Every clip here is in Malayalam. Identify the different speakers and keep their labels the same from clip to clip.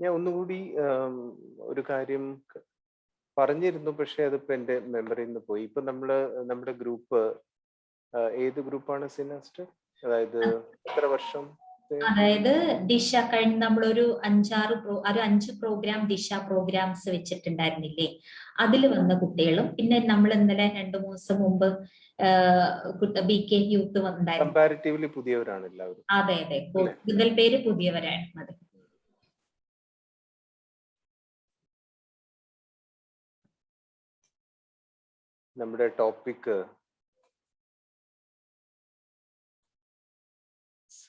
Speaker 1: ഞാൻ ഒന്നുകൂടി ഒരു കാര്യം പറഞ്ഞിരുന്നു. പക്ഷെ അതിപ്പോ എന്റെ മെമ്മറിയിൽ നിന്ന് പോയി. ഇപ്പൊ നമ്മുടെ ഗ്രൂപ്പ് ഏത് ഗ്രൂപ്പാണ് സിനാസ്റ്റർ? അതായത് എത്ര വർഷം?
Speaker 2: അതായത് ദിശ കഴിഞ്ഞ് നമ്മളൊരു ഒരു 5 പ്രോഗ്രാം ദിശ പ്രോഗ്രാംസ് വെച്ചിട്ടുണ്ടായിരുന്നില്ലേ? അതിൽ വന്ന കുട്ടികളും പിന്നെ നമ്മൾ ഇന്നലെ 2-3 ദിവസം മുമ്പ് BK യൂത്ത് വന്നിട്ടുണ്ടായിരുന്നു.
Speaker 1: കമ്പാരിറ്റീവ്ലി പുതിയവരാണ് എല്ലാവരും.
Speaker 2: അതെ അതെ, കൂടുതൽ പേര് പുതിയവരായിരുന്നു. അതെ.
Speaker 1: നമ്മുടെ ടോപ്പിക്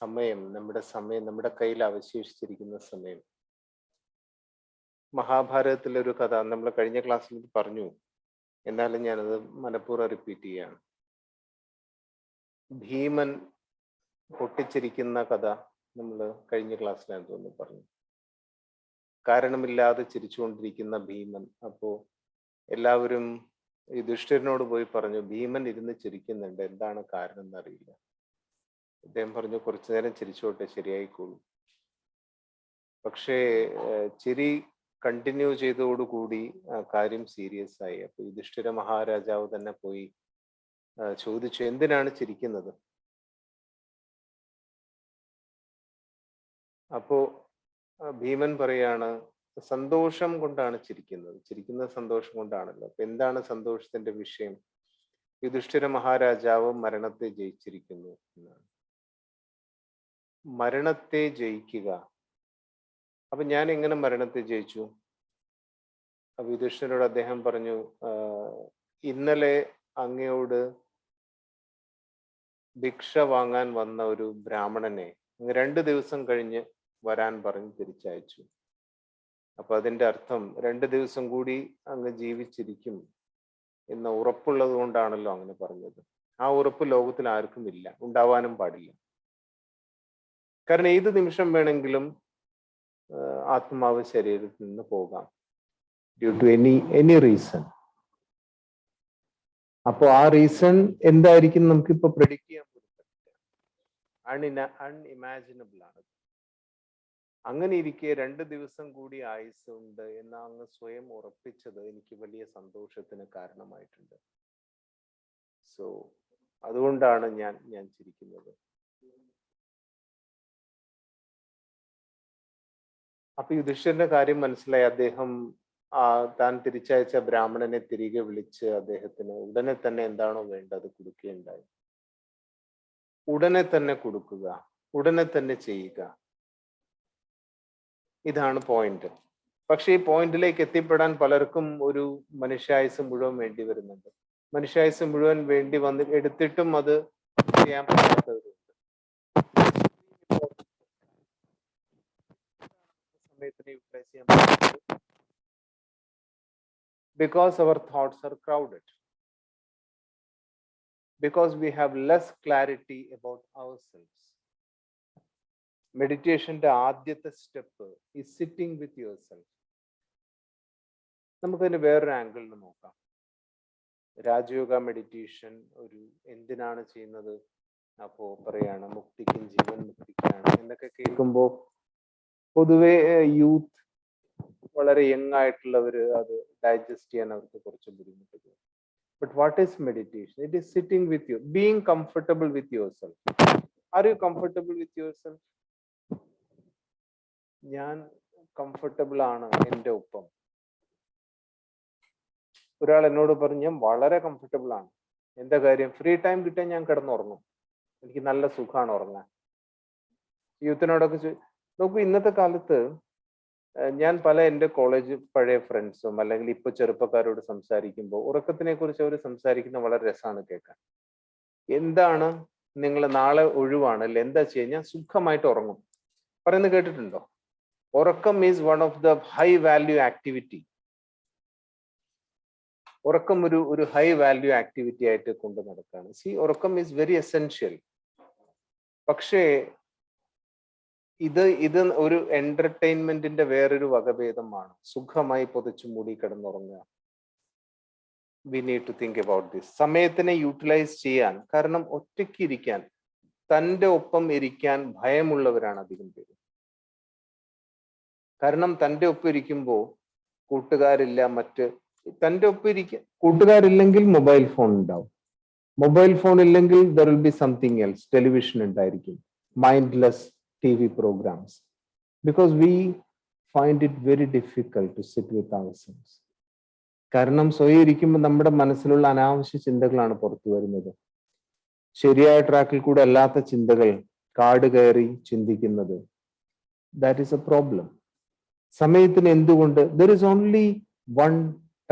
Speaker 1: സമയം, നമ്മുടെ കയ്യിൽ അവശേഷിച്ചിരിക്കുന്ന സമയം. മഹാഭാരതത്തിലെ ഒരു കഥ നമ്മൾ കഴിഞ്ഞ ക്ലാസ്സിൽ പറഞ്ഞു, എന്നാലും ഞാനത് മനഃപൂർവ്വം റിപ്പീറ്റ് ചെയ്യാണ്. ഭീമൻ പൊട്ടിച്ചിരിക്കുന്ന കഥ നമ്മൾ കഴിഞ്ഞ ക്ലാസ്സിലാണെന്ന് തോന്നുന്നു പറഞ്ഞു. കാരണമില്ലാതെ ചിരിച്ചുകൊണ്ടിരിക്കുന്ന ഭീമൻ. അപ്പോ എല്ലാവരും യുധിഷ്ഠിരനോട് പോയി പറഞ്ഞു, ഭീമൻ ഇരുന്ന് ചിരിക്കുന്നുണ്ട്, എന്താണ് കാരണം എന്നറിയില്ല. അദ്ദേഹം പറഞ്ഞു, കുറച്ചു നേരം ചിരിച്ചോട്ടെ, ശരിയായിക്കോളൂ. പക്ഷേ ചിരി കണ്ടിന്യൂ ചെയ്തതോടുകൂടി കാര്യം സീരിയസ് ആയി. അപ്പൊ യുധിഷ്ഠിര മഹാരാജാവ് തന്നെ പോയി ചോദിച്ചു, എന്തിനാണ് ചിരിക്കുന്നത്? അപ്പോ ഭീമൻ പറയാണ്, സന്തോഷം കൊണ്ടാണ് ചിരിക്കുന്നത്. ചിരിക്കുന്നത് സന്തോഷം കൊണ്ടാണല്ലോ. അപ്പൊ എന്താണ് സന്തോഷത്തിന്റെ വിഷയം? യുധിഷ്ഠിര മഹാരാജാവ് മരണത്തെ ജയിച്ചിരിക്കുന്നു എന്നാണ്. മരണത്തെ ജയിക്കുക. അപ്പൊ ഞാൻ എങ്ങനെ മരണത്തെ ജയിച്ചു? അപ്പൊ യുധിഷ്ഠിരനോട് അദ്ദേഹം പറഞ്ഞു, ഇന്നലെ അങ്ങയോട് ഭിക്ഷ വാങ്ങാൻ വന്ന ഒരു ബ്രാഹ്മണനെ 2 ദിവസം കഴിഞ്ഞ് വരാൻ പറഞ്ഞ് തിരിച്ചയച്ചു. അപ്പൊ അതിന്റെ അർത്ഥം 2 ദിവസം കൂടി അങ്ങ് ജീവിച്ചിരിക്കും എന്ന ഉറപ്പുള്ളത് കൊണ്ടാണല്ലോ അങ്ങനെ പറഞ്ഞത്. ആ ഉറപ്പ് ലോകത്തിൽ ആർക്കും ഇല്ല, ഉണ്ടാവാനും പാടില്ല. കാരണം ഏത് നിമിഷം വേണമെങ്കിലും ആത്മാവ് ശരീരത്തിൽ നിന്ന് പോകാം, ഡ്യൂ ടു എനി റീസൺ. അപ്പോ ആ റീസൺ എന്തായിരിക്കും നമുക്കിപ്പോ പ്രെഡിക്റ്റ് ചെയ്യാൻ പറ്റില്ല, അൺഇമാജിനബിൾ ആണ്. അങ്ങനെ ഇരിക്കെ 2 ദിവസം കൂടി ആയുസ് ഉണ്ട് എന്ന് അങ്ങ് സ്വയം ഉറപ്പിച്ചത് എനിക്ക് വലിയ സന്തോഷത്തിന് കാരണമായിട്ടുണ്ട്. സോ അതുകൊണ്ടാണ് ഞാൻ ചിരിക്കുന്നത്. അപ്പൊ യുധിഷ്ഠിരന്റെ കാര്യം മനസ്സിലായി. അദ്ദേഹം താൻ തിരിച്ചയച്ച ബ്രാഹ്മണനെ തിരികെ വിളിച്ച് അദ്ദേഹത്തിന് ഉടനെ തന്നെ എന്താണോ വേണ്ടത് കൊടുക്കുകയുണ്ടായി. ഉടനെ തന്നെ കൊടുക്കുക, ഉടനെ തന്നെ ചെയ്യുക, ഇതാണ് പോയിന്റ്. പക്ഷെ ഈ പോയിന്റിലേക്ക് എത്തിപ്പെടാൻ പലർക്കും ഒരു മനുഷ്യായുസ് മുഴുവൻ വേണ്ടി വരുന്നുണ്ട്. മനുഷ്യായുസ് മുഴുവൻ വേണ്ടി വന്ന് എടുത്തിട്ടും അത് ചെയ്യാൻ പറ്റാത്തവരുണ്ട്. സമയത്തിന് യൂട്ടിലൈസ് ചെയ്യാൻ പറ്റുന്നത് because our thoughts are crowded, because we have less clarity about ourselves. മെഡിറ്റേഷന്റെ ആദ്യത്തെ step is sitting with yourself. നമുക്കതിന് വേറൊരു ആംഗിളിൽ നോക്കാം. രാജയോഗ മെഡിറ്റേഷൻ ഒരു എന്തിനാണ് ചെയ്യുന്നത്? അപ്പോ പറയാണ് മുക്തിക്കും ജീവൻ മുക്തിക്കാണ് എന്നൊക്കെ കേൾക്കുമ്പോൾ പൊതുവെ യൂത്ത്, വളരെ യങ് ആയിട്ടുള്ളവര് അത് ഡൈജസ്റ്റ് ചെയ്യാൻ അവർക്ക് കുറച്ച് ബുദ്ധിമുട്ട്. But what is meditation? It is sitting with you, being comfortable with yourself. Are you comfortable with yourself? ഞാൻ കംഫർട്ടബിൾ ആണ് എൻ്റെ ഒപ്പം. ഒരാൾ എന്നോട് പറഞ്ഞു, ഞാൻ വളരെ കംഫർട്ടബിൾ ആണ്. എന്താ കാര്യം? ഫ്രീ ടൈം കിട്ടാൻ ഞാൻ കിടന്നുറങ്ങും, എനിക്ക് നല്ല സുഖമാണ് ഉറങ്ങാൻ. യൂത്തിനോടൊക്കെ നോക്കൂ, ഇന്നത്തെ കാലത്ത് ഞാൻ പല എൻ്റെ കോളേജ് പഴയ ഫ്രണ്ട്സും അല്ലെങ്കിൽ ഇപ്പൊ ചെറുപ്പക്കാരോട് സംസാരിക്കുമ്പോൾ ഉറക്കത്തിനെ കുറിച്ച് അവർ സംസാരിക്കുന്ന വളരെ രസമാണ് കേൾക്കാൻ. എന്താണ് നിങ്ങൾ നാളെ ഒഴിവാണ് അല്ലെ, എന്താ ചെയ്യുക? ഞാൻ സുഖമായിട്ട് ഉറങ്ങും പറയുന്നത് കേട്ടിട്ടുണ്ടോ? ഉറക്കം is one of the high value activity. ഉറക്കം ഒരു ഹൈ വാല്യൂ ആക്ടിവിറ്റി ആയിട്ട് കൊണ്ട് നടക്കുകയാണ്. ഉറക്കം ഈസ് വെരി എസെൻഷ്യൽ. പക്ഷേ ഇത് ഒരു എന്റർടൈൻമെന്റിന്റെ വേറൊരു വകഭേദമാണ്. സുഖമായി പൊതിച്ചു മൂടി കിടന്നുറങ്ങുക. We need to think about this. സമയത്തിനെ യൂട്ടിലൈസ് ചെയ്യാൻ, കാരണം ഒറ്റയ്ക്ക് ഇരിക്കാൻ, തൻ്റെ ഒപ്പം ഇരിക്കാൻ ഭയമുള്ളവരാണ് അധികം പേര്. കാരണം തൻ്റെ ഒപ്പം ഇരിക്കുമ്പോൾ കൂട്ടുകാരില്ല, മറ്റ് തൻ്റെ ഒപ്പം കൂട്ടുകാരില്ലെങ്കിൽ മൊബൈൽ ഫോൺ ഉണ്ടാവും. മൊബൈൽ ഫോൺ ഇല്ലെങ്കിൽ there will be something else. Television ഉണ്ടായിരിക്കും, mindless TV programs, because we find it very difficult to sit with ourselves. കാരണം സ്വയം ഇരിക്കുമ്പോൾ നമ്മുടെ മനസ്സിലുള്ള അനാവശ്യ ചിന്തകളാണ് പുറത്തു വരുന്നത്. ശരിയായ ട്രാക്കിൽ കൂടെ അല്ലാത്ത ചിന്തകൾ കാട് കയറി ചിന്തിക്കുന്നത്. That is a problem. സമയത്തിന് എന്തുകൊണ്ട് there is only one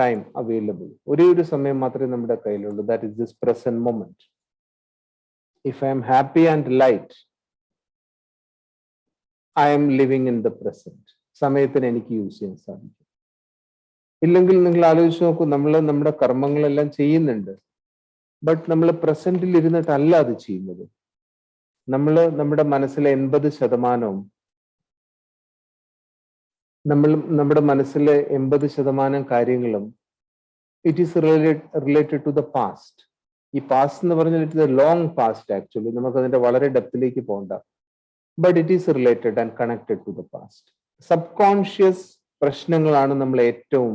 Speaker 1: time available. ഒരേ ഒരു സമയം മാത്രമേ നമ്മുടെ കയ്യിലുള്ളൂ. That is this present moment. If I'm happy and light, I'm living in the present. സമയത്തിന് എനിക്ക് യൂസ് ചെയ്യാൻ സാധിക്കും. ഇല്ലെങ്കിൽ നിങ്ങൾ ആലോചിച്ച് നോക്കൂ, നമ്മൾ നമ്മുടെ കർമ്മങ്ങളെല്ലാം ചെയ്യുന്നുണ്ട്, ബട്ട് നമ്മൾ പ്രസന്റിൽ ഇരുന്നിട്ടല്ല അത് ചെയ്യുന്നത്. നമ്മുടെ മനസ്സിലെ 80% നമ്മുടെ മനസ്സിലെ 80% കാര്യങ്ങളും it is related to the past. ഈ പാസ്റ്റ് എന്ന് പറഞ്ഞാൽ it is a long past. Actually നമുക്ക് അതിന്റെ വളരെ ഡെപ്തിലേക്ക് പോകണ്ട, but it is related and connected to the past. Subconscious പ്രശ്നങ്ങളാണ് നമ്മൾ ഏറ്റവും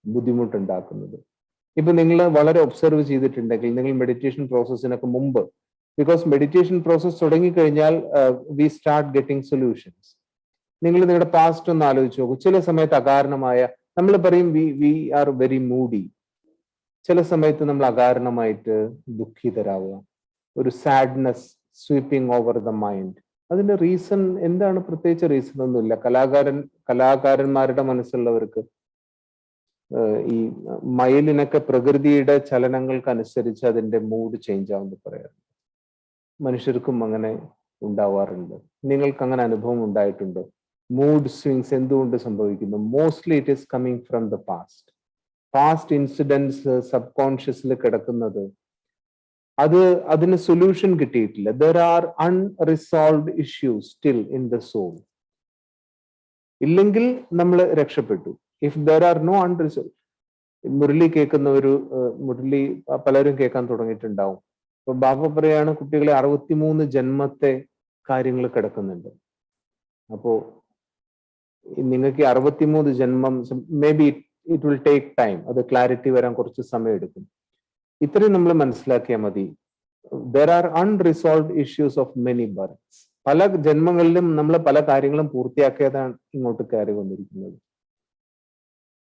Speaker 1: ബുദ്ധിമുട്ടുണ്ടാക്കുന്നത്. ഇപ്പൊ നിങ്ങൾ വളരെ ഒബ്സർവ് ചെയ്തിട്ടുണ്ടെങ്കിൽ, നിങ്ങൾ മെഡിറ്റേഷൻ പ്രോസസ്സിനൊക്കെ മുമ്പ്, ബിക്കോസ് മെഡിറ്റേഷൻ പ്രോസസ് തുടങ്ങിക്കഴിഞ്ഞാൽ വി സ്റ്റാർട്ട് ഗെറ്റിംഗ് സൊല്യൂഷൻസ്. നിങ്ങൾ നിങ്ങളുടെ പാസ്റ്റ് ഒന്ന് ആലോചിച്ച് നോക്കൂ. ചില സമയത്ത് അകാരണമായ, നമ്മൾ പറയും വി ആർ വെരി മൂഡി. ചില സമയത്ത് നമ്മൾ അകാരണമായിട്ട് ദുഃഖിതരാവുക, ഒരു sadness sweeping over the mind. അതിന്റെ റീസൺ എന്താണ്? പ്രത്യേകിച്ച് റീസൺ ഒന്നുമില്ല. കലാകാരന്മാരുടെ മനസ്സുള്ളവർക്ക് ഈ മയിലിനൊക്കെ പ്രകൃതിയുടെ ചലനങ്ങൾക്കനുസരിച്ച് അതിന്റെ മൂഡ് ചേഞ്ച് ആവുമെന്ന് പറയാറുണ്ട്. മനുഷ്യർക്കും അങ്ങനെ ഉണ്ടാവാറുണ്ട്. നിങ്ങൾക്ക് അങ്ങനെ അനുഭവം ഉണ്ടായിട്ടുണ്ടോ? മൂഡ് സ്വിങ്സ് എന്തുകൊണ്ട് സംഭവിക്കുന്നു? Mostly it is coming from the past incidents സബ് കോൺഷ്യസിൽ കിടക്കുന്നത്. അതിന് സൊല്യൂഷൻ കിട്ടിയിട്ടില്ല. There are unresolved issues still in the soul. ഇല്ലെങ്കിൽ നമ്മൾ രക്ഷപ്പെട്ടു. If there are no unresolved, Murali Murali പലരും കേൾക്കാൻ തുടങ്ങിയിട്ടുണ്ടാവും. അപ്പൊ ബാബ പറയാണ്, കുട്ടികളെ 63 ജന്മത്തെ കാര്യങ്ങൾ കിടക്കുന്നുണ്ട്. അപ്പോ നിങ്ങൾക്ക് 63 ജന്മം, may be it will take time. അത് ക്ലാരിറ്റി വരാൻ കുറച്ച് സമയം എടുക്കും. ഇത്രയും നമ്മൾ മനസ്സിലാക്കിയാൽ മതി. There are unresolved issues of many birth. പല ജന്മങ്ങളിലും നമ്മൾ പല കാര്യങ്ങളും പൂർത്തിയാക്കിയതാണ് ഇങ്ങോട്ട് കയറി വന്നിരിക്കുന്നത്.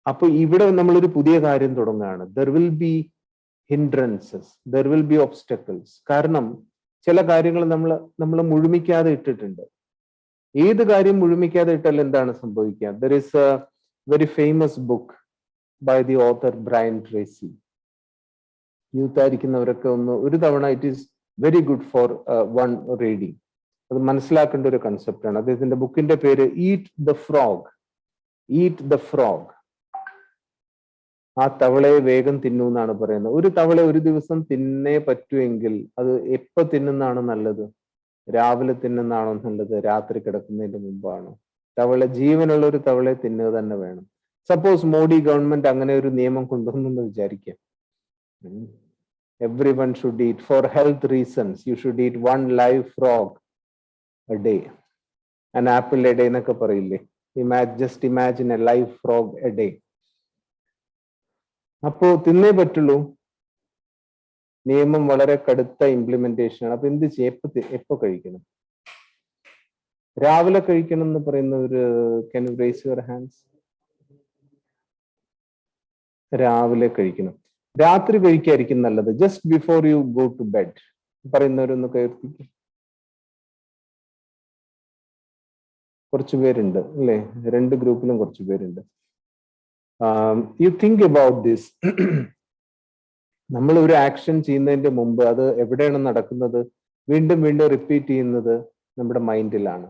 Speaker 1: അപ്പൊ ഇവിടെ നമ്മളൊരു പുതിയ കാര്യം തുടങ്ങുകയാണ്. There will be hindrances, there will be obstacles. കാരണം ചില കാര്യങ്ങൾ നമ്മൾ മുഴുമിക്കാതെ ഇട്ടിട്ടുണ്ട്. ഏത് കാര്യം മുഴുമിക്കാതെ ഇട്ടാൽ എന്താണ് സംഭവിക്കുക? There is a very famous book by the author Brian Tracy. Youth ആയിരിക്കുന്നവരൊക്കെ ഒരു തവണ, it is very good for one reading. അത് മനസ്സിലാക്കേണ്ട ഒരു കൺസെപ്റ്റാണ്. അദ്ദേഹത്തിന്റെ ബുക്കിന്റെ പേര് eat the frog. Eat the frog. ആ തവളയെ വേഗം തിന്നു എന്നാണ് പറയുന്നത്. ഒരു തവള ഒരു ദിവസം തിന്നേ പറ്റുമെങ്കിൽ അത് എപ്പോ തിന്നുന്നതാണ് നല്ലത്? രാവിലെ തിന്നുന്നതാണോ നല്ലത്? രാത്രി കിടക്കുന്നതിന് മുമ്പാണോ? ജീവനുള്ള ഒരു തവളയെ തിന്നുക തന്നെ വേണം. സപ്പോസ് മോഡി ഗവൺമെന്റ് അങ്ങനെ ഒരു നിയമം കൊണ്ടുവന്നെന്ന് വിചാരിക്കാം. Everyone should eat, for health reasons, you should eat 1 live frog a day. An apple a day എന്നൊക്കെ പറയില്ലേ? Just imagine a live frog a day. അപ്പോ തിന്നേ പറ്റുള്ളൂ. നിയമം വളരെ കടുത്ത ഇംപ്ലിമെന്റേഷൻ ആണ്. അപ്പൊ എന്ത് ചെയ്യും? എപ്പോ കഴിക്കണം? രാവിലെ കഴിക്കണം എന്ന് പറയുന്നവര് can you raise your hands? രാവിലെ കഴിക്കണം. രാത്രി കഴിക്കായിരിക്കും നല്ലത്. Just before you go to bed പറയുന്നവരൊന്ന് കയർത്തിക്കും. കുറച്ചു പേരുണ്ട് അല്ലേ? 2 ഗ്രൂപ്പിലും കുറച്ചു പേരുണ്ട്. You think about this. നമ്മൾ ഒരു ആക്ഷൻ ചെയ്യുന്നതിന്റെ മുമ്പ് അത് എവിടെയാണ് നടക്കുന്നത്? വീണ്ടും വീണ്ടും റിപ്പീറ്റ് ചെയ്യുന്നത് നമ്മുടെ മൈൻഡിലാണ്.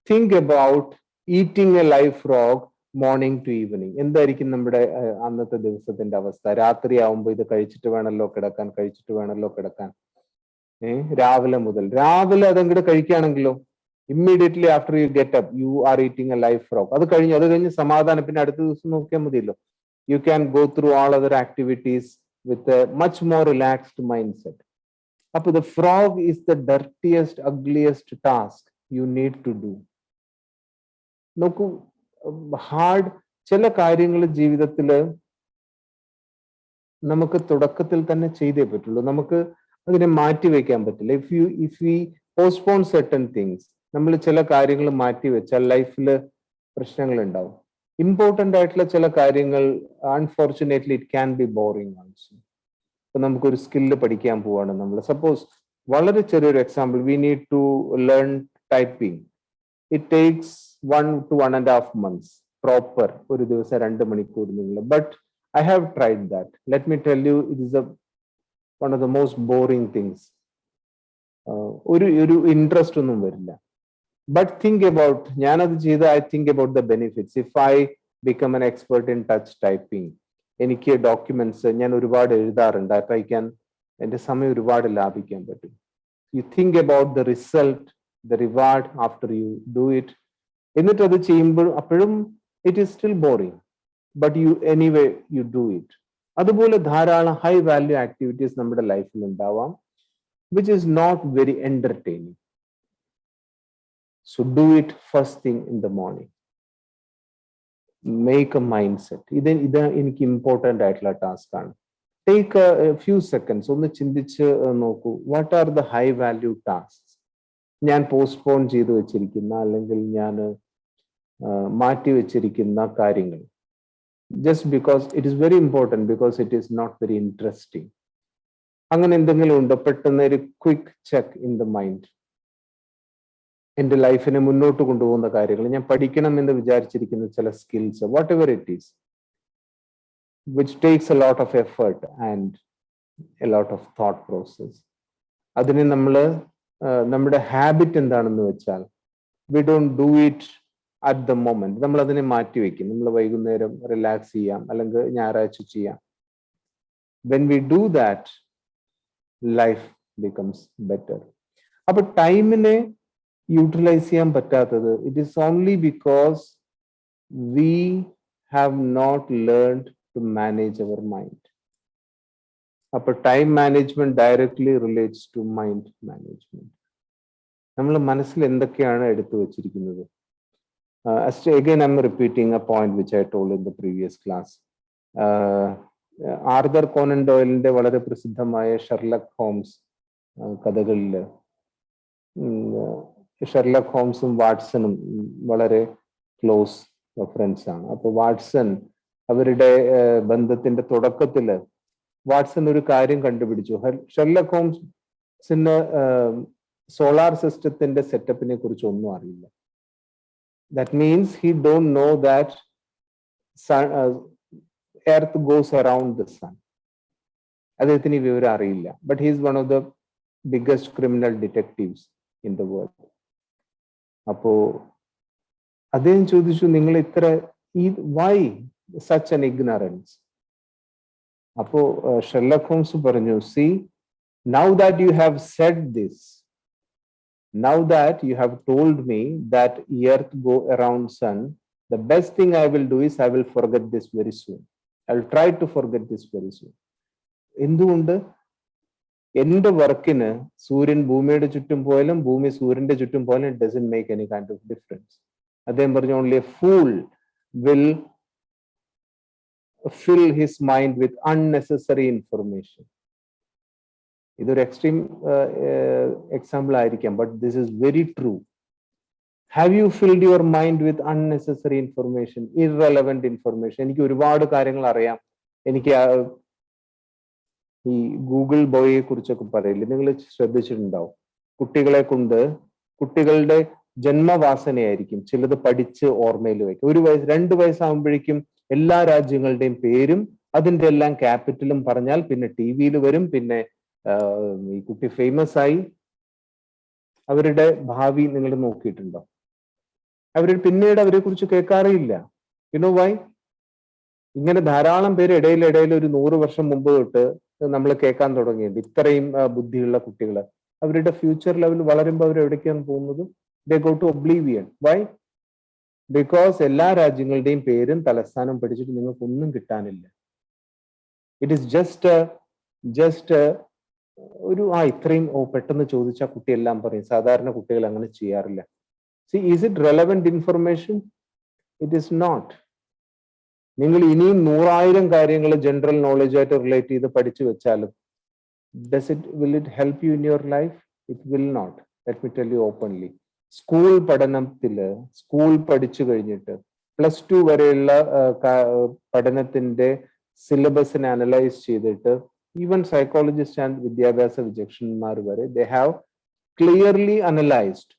Speaker 1: Think about eating a live frog morning to evening. എന്തായിരിക്കും നമ്മുടെ അന്നത്തെ ദിവസത്തിന്റെ അവസ്ഥ? രാത്രി ആവുമ്പോൾ ഇത് കഴിച്ചിട്ട് വേണമല്ലോ കിടക്കാൻ. രാവിലെ അതങ്ങോട്ട് കഴിക്കുകയാണെങ്കിലോ, immediately after you get up you are eating a live frog. അത് കഴിഞ്ഞ് സമാധാനം. പിന്നെ അടുത്ത ദിവസം നോക്കിയാൽ മതിയല്ലോ. You can go through all other activities with a much more relaxed mind set. അപ്പൊ the frog is the dirtiest, ugliest task you need to do. നോക്കൂ, ഹാർഡ് ചില കാര്യങ്ങൾ ജീവിതത്തിൽ നമുക്ക് തുടക്കത്തിൽ തന്നെ ചെയ്തേ പറ്റുള്ളൂ. നമുക്ക് അതിനെ മാറ്റി വെക്കാൻ പറ്റില്ല. If we postpone certain things, നമ്മൾ ചില കാര്യങ്ങൾ മാറ്റി വെച്ചാൽ ലൈഫിൽ പ്രശ്നങ്ങൾ ഉണ്ടാവും. ഇമ്പോർട്ടൻ്റ് ആയിട്ടുള്ള ചില കാര്യങ്ങൾ unfortunately it can be boring also. ഇപ്പൊ നമുക്കൊരു സ്കില്ല് പഠിക്കാൻ പോവാണ് നമ്മൾ, സപ്പോസ് വളരെ ചെറിയൊരു example, we need to learn typing. It takes 1 to 1.5 months proper, ഒരു ദിവസം 2 മണിക്കൂർ നിങ്ങൾ. But I have tried that. Let me tell you, it is one of the most boring things. ഒരു ഇൻട്രസ്റ്റ് ഒന്നും വരില്ല. ബട്ട് തിങ്ക് അബൌട്ട്, ഞാനത് ചെയ്ത് I think about the benefits. If I become an expert in touch typing, എനിക്ക് ഡോക്യുമെന്റ്സ് ഞാൻ ഒരുപാട് എഴുതാറുണ്ട്. അപ്പൊ എൻ്റെ സമയം ഒരുപാട് ലാഭിക്കാൻ പറ്റും. You think about the result, the reward after you do it. എന്നിട്ട് അത് ചെയ്യുമ്പോൾ അപ്പോഴും it is still boring, but you do it. അതുപോലെ ധാരാളം ഹൈ വാല്യൂ ആക്ടിവിറ്റീസ് നമ്മുടെ ലൈഫിൽ ഉണ്ടാവാം which is not very entertaining. So do it first thing in the morning. Make A mind set. ഇത് എനിക്ക് ഇമ്പോർട്ടൻ്റ് ആയിട്ടുള്ള ടാസ്ക് ആണ്. ടേക്ക് എ ഫ്യൂ സെക്കൻഡ്സ്, ഒന്ന് ചിന്തിച്ച് നോക്കൂ, what are the high value task ഞാൻ പോസ്റ്റ്പോൺ ചെയ്ത് വെച്ചിരിക്കുന്ന, അല്ലെങ്കിൽ ഞാൻ മാറ്റി വെച്ചിരിക്കുന്ന കാര്യങ്ങൾ. Just because it is very important, because it is not very interesting. അങ്ങനെ എന്തെങ്കിലും ഉണ്ടോ? പെട്ടെന്ന് ഒരു quick check in the mind. എൻ്റെ ലൈഫിനെ മുന്നോട്ട് കൊണ്ടുപോകുന്ന കാര്യങ്ങൾ, ഞാൻ പഠിക്കണം എന്ന് വിചാരിച്ചിരിക്കുന്ന ചില skills, what ever it is, which takes A lot of effort and A lot of thought process. അതിനെ നമ്മുടെ ഹാബിറ്റ് എന്താണെന്ന് വെച്ചാൽ, we don't do it at the moment. നമ്മൾ അതിനെ മാറ്റി വെക്കും. നമ്മൾ വൈകുന്നേരം റിലാക്സ് ചെയ്യാം, അല്ലെങ്കിൽ ഞായറാഴ്ച ചെയ്യാം. When we do that, life becomes better. അപ്പൊ ടൈമിനെ യൂട്ടിലൈസ് ചെയ്യാൻ പറ്റാത്തത്, it is only because we have not learned to manage our mind. അപ്പൊ time management directly relates to mind management. നമ്മൾ മനസ്സിൽ എന്തൊക്കെയാണ് എടുത്തു വെച്ചിരിക്കുന്നത്. Again, I'm repeating a point which I told in the previous class. Arthur Conan ഡോയിലിന്റെ വളരെ പ്രസിദ്ധമായ ഷെർലക് ഹോംസ് കഥകളിൽ ഷെർലക് ഹോംസും വാട്സണും വളരെ ക്ലോസ് ഫ്രണ്ട്സ് ആണ്. അപ്പൊ വാട്സൺ, അവരുടെ ബന്ധത്തിന്റെ തുടക്കത്തില് വാട്സൺ ഒരു കാര്യം കണ്ടുപിടിച്ചു. ഷെർലക് ഹോംസിന് സോളാർ സിസ്റ്റത്തിന്റെ സെറ്റപ്പിനെ കുറിച്ച് ഒന്നും അറിയില്ല. That means he don't know that Earth goes around the sun. അദ്ദേഹത്തിന് ഈ വിവരം അറിയില്ല. But he is one of the biggest criminal detectives in the world. അപ്പോ അദ്ദേഹം ചോദിച്ചു, നിങ്ങൾ why such an ignorance? അപ്പോ ഷെർലക് ഹോംസ് പറഞ്ഞു, see, now that you have said this, now that you have told me that earth go around sun, the best thing I will do is I will forget this very soon. I will try to forget this very soon. എന്തുകൊണ്ട്? എന്റെ വർക്കിന് സൂര്യൻ ഭൂമിയുടെ ചുറ്റും പോയാലും ഭൂമി സൂര്യന്റെ ചുറ്റും പോയാലും it doesn't make any kind of difference. അദ്ദേഹം പറഞ്ഞു, only a fool will fill his mind with unnecessary information. ഇതൊരു എക്സ്ട്രീം എക്സാമ്പിൾ ആയിരിക്കാം, but this is very true. Have you filled your mind with unnecessary information, irrelevant information? എനിക്ക് ഒരുപാട് കാര്യങ്ങൾ അറിയാം. എനിക്ക് ഈ ഗൂഗിൾ ബോയെ കുറിച്ചൊക്കെ പറയില്ലേ, നിങ്ങൾ ശ്രദ്ധിച്ചിട്ടുണ്ടാവും. കുട്ടികളുടെ ജന്മവാസനയായിരിക്കും ചിലത് പഠിച്ച് ഓർമ്മയിൽ വയ്ക്കും. 1 വയസ്സ് 2 വയസ്സാകുമ്പോഴേക്കും എല്ലാ രാജ്യങ്ങളുടെയും പേരും അതിന്റെ എല്ലാം ക്യാപിറ്റലും പറഞ്ഞാൽ പിന്നെ ടി വിയിൽ വരും. പിന്നെ ഈ കുട്ടി ഫേമസ് ആയി. അവരുടെ ഭാവി നിങ്ങൾ നോക്കിയിട്ടുണ്ടോ? പിന്നീട് അവരെ കുറിച്ച് കേൾക്കാറില്ല. You know Y? ഇങ്ങനെ ധാരാളം പേര് ഇടയിൽ ഒരു 100 വർഷം മുമ്പ് തൊട്ട് നമ്മൾ കേൾക്കാൻ തുടങ്ങിയത്. ഇത്രയും ബുദ്ധിയുള്ള കുട്ടികൾ അവരുടെ ഫ്യൂച്ചർ ലെവൽ വളരുമ്പോൾ അവർ എവിടേക്കാണ് പോകുന്നത്? They go to oblivion. Why? Because എല്ലാ രാജ്യങ്ങളുടെയും പേരും തലസ്ഥാനം പഠിച്ചിട്ട് നിങ്ങൾക്കൊന്നും കിട്ടാനില്ല. ഇറ്റ് ഈസ് ജസ്റ്റ് ഇത്രയും പെട്ടെന്ന് ചോദിച്ചാൽ കുട്ടി എല്ലാം പറയും. സാധാരണ കുട്ടികൾ അങ്ങനെ ചെയ്യാറില്ല. See, is it relevant information? It is not. നിങ്ങൾ ഇനിയും 100,000 കാര്യങ്ങൾ ജനറൽ നോളജായിട്ട് റിലേറ്റ് ചെയ്ത് പഠിച്ചു വെച്ചാലും will it help you in your life? It will not. Let me tell you openly. School പഠനത്തില് സ്കൂൾ പഠിച്ചു കഴിഞ്ഞിട്ട് +2 വരെയുള്ള പഠനത്തിന്റെ സിലബസിനെ അനലൈസ് ചെയ്തിട്ട് ഈവൻ സൈക്കോളജിസ്റ്റ് ആൻഡ് വിദ്യാഭ്യാസ വിചക്ഷണന്മാർ വരെ they have clearly analyzed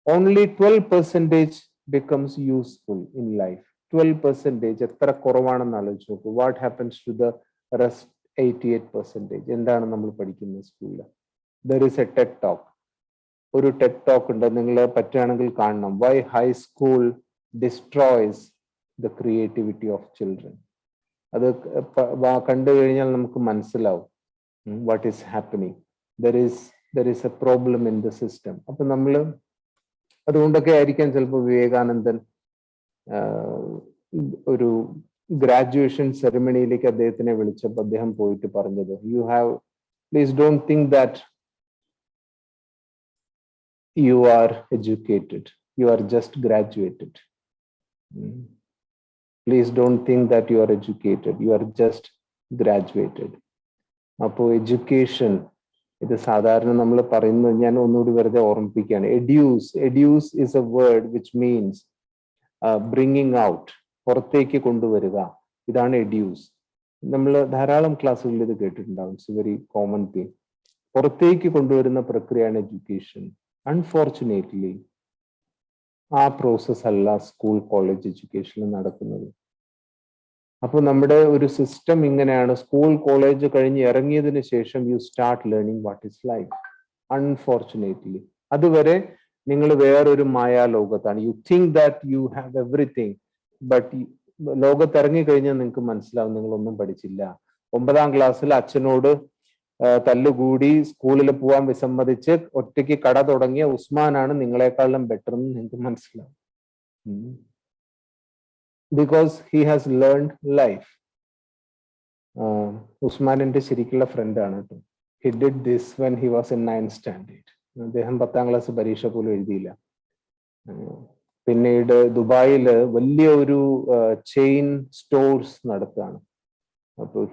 Speaker 1: only 12% becomes useful in life. 12% എത്ര കുറവാണെന്ന് ആലോചിച്ച് നോക്കൂ. What happens to the rest 88%? എന്താണ് നമ്മൾ പഠിക്കുന്നത് സ്കൂളിൽ? There is a TED talk. ഒരു ടെഡ് ടോക്ക് ഉണ്ട്, നിങ്ങൾ പറ്റുകയാണെങ്കിൽ കാണണം. Why high school destroys the creativity of children. അത് കണ്ടു കഴിഞ്ഞാൽ നമുക്ക് മനസ്സിലാവും what is happening. There is a problem in the system. അപ്പൊ നമ്മൾ അതുകൊണ്ടൊക്കെ ആയിരിക്കാം ചിലപ്പോൾ വിവേകാനന്ദൻ ഒരു ഗ്രാജുവേഷൻ സെറമണിയിലേക്ക് അദ്ദേഹത്തിനെ വിളിച്ചപ്പോൾ അദ്ദേഹം പോയിട്ട് പറഞ്ഞത്, please don't think that you are educated, you are just graduated. Please don't think that you are educated, you are just graduated. അപ്പോൾ എഡ്യൂക്കേഷൻ ഇത് സാധാരണ നമ്മൾ പറയുന്നത്, ഞാൻ ഒന്നുകൂടി വെറുതെ ഓർമ്മിപ്പിക്കുകയാണ്. Educe is a word which means bringing out, പുറത്തേക്ക് കൊണ്ടുവരിക. ഇതാണ് എഡ്യൂസ്. നമ്മൾ ധാരാളം ക്ലാസ്സുകളിൽ ഇത് കേട്ടിട്ടുണ്ടാവും. It's very common thing. പുറത്തേക്ക് കൊണ്ടുവരുന്ന പ്രക്രിയയാണ് എഡ്യൂക്കേഷൻ. അൺഫോർച്ചുനേറ്റ്ലി ആ പ്രോസസ് അല്ല സ്കൂൾ കോളേജ് എഡ്യൂക്കേഷനിൽ നടക്കുന്നത്. അപ്പോൾ നമ്മുടെ ഒരു സിസ്റ്റം ഇങ്ങനെയാണ്. സ്കൂൾ കോളേജ് കഴിഞ്ഞ് ഇറങ്ങിയതിന് ശേഷം you start learning what is life. Unfortunately അതുവരെ നിങ്ങൾ വേറൊരു മായാലോകത്താണ്. You think that you have everything, but ലോകത്ത് ഇറങ്ങി കഴിഞ്ഞാൽ നിങ്ങൾക്ക് മനസ്സിലാവും നിങ്ങളൊന്നും പഠിച്ചില്ല. 9ാം ക്ലാസ്സിൽ അച്ഛനോട് തല്ലുകൂടി സ്കൂളിൽ പോവാൻ വിസമ്മതിച്ച് ഒറ്റയ്ക്ക് കട തുടങ്ങിയ ഉസ്മാനാണ് നിങ്ങളെക്കാളും ബെറ്റർ എന്ന് നിങ്ങൾക്ക് മനസ്സിലാവും. Because he has learned life. Usman എൻ്റെ ശരിക്കുള്ള ഫ്രണ്ടാണ് കേട്ടോ. He did this when he was in 9th standard. അദ്ദേഹം 10ാം ക്ലാസ് പരീക്ഷ പോലും എഴുതിയില്ല. പിന്നീട് ദുബായില് വലിയ ഒരു ചെയിൻ സ്റ്റോഴ്സ് നടത്തുകയാണ്. അപ്പോൾ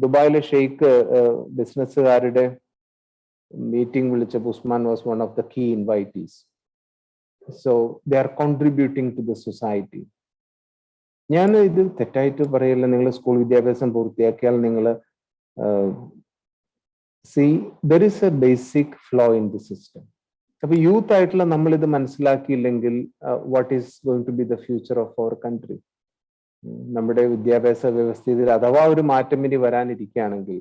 Speaker 1: ദുബായിലെ ഷെയ്ഖ് ബിസിനസ്സുകാരുടെ മീറ്റിംഗ് വിളിച്ചപ്പോൾ Usman was one of the key invitees. So they are contributing to the society. ഞാൻ ഇത് തെറ്റായിട്ട് പറയില്ല. നിങ്ങൾ സ്കൂൾ വിദ്യാഭ്യാസം പൂർത്തിയാക്കിയാൽ നിങ്ങൾ there is a basic flaw in the system. അപ്പൊ യൂത്ത് ആയിട്ടുള്ള നമ്മൾ ഇത് മനസ്സിലാക്കിയില്ലെങ്കിൽ what is going to be the future of our country? നമ്മുടെ വിദ്യാഭ്യാസ വ്യവസ്ഥയിൽ അഥവാ ഒരു മാറ്റം ഇനി വരാനിരിക്കുകയാണെങ്കിൽ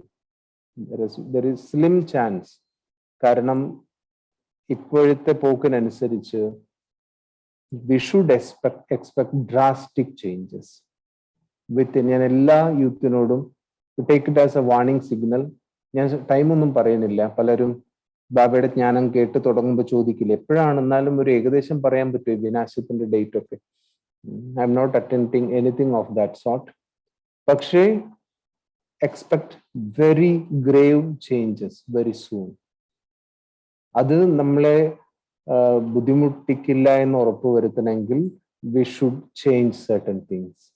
Speaker 1: there is slim chance. കാരണം ഇപ്പോഴത്തെ പോക്കിനനുസരിച്ച് we should expect drastic changes within. ഞാൻ എല്ലാ യൂത്തിനോടും take it as a warning signal. ഞാൻ ടൈമൊന്നും പറയുന്നില്ല. പലരും ബാബയുടെ ജ്ഞാനം കേട്ട് തുടങ്ങുമ്പോൾ ചോദിക്കില്ല എപ്പോഴാണ്, എന്നാലും ഒരു ഏകദേശം പറയാൻ പറ്റുമോ വിനാശത്തിന്റെ ഡേറ്റ് ഒക്കെ? I'm not attempting anything of that sort. പക്ഷേ expect very grave changes very soon. അത് നമ്മളെ ബുദ്ധിമുട്ടിക്കില്ല എന്ന് ഉറപ്പുവരുത്തണമെങ്കിൽ we should change certain things.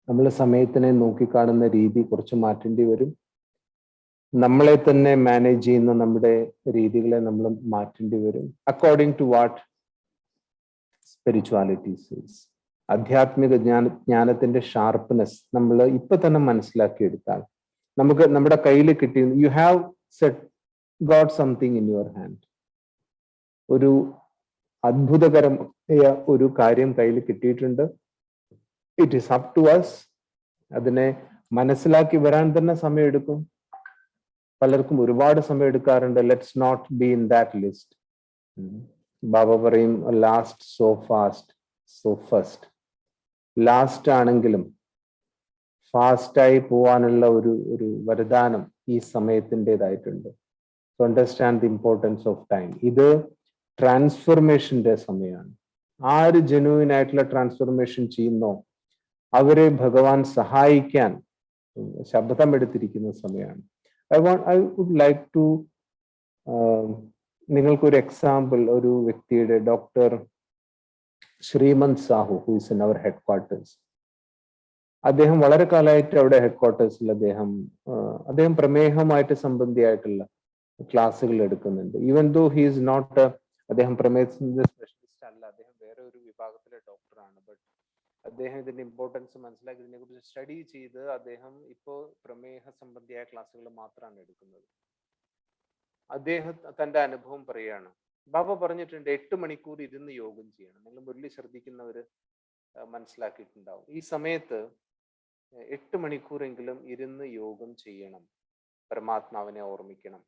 Speaker 1: നമ്മൾ സമയത്തിനെ നോക്കിക്കാണുന്ന രീതി കുറച്ച് മാറ്റേണ്ടി വരും. നമ്മളെ തന്നെ മാനേജ് ചെയ്യുന്ന നമ്മുടെ രീതികളെ നമ്മൾ മാറ്റേണ്ടി വരും. അക്കോർഡിംഗ് ടു വാട്ട് സ്പിരിച്വാലിറ്റി സീസ്. ആധ്യാത്മിക ജ്ഞാനത്തിന്റെ ഷാർപ്പ്നെസ് നമ്മൾ ഇപ്പൊ തന്നെ മനസ്സിലാക്കിയെടുത്താൽ നമുക്ക് നമ്മുടെ കയ്യിൽ കിട്ടി. You have set got something in your hand. ഒരു അത്ഭുതകരമായ ഒരു കാര്യം കയ്യിൽ കിട്ടിയിട്ടുണ്ട്. It is up to us. അതിനെ മനസ്സിലാക്കി വരാൻ തന്നെ സമയമെടുക്കും. പലർക്കും ഒരുപാട് സമയം എടുക്കാറുണ്ട്. Let's not be in that list. Baba പറയും last so fast so first. Last ആണെങ്കിലും ഫാസ്റ്റായി പോവാനുള്ള ഒരു വരദാനം ഈ സമയത്തിൻ്റെതായിട്ടുണ്ട്. So understand the importance of time. ഇത് ട്രാൻസ്ഫോർമേഷന്റെ സമയമാണ്. ആര് ജെന്യൂൻ ആയിട്ടുള്ള ട്രാൻസ്ഫോർമേഷൻ ചെയ്യുന്നോ അവരെ ഭഗവാൻ സഹായിക്കാൻ ശബ്ദമെടുത്തിരിക്കുന്ന സമയമാണ്. I would like to നിങ്ങൾക്കൊരു എക്സാമ്പിൾ, ഒരു വ്യക്തിയുടെ doctor Shrimant Sahu who is in our headquarters. അദ്ദേഹം വളരെ കാലമായിട്ട് അവിടെ ഹെഡ് ക്വാർട്ടേഴ്സിൽ അദ്ദേഹം പ്രമേഹമായിട്ട് സംബന്ധിയായിട്ടുള്ള ക്ലാസ്സുകൾ എടുക്കുന്നുണ്ട്. Even though he is not, അദ്ദേഹം പ്രമേഹത്തിന്റെ സ്പെഷ്യലിസ്റ്റ് അല്ല, അദ്ദേഹം വേറെ ഒരു വിഭാഗത്തിലെ ഡോക്ടറാണ്. ബട്ട് അദ്ദേഹം ഇതിന്റെ ഇമ്പോർട്ടൻസ് മനസ്സിലാക്കി ഇതിനെ കുറിച്ച് സ്റ്റഡി ചെയ്ത് അദ്ദേഹം ഇപ്പോൾ പ്രമേഹ സംബന്ധിയായ ക്ലാസ്സുകൾ മാത്രമാണ് എടുക്കുന്നത്. അദ്ദേഹം തന്റെ അനുഭവം പറയാണ്. ബാബ പറഞ്ഞിട്ടുണ്ട് 8 മണിക്കൂർ ഇരുന്ന് യോഗം ചെയ്യണം. നിങ്ങൾ മുരളി ശ്രദ്ധിക്കുന്നവര് മനസ്സിലാക്കിയിട്ടുണ്ടാവും. ഈ സമയത്ത് 8 മണിക്കൂറെങ്കിലും ഇരുന്ന് യോഗം ചെയ്യണം, പരമാത്മാവിനെ ഓർമ്മിക്കണം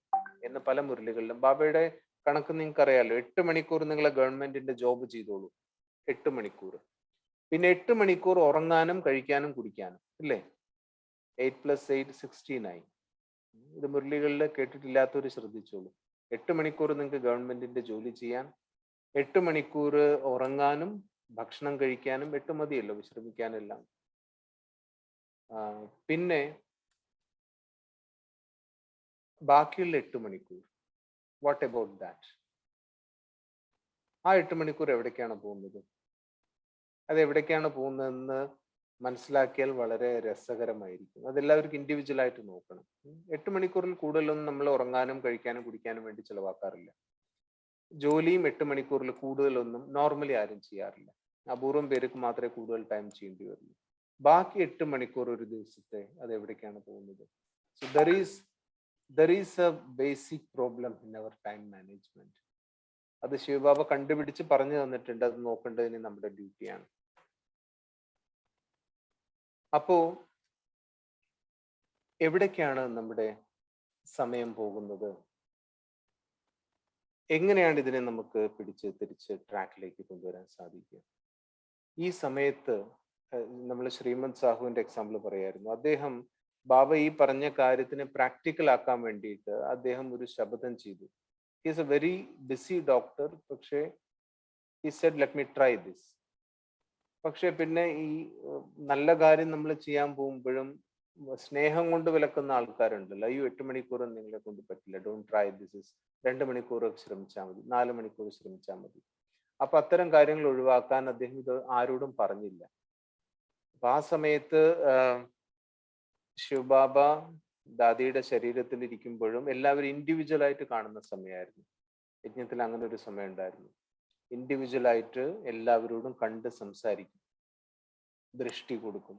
Speaker 1: എന്ന് പല മുരളികളിലും. ബാബയുടെ കണക്ക് നിങ്ങൾക്ക് അറിയാലോ, 8 മണിക്കൂർ നിങ്ങളെ ഗവൺമെന്റിന്റെ ജോബ് ചെയ്തോളൂ, 8 മണിക്കൂർ. പിന്നെ 8 മണിക്കൂർ ഉറങ്ങാനും കഴിക്കാനും കുടിക്കാനും, ഇല്ലേ? 8 + 8 16 ഇത് മുരളികളിൽ കേട്ടിട്ടില്ലാത്തവര് ശ്രദ്ധിച്ചോളൂ. 8 മണിക്കൂർ നിങ്ങൾക്ക് ഗവൺമെന്റിന്റെ ജോലി ചെയ്യാൻ, 8 മണിക്കൂർ ഉറങ്ങാനും ഭക്ഷണം കഴിക്കാനും, 8 മതിയല്ലോ വിശ്രമിക്കാനെല്ലാം. പിന്നെ ബാക്കിയുള്ള 8 മണിക്കൂർ, വാട്ട് അബൌട്ട് ദാറ്റ്? ആ 8 മണിക്കൂർ എവിടേക്കാണ് പോകുന്നത്? അത് എവിടേക്കാണ് പോകുന്നതെന്ന് മനസ്സിലാക്കിയാൽ വളരെ രസകരമായിരിക്കും. അതെല്ലാവർക്കും ഇൻഡിവിജ്വൽ ആയിട്ട് നോക്കണം. 8 മണിക്കൂറിൽ കൂടുതലൊന്നും നമ്മൾ ഉറങ്ങാനും കഴിക്കാനും കുടിക്കാനും വേണ്ടി ചിലവാക്കാറില്ല. ജോലിയും 8 മണിക്കൂറിൽ കൂടുതലൊന്നും നോർമലി ആരും ചെയ്യാറില്ല. അപൂർവം പേർക്ക് മാത്രമേ കൂടുതൽ ടൈം ചെയ്യേണ്ടി വരുള്ളൂ. ബാക്കി 8 മണിക്കൂർ ഒരു ദിവസത്തെ അത് എവിടേക്കാണ് പോകുന്നത്? So there is a basic problem in our time management. അത് ശിവബാബ കണ്ടുപിടിച്ച് പറഞ്ഞു തന്നിട്ടുണ്ട്. അത് നോക്കേണ്ടതിന് നമ്മുടെ ഡ്യൂട്ടിയാണ്. അപ്പോ എവിടേക്കാണ് നമ്മുടെ സമയം പോകുന്നത്? എങ്ങനെയാണ് ഇതിനെ നമുക്ക് പിടിച്ച് തിരിച്ച് ട്രാക്കിലേക്ക് കൊണ്ടുവരാൻ സാധിക്കുക? ഈ സമയത്ത് നമ്മൾ ശ്രീമന്ത് സാഹുവിന്റെ എക്സാമ്പിൾ പറയായിരുന്നു. അദ്ദേഹം ബാബ ഈ പറഞ്ഞ കാര്യത്തിനെ പ്രാക്ടിക്കൽ ആക്കാൻ വേണ്ടിയിട്ട് അദ്ദേഹം ഒരു ശപഥം ചെയ്തു. He is a very busy doctor, പക്ഷേ he said let me try this. പക്ഷെ പിന്നെ ഈ നല്ല കാര്യം നമ്മൾ ചെയ്യാൻ പോകുമ്പോഴും സ്നേഹം കൊണ്ട് വിലക്കുന്ന ആൾക്കാരുണ്ടല്ലോ. അയ്യോ 8 മണിക്കൂർ നിങ്ങളെ കൊണ്ട് പറ്റില്ല, ഡോണ്ട് ട്രൈ ദിസ്, 2 മണിക്കൂർ ശ്രമിച്ചാൽ മതി, 4 മണിക്കൂർ ശ്രമിച്ചാൽ മതി. അപ്പൊ അത്തരം കാര്യങ്ങൾ ഒഴിവാക്കാൻ അദ്ദേഹം ഇത് ആരോടും പറഞ്ഞില്ല. അപ്പൊ ആ സമയത്ത് ശിവബാബ ദാദിയുടെ ശരീരത്തിൽ ഇരിക്കുമ്പോഴും എല്ലാവരും ഇൻഡിവിജ്വൽ ആയിട്ട് കാണുന്ന സമയമായിരുന്നു. യജ്ഞത്തിൽ അങ്ങനെ ഒരു സമയം ഉണ്ടായിരുന്നു. ഇൻഡിവിജ്വൽ ആയിട്ട് എല്ലാവരോടും കണ്ട് സംസാരിക്കും, ദൃഷ്ടി കൊടുക്കും.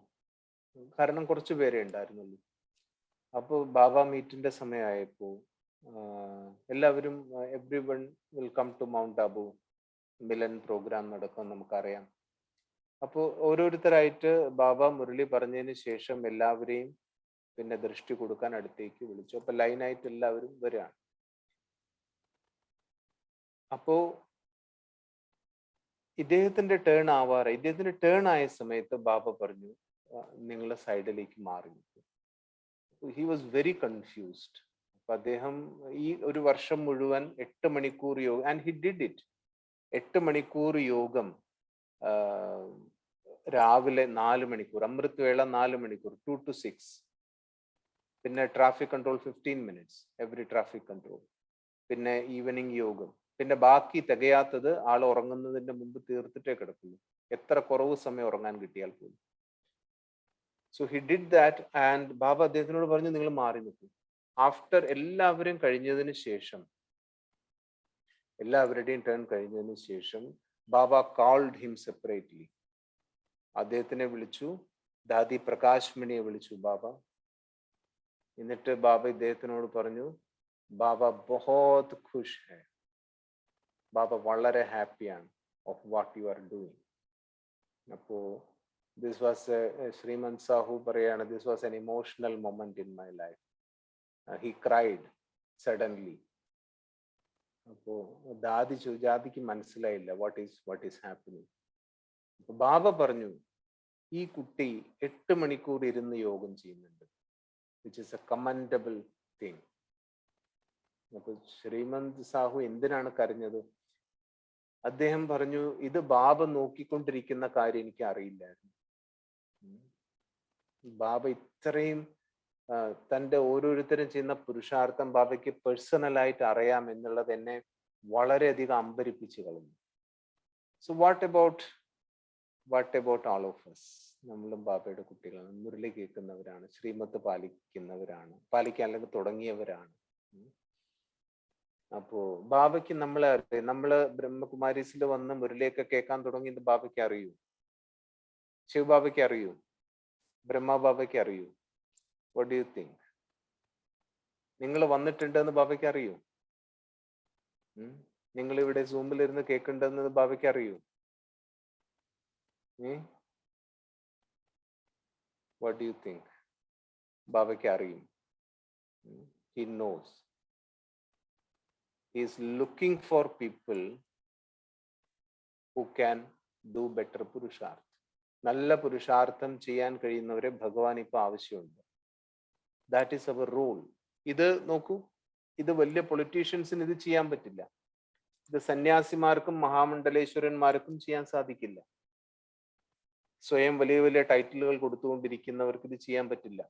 Speaker 1: കാരണം കുറച്ചു പേരെ ഉണ്ടായിരുന്നുള്ളൂ. അപ്പോൾ ബാബ മീറ്റിന്റെ സമയമായപ്പോൾ എല്ലാവരും every one will come to Mount Abu, മിലൻ പ്രോഗ്രാം നടക്കും നമുക്കറിയാം. അപ്പോൾ ഓരോരുത്തരായിട്ട് ബാബ മുരളി പറഞ്ഞതിന് ശേഷം എല്ലാവരെയും പിന്നെ ദൃഷ്ടി കൊടുക്കാൻ അടുത്തേക്ക് വിളിച്ചു. അപ്പൊ ലൈനായിട്ട് എല്ലാവരും വരികയാണ്. അപ്പോ ഇദ്ദേഹത്തിന്റെ ടേൺ ആയ സമയത്ത് ബാബ പറഞ്ഞു, നിങ്ങളെ സൈഡിലേക്ക് മാറി നിൽക്കും. He was very confused. അപ്പൊ അദ്ദേഹം ഈ ഒരു വർഷം മുഴുവൻ 8 മണിക്കൂർ യോഗം, ആൻഡ് ഹി ഡിഡ് ഇറ്റ്. 8 മണിക്കൂർ യോഗം, രാവിലെ 4 മണിക്കൂർ, അമൃത് വേള 4 മണിക്കൂർ 2 to 6, പിന്നെ traffic control 15 minutes every traffic control, പിന്നെ ഈവനിങ് യോഗം, പിന്നെ ബാക്കി തികയാത്തത് ആൾ ഉറങ്ങുന്നതിന്റെ മുമ്പ് തീർത്തിട്ടേ കിടക്കുള്ളൂ, എത്ര കുറവ് സമയം ഉറങ്ങാൻ കിട്ടിയാൽ പോലും. So he did that. And Baba അദ്ദേഹത്തിനോട് പറഞ്ഞു, നിങ്ങൾ മാറി നിൽക്കും. ആഫ്റ്റർ എല്ലാവരും കഴിഞ്ഞതിന് ശേഷം, എല്ലാവരുടെയും ടേൺ കഴിഞ്ഞതിന് ശേഷം ബാബ കോൾഡ് ഹിം സെപ്പറേറ്റ്ലി. അദ്ദേഹത്തിനെ വിളിച്ചു, ദാദി പ്രകാശ് മണിയെ വിളിച്ചു ബാബ. എന്നിട്ട് ബാബ ഇദ്ദേഹത്തിനോട് പറഞ്ഞു, ബാബ ബഹുത് ഖുഷ് ഹൈ, ബാബ വളരെ ഹാപ്പിയാണ് of what you are doing. അപ്പോ ദിസ് വാസ് ശ്രീമന്ത് സാഹു പറയാണ്, this was an emotional moment in my life. He cried suddenly. അപ്പോ ദാദിക്ക് മനസ്സിലായില്ല വാട്ട് ഈസ് ഹാപ്പനിങ്. ബാബ പറഞ്ഞു, ഈ കുട്ടി 8 മണിക്കൂർ ഇരുന്ന് യോഗം ചെയ്യുന്നുണ്ട്, which is A commendable thing. അപ്പൊ ശ്രീമന്ത് സാഹു എന്തിനാണ് കരഞ്ഞത്? അദ്ദേഹം പറഞ്ഞു, ഇത് ബാബ നോക്കിക്കൊണ്ടിരിക്കുന്ന കാര്യം എനിക്ക് അറിയില്ലായിരുന്നു. ബാബ ഇത്രയും തൻ്റെ ഓരോരുത്തരും ചെയ്യുന്ന പുരുഷാർത്ഥം ബാബയ്ക്ക് പേഴ്സണലായിട്ട് അറിയാം എന്നുള്ളത് എന്നെ വളരെയധികം അമ്പരിപ്പിച്ചു കളഞ്ഞു. So what about what about all of us? നമ്മളും ബാബയുടെ കുട്ടികളാണ്, മുരളി കേൾക്കുന്നവരാണ്, ശ്രീമത്ത് പാലിക്കുന്നവരാണ്, പാലിക്കാൻ അല്ലെങ്കിൽ തുടങ്ങിയവരാണ്. അപ്പോ ബാബയ്ക്ക് നമ്മളെ അറിയാം. നമ്മള് ബ്രഹ്മകുമാരീസിൽ വന്ന് മുരളിയൊക്കെ കേൾക്കാൻ തുടങ്ങിയത് ബാബയ്ക്ക് അറിയൂ? ശിവബാബയ്ക്ക് അറിയൂ? ബ്രഹ്മബാബയ്ക്ക് അറിയൂ? What do you think? നിങ്ങൾ വന്നിട്ടുണ്ടെന്ന് ബാബയ്ക്ക് അറിയൂ? നിങ്ങൾ ഇവിടെ സൂമിലിരുന്ന് കേൾക്കുന്നുണ്ടെന്ന് ബാബയ്ക്ക് അറിയൂ? What do you think? ബാബയ്ക്ക് അറിയും. He knows. He is looking for people who can do better പുരുഷാർത്ഥം. നല്ല പുരുഷാർത്ഥം ചെയ്യാൻ കഴിയുന്നവരെ ഭഗവാൻ ഇപ്പൊ ആവശ്യമുണ്ട്. That is our rule. ഇത് നോക്കൂ, ഇത് വലിയ പൊളിറ്റീഷ്യൻസിന് ഇത് ചെയ്യാൻ പറ്റില്ല. ഇത് സന്യാസിമാർക്കും മഹാമണ്ഡലേശ്വരന്മാർക്കും ചെയ്യാൻ സാധിക്കില്ല. സ്വയം വലിയ വലിയ ടൈറ്റിലുകൾ കൊടുത്തുകൊണ്ടിരിക്കുന്നവർക്ക് ഇത് ചെയ്യാൻ പറ്റില്ല.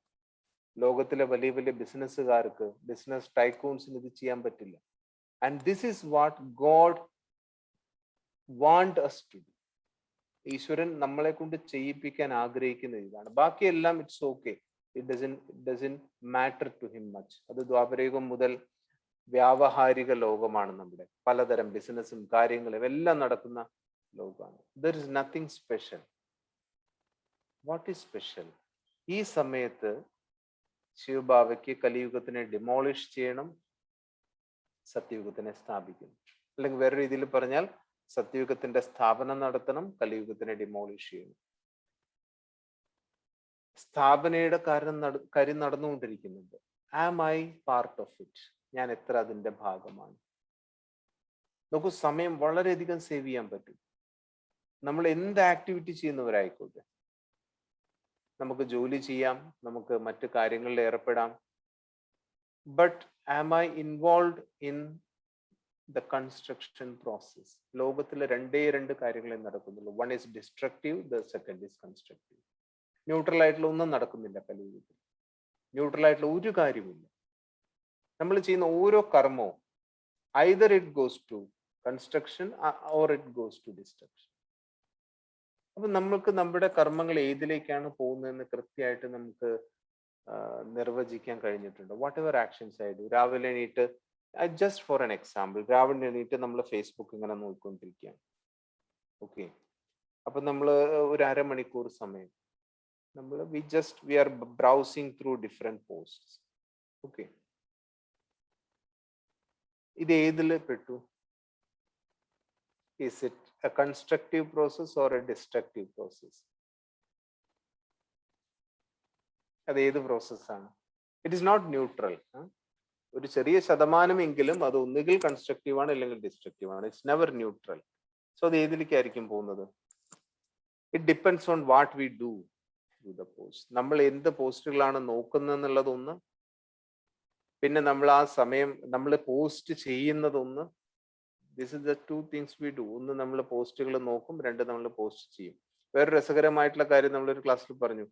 Speaker 1: ലോകത്തിലെ വലിയ വലിയ ബിസിനസ്സുകാർക്ക്, ബിസിനസ് ടൈക്കൂൺസിന് ഇത് ചെയ്യാൻ പറ്റില്ല. And this is what God want us to do. ഈശ്വരൻ നമ്മളെ കൊണ്ട് ചെയ്യിപ്പിക്കാൻ ആഗ്രഹിക്കുന്ന ഇതാണ്. ബാക്കിയെല്ലാം it's okay, it doesn't matter to him much. അത് ദ്വാപരയുഗം മുതൽ വ്യാവഹാരിക ലോകമാണ്. നമ്മുടെ പലതരം ബിസിനസ്സും കാര്യങ്ങളും എല്ലാം നടക്കുന്ന ലോകമാണ്. There is nothing special. What is special? ഈ സമയത്ത് ശിവബാബയ്ക്ക് കലിയുഗത്തിനെ ഡിമോളിഷ് ചെയ്യണം, സത്യയുഗത്തിനെ സ്ഥാപിക്കണം. അല്ലെങ്കിൽ വേറെ രീതിയിൽ പറഞ്ഞാൽ സത്യയുഗത്തിന്റെ സ്ഥാപനം നടത്തണം, കലിയുഗത്തിനെ ഡിമോളിഷ് ചെയ്യണം. സ്ഥാപനയുടെ കാര്യം നടന്നുകൊണ്ടിരിക്കുന്നുണ്ട്. Am I part of it? ഞാൻ എത്ര അതിന്റെ ഭാഗമാണ്? നോക്കൂ, സമയം വളരെയധികം സേവ് ചെയ്യാൻ പറ്റും. നമ്മൾ എന്ത് ആക്ടിവിറ്റി ചെയ്യുന്നവരായിക്കോട്ടെ, നമുക്ക് ജോലി ചെയ്യാം, നമുക്ക് മറ്റു കാര്യങ്ങളിൽ ഏർപ്പെടാം. But am I involve in the construction process? ലോകത്തിലെ രണ്ട് കാര്യങ്ങളെ നടക്കുന്നുള്ളൂ. One is destructive, the second is constructive. Neutral ആയിട്ടുള്ള ഒന്നും നടക്കുന്നില്ല കലിയുഗത്തിൽ. ന്യൂട്രൽ ആയിട്ടുള്ള ഒരു കാര്യമില്ല. നമ്മൾ ചെയ്യുന്ന ഓരോ കർമ്മവും either it goes to construction or it goes to destruction. അപ്പൊ നമ്മൾക്ക് നമ്മുടെ കർമ്മങ്ങൾ ഏതിലേക്കാണ് പോകുന്നതെന്ന് കൃത്യമായിട്ട് നമുക്ക് നിർവചിക്കാൻ കഴിഞ്ഞിട്ടുണ്ട്. വാട്ട് എവർ ആക്ഷൻസ് ആയിട്ട് രാവിലെ എണീറ്റ്, ജസ്റ്റ് ഫോർ എൻ എക്സാമ്പിൾ, രാവിലെ എണീറ്റ് നമ്മൾ ഫേസ്ബുക്ക് ഇങ്ങനെ നോക്കിക്കൊണ്ടിരിക്കുകയാണ്. ഓക്കെ, അപ്പൊ നമ്മൾ ഒരു അരമണിക്കൂർ സമയം we are browsing through different posts. Okay, ഇത് ഏതിൽ പെട്ടു? Is it a constructive process or a destructive process? അത് ഏത് പ്രോസസ്സാണ്? It is not neutral. ഒരു ചെറിയ ശതമാനമെങ്കിലും അത് ഒന്നുകിൽ കൺസ്ട്രക്റ്റീവ് ആണ് അല്ലെങ്കിൽ ഡിസ്ട്രക്റ്റീവ് ആണ്. It's never neutral. സോ അത് ഏതിലേക്കായിരിക്കും പോകുന്നത്? It depends on what we do to the post. നമ്മൾ എന്ത് പോസ്റ്റുകളാണ് നോക്കുന്നതെന്നുള്ളതൊന്ന്, പിന്നെ നമ്മൾ ആ സമയം നമ്മൾ പോസ്റ്റ് ചെയ്യുന്നതൊന്ന്. This is the two things we do. ഒന്ന്, നമ്മൾ പോസ്റ്റുകൾ നോക്കും, രണ്ട്, നമ്മൾ പോസ്റ്റ് ചെയ്യും. വേറെ രസകരമായിട്ടുള്ള കാര്യം നമ്മളൊരു ക്ലാസ്സിൽ പറഞ്ഞു,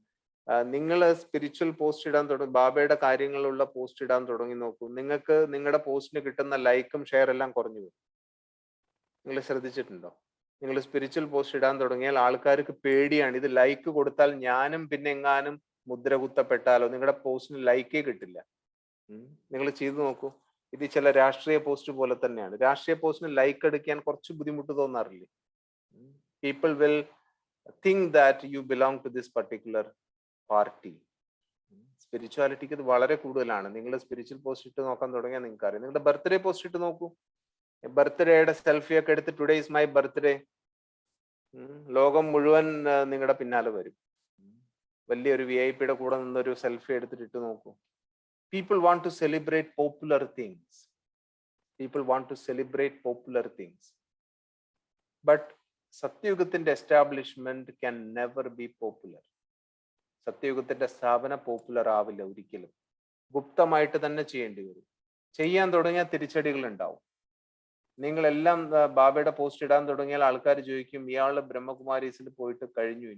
Speaker 1: നിങ്ങൾ സ്പിരിച്വൽ പോസ്റ്റ് ഇടാൻ തുടങ്ങി, ബാബയുടെ കാര്യങ്ങളുള്ള പോസ്റ്റ് ഇടാൻ തുടങ്ങി നോക്കൂ, നിങ്ങൾക്ക് നിങ്ങളുടെ പോസ്റ്റിന് കിട്ടുന്ന ലൈക്കും ഷെയർ എല്ലാം കുറഞ്ഞു പോകും. നിങ്ങൾ ശ്രദ്ധിച്ചിട്ടുണ്ടോ? നിങ്ങൾ സ്പിരിച്വൽ പോസ്റ്റ് ഇടാൻ തുടങ്ങിയാൽ ആൾക്കാർക്ക് പേടിയാണ്, ഇത് ലൈക്ക് കൊടുത്താൽ ഞാനും പിന്നെ എങ്ങാനും മുദ്ര കുത്തപ്പെട്ടാലോ, നിങ്ങളുടെ പോസ്റ്റിന് ലൈക്കേ കിട്ടില്ല. നിങ്ങൾ ചെയ്തു നോക്കൂ. ഇത് ചില രാഷ്ട്രീയ പോസ്റ്റ് പോലെ തന്നെയാണ്. രാഷ്ട്രീയ പോസ്റ്റിന് ലൈക്ക് എടുക്കാൻ കുറച്ച് ബുദ്ധിമുട്ട് തോന്നാറില്ലേ? People will think that you belong to this particular party. സ്പിരിച്വാലിറ്റിക്ക് ഇത് വളരെ കൂടുതലാണ്. നിങ്ങൾ സ്പിരിച്വൽ പോസ്റ്റ് ഇട്ട് നോക്കാൻ തുടങ്ങിയാൽ നിങ്ങൾക്ക് അറിയാം. നിങ്ങളുടെ ബർത്ത്ഡേ പോസ്റ്റ് ഇട്ട് നോക്കൂ. ബർത്ത്ഡേയുടെ സെൽഫി ഒക്കെ എടുത്ത് ടുഡേ ഇസ് മൈ ബർത്ത്ഡേ, ലോകം മുഴുവൻ നിങ്ങളുടെ പിന്നാലെ വരും. വലിയൊരു VIP യുടെ കൂടെ നിന്നൊരു സെൽഫി എടുത്തിട്ട് ഇട്ട് നോക്കൂ. People want to celebrate popular things. People want to celebrate popular things. But സത്യയുഗത്തിന്റെ establishment can never be popular. സത്യയുഗത്തിന്റെ സ്ഥാപന പോപ്പുലർ ആവില്ല ഒരിക്കലും. ഗുപ്തമായിട്ട് തന്നെ ചെയ്യേണ്ടി വരും. ചെയ്യാൻ തുടങ്ങിയാൽ തിരിച്ചടികൾ ഉണ്ടാവും. നിങ്ങളെല്ലാം ബാബയുടെ പോസ്റ്റ് ഇടാൻ തുടങ്ങിയാൽ ആൾക്കാർ ചോദിക്കും, ഇയാള് ബ്രഹ്മകുമാരീസിൽ പോയിട്ട് കഴിഞ്ഞു,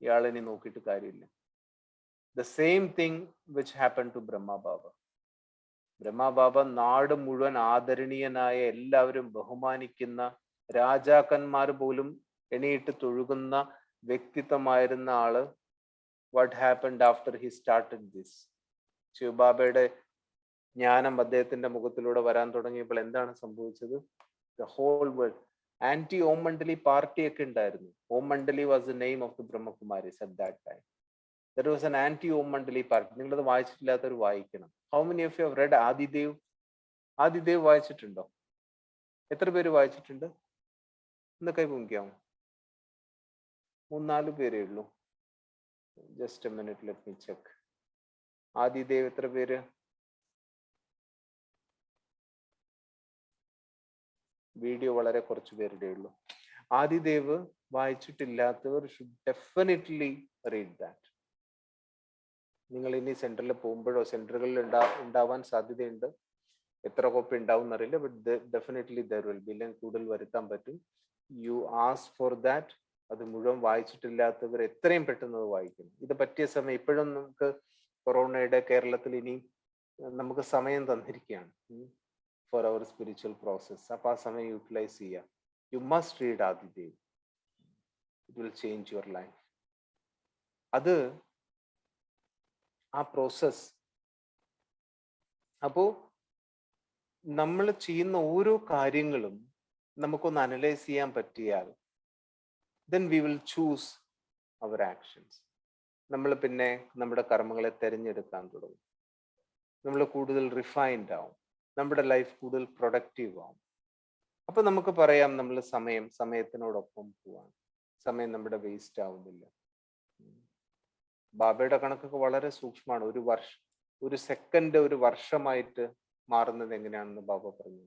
Speaker 1: ഇയാളിനി നോക്കിയിട്ട് കാര്യമില്ല. The same thing which happened to Brahma Baba. Brahma Baba നാട് മുഴുവൻ ആദരണീയനായ, എല്ലാവരും ബഹുമാനിക്കുന്ന, രാജാക്കന്മാർ പോലും എണീറ്റ് തൊഴുകുന്ന വ്യക്തിത്വമായിരുന്ന ആള്, what happened after he started this? ശിവബാബയുടെ ജ്ഞാനം അദ്ദേഹത്തിന്റെ മുഖത്തിലൂടെ വരാൻ തുടങ്ങിയപ്പോൾ എന്താണ് സംഭവിച്ചത്? The whole world, anti Om Mandali party ഒക്കെ ഉണ്ടായിരുന്നു. Om Mandali was the name of the Brahma Kumaris at that time. There was an anti Om Mandali party. നിങ്ങളത് വായിച്ചിട്ടില്ലാത്തവർ വായിക്കണം. How many of you have read Adidev? Adidev വായിച്ചിട്ടുണ്ടോ? എത്ര പേര് വായിച്ചിട്ടുണ്ട്? ഒന്ന് കൈ പൊങ്ങിക്കാമോ? 3-4 പേരേ ഉള്ളൂ. Just a minute, let me check. Adidev എത്ര പേര്? വീഡിയോ വളരെ കുറച്ച് പേരുടെ ഉള്ളൂ. ആദിദേവ് വായിച്ചിട്ടില്ലാത്തവർ ഷുഡ് ഡെഫിനറ്റ്ലി റീഡ് ദാറ്റ്. നിങ്ങൾ ഇനി സെന്ററിൽ പോകുമ്പോഴോ, സെന്ററുകളിൽ ഉണ്ടാവാൻ സാധ്യതയുണ്ട്. എത്ര കോപ്പി ഉണ്ടാവും എന്നറിയില്ല, but definitely there will be. അല്ലെങ്കിൽ കൂടുതൽ വരുത്താൻ പറ്റും. You ask for that. അത് മുഴുവൻ വായിച്ചിട്ടില്ലാത്തവർ എത്രയും പെട്ടെന്ന് അത് വായിക്കണം. ഇത് പറ്റിയ സമയം ഇപ്പോഴും നമുക്ക് കൊറോണയുടെ കേരളത്തിൽ ഇനി നമുക്ക് സമയം തന്നിരിക്കുകയാണ് ഫോർ അവർ സ്പിരിച്വൽ പ്രോസസ്. അപ്പൊ ആ സമയം യൂട്ടിലൈസ് ചെയ്യുക. You must read Adidev. It will change your life. അത് ആ പ്രോസസ്. അപ്പോ നമ്മൾ ചെയ്യുന്ന ഓരോ കാര്യങ്ങളും നമുക്കൊന്ന് അനലൈസ് ചെയ്യാൻ പറ്റിയാൽ then we will choose our actions. നമ്മൾ പിന്നെ നമ്മുടെ കർമ്മങ്ങളെ തിരഞ്ഞെടുക്കാൻ തുടങ്ങും. നമ്മൾ കൂടുതൽ റിഫൈൻഡ് ആവും. നമ്മുടെ ലൈഫ് കൂടുതൽ പ്രൊഡക്റ്റീവ് ആവും. അപ്പൊ നമുക്ക് പറയാം നമ്മൾ സമയത്തിനോടൊപ്പം പോവാൻ. സമയം നമ്മുടെ വേസ്റ്റ് ആവുന്നില്ല. ബാബയുടെ കണക്കൊക്കെ വളരെ സൂക്ഷ്മമാണ്. ഒരു സെക്കൻഡ് ഒരു വർഷമായിട്ട് മാറുന്നത് എങ്ങനെയാണെന്ന് ബാബ പറഞ്ഞു.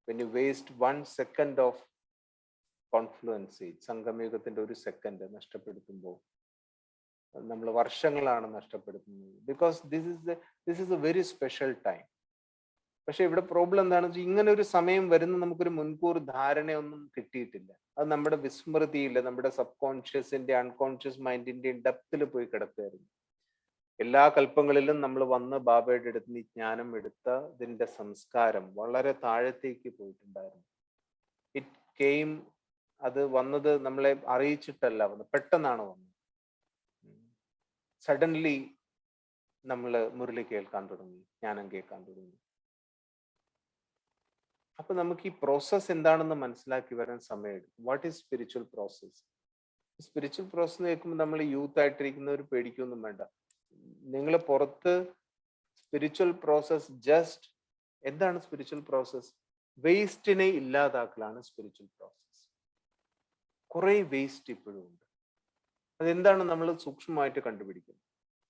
Speaker 1: when you waste 1 second of confluence, സംഗമയുഗത്തിന്റെ 1 സെക്കൻഡ് നഷ്ടപ്പെടുത്തുമ്പോൾ നമ്മൾ വർഷങ്ങളാണ് നഷ്ടപ്പെടുത്തുന്നത്. Because this is a very special time. പക്ഷെ ഇവിടെ പ്രോബ്ലം എന്താണെന്ന് വെച്ചാൽ ഇങ്ങനെ ഒരു സമയം വരുന്ന നമുക്കൊരു മുൻകൂർ ധാരണയൊന്നും കിട്ടിയിട്ടില്ല. അത് നമ്മുടെ വിസ്മൃതിയില്ല, നമ്മുടെ സബ് കോൺഷ്യസിന്റെ അൺകോൺഷ്യസ് മൈൻഡിന്റെ ഡെപ്തിൽ പോയി കിടക്കുകയായിരുന്നു. എല്ലാ കൽപ്പങ്ങളിലും നമ്മൾ വന്ന് ബാബയുടെ അടുത്ത് നിന്ന് ജ്ഞാനം എടുത്ത ഇതിന്റെ സംസ്കാരം വളരെ താഴത്തേക്ക് പോയിട്ടുണ്ടായിരുന്നു. ഇറ്റ് കെയിം, അത് വന്നത് നമ്മളെ അറിയിച്ചിട്ടല്ല വന്നത്, പെട്ടെന്നാണ് വന്നത്. സഡൻലി നമ്മൾ മുരളി കേൾക്കാൻ തുടങ്ങി, ജ്ഞാനം കേൾക്കാൻ തുടങ്ങി. അപ്പൊ നമുക്ക് ഈ പ്രോസസ് എന്താണെന്ന് മനസ്സിലാക്കി വരാൻ സമയമെടുക്കും. What is spiritual process? Spiritual process കേൾക്കുമ്പോൾ നമ്മൾ യൂത്ത് ആയിട്ടിരിക്കുന്നവർ പേടിക്കൊന്നും വേണ്ട. നിങ്ങൾ പുറത്ത് സ്പിരിച്വൽ പ്രോസസ് ജസ്റ്റ് എന്താണ് സ്പിരിച്വൽ പ്രോസസ്? വേസ്റ്റിനെ ഇല്ലാതാക്കലാണ് സ്പിരിച്വൽ പ്രോസസ്. കുറെ വേസ്റ്റ് ഇപ്പോഴും ഉണ്ട്. അതെന്താണ് നമ്മൾ സൂക്ഷ്മമായിട്ട് കണ്ടുപിടിക്കുന്നത്.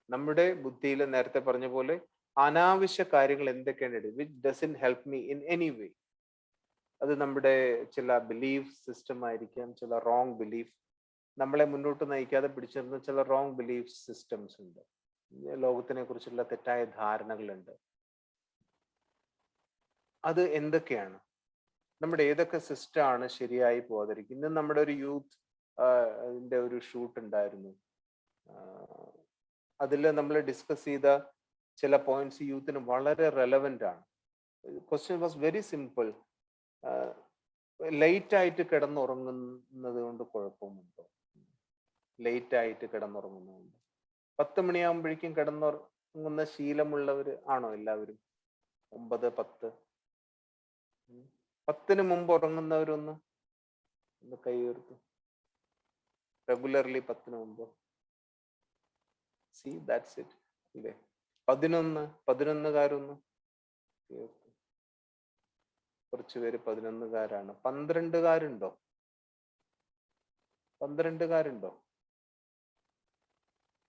Speaker 1: നമ്മുടെ ബുദ്ധിയിൽ നേരത്തെ പറഞ്ഞ പോലെ അനാവശ്യ കാര്യങ്ങൾ എന്തൊക്കെയാണ് which doesn't help me in any way. അത് നമ്മുടെ ചില ബിലീഫ് സിസ്റ്റം ആയിരിക്കാം, ചില റോങ് ബിലീഫ്, നമ്മളെ മുന്നോട്ട് നയിക്കാതെ പിടിച്ചിരുന്ന ചില റോങ് ബിലീഫ് സിസ്റ്റംസ് ഉണ്ട്. ലോകത്തിനെ കുറിച്ചുള്ള തെറ്റായ ധാരണകളുണ്ട്. അത് എന്തൊക്കെയാണ്? നമ്മുടെ ഏതൊക്കെ സിസ്റ്റം ആണ് ശരിയായി പോകാതിരിക്കുന്നത്? ഇന്ന് നമ്മുടെ ഒരു യൂത്ത് അതിന്റെ ഒരു ഷൂട്ട് ഉണ്ടായിരുന്നു. അതിൽ നമ്മൾ ഡിസ്കസ് ചെയ്ത ചില പോയിന്റ്സ് യൂത്തിന് വളരെ റെലവെന്റ് ആണ്. Question was very simple. Late ആയിട്ട് കിടന്നുറങ്ങുന്നത് കൊണ്ട് കുഴപ്പമുണ്ടോ? ലേറ്റ് ആയിട്ട് കിടന്നുറങ്ങുന്നതുകൊണ്ട് 10 മണിയാകുമ്പോഴേക്കും കിടന്നുറങ്ങുന്ന ശീലമുള്ളവർ ആണോ എല്ലാവരും? 9, 10, 10-ന് മുമ്പ് ഉറങ്ങുന്നവരൊന്ന് കൈ ഉയർത്തും. റെഗുലർലി 10-ന് മുമ്പ്. C that's it. ഇല്ലേ? 11-കാരൊന്ന് ഉയർത്തും. കുറച്ചു പേര് 11-കാരാണ്. 12-കാരുണ്ടോ? 12-കാരുണ്ടോ?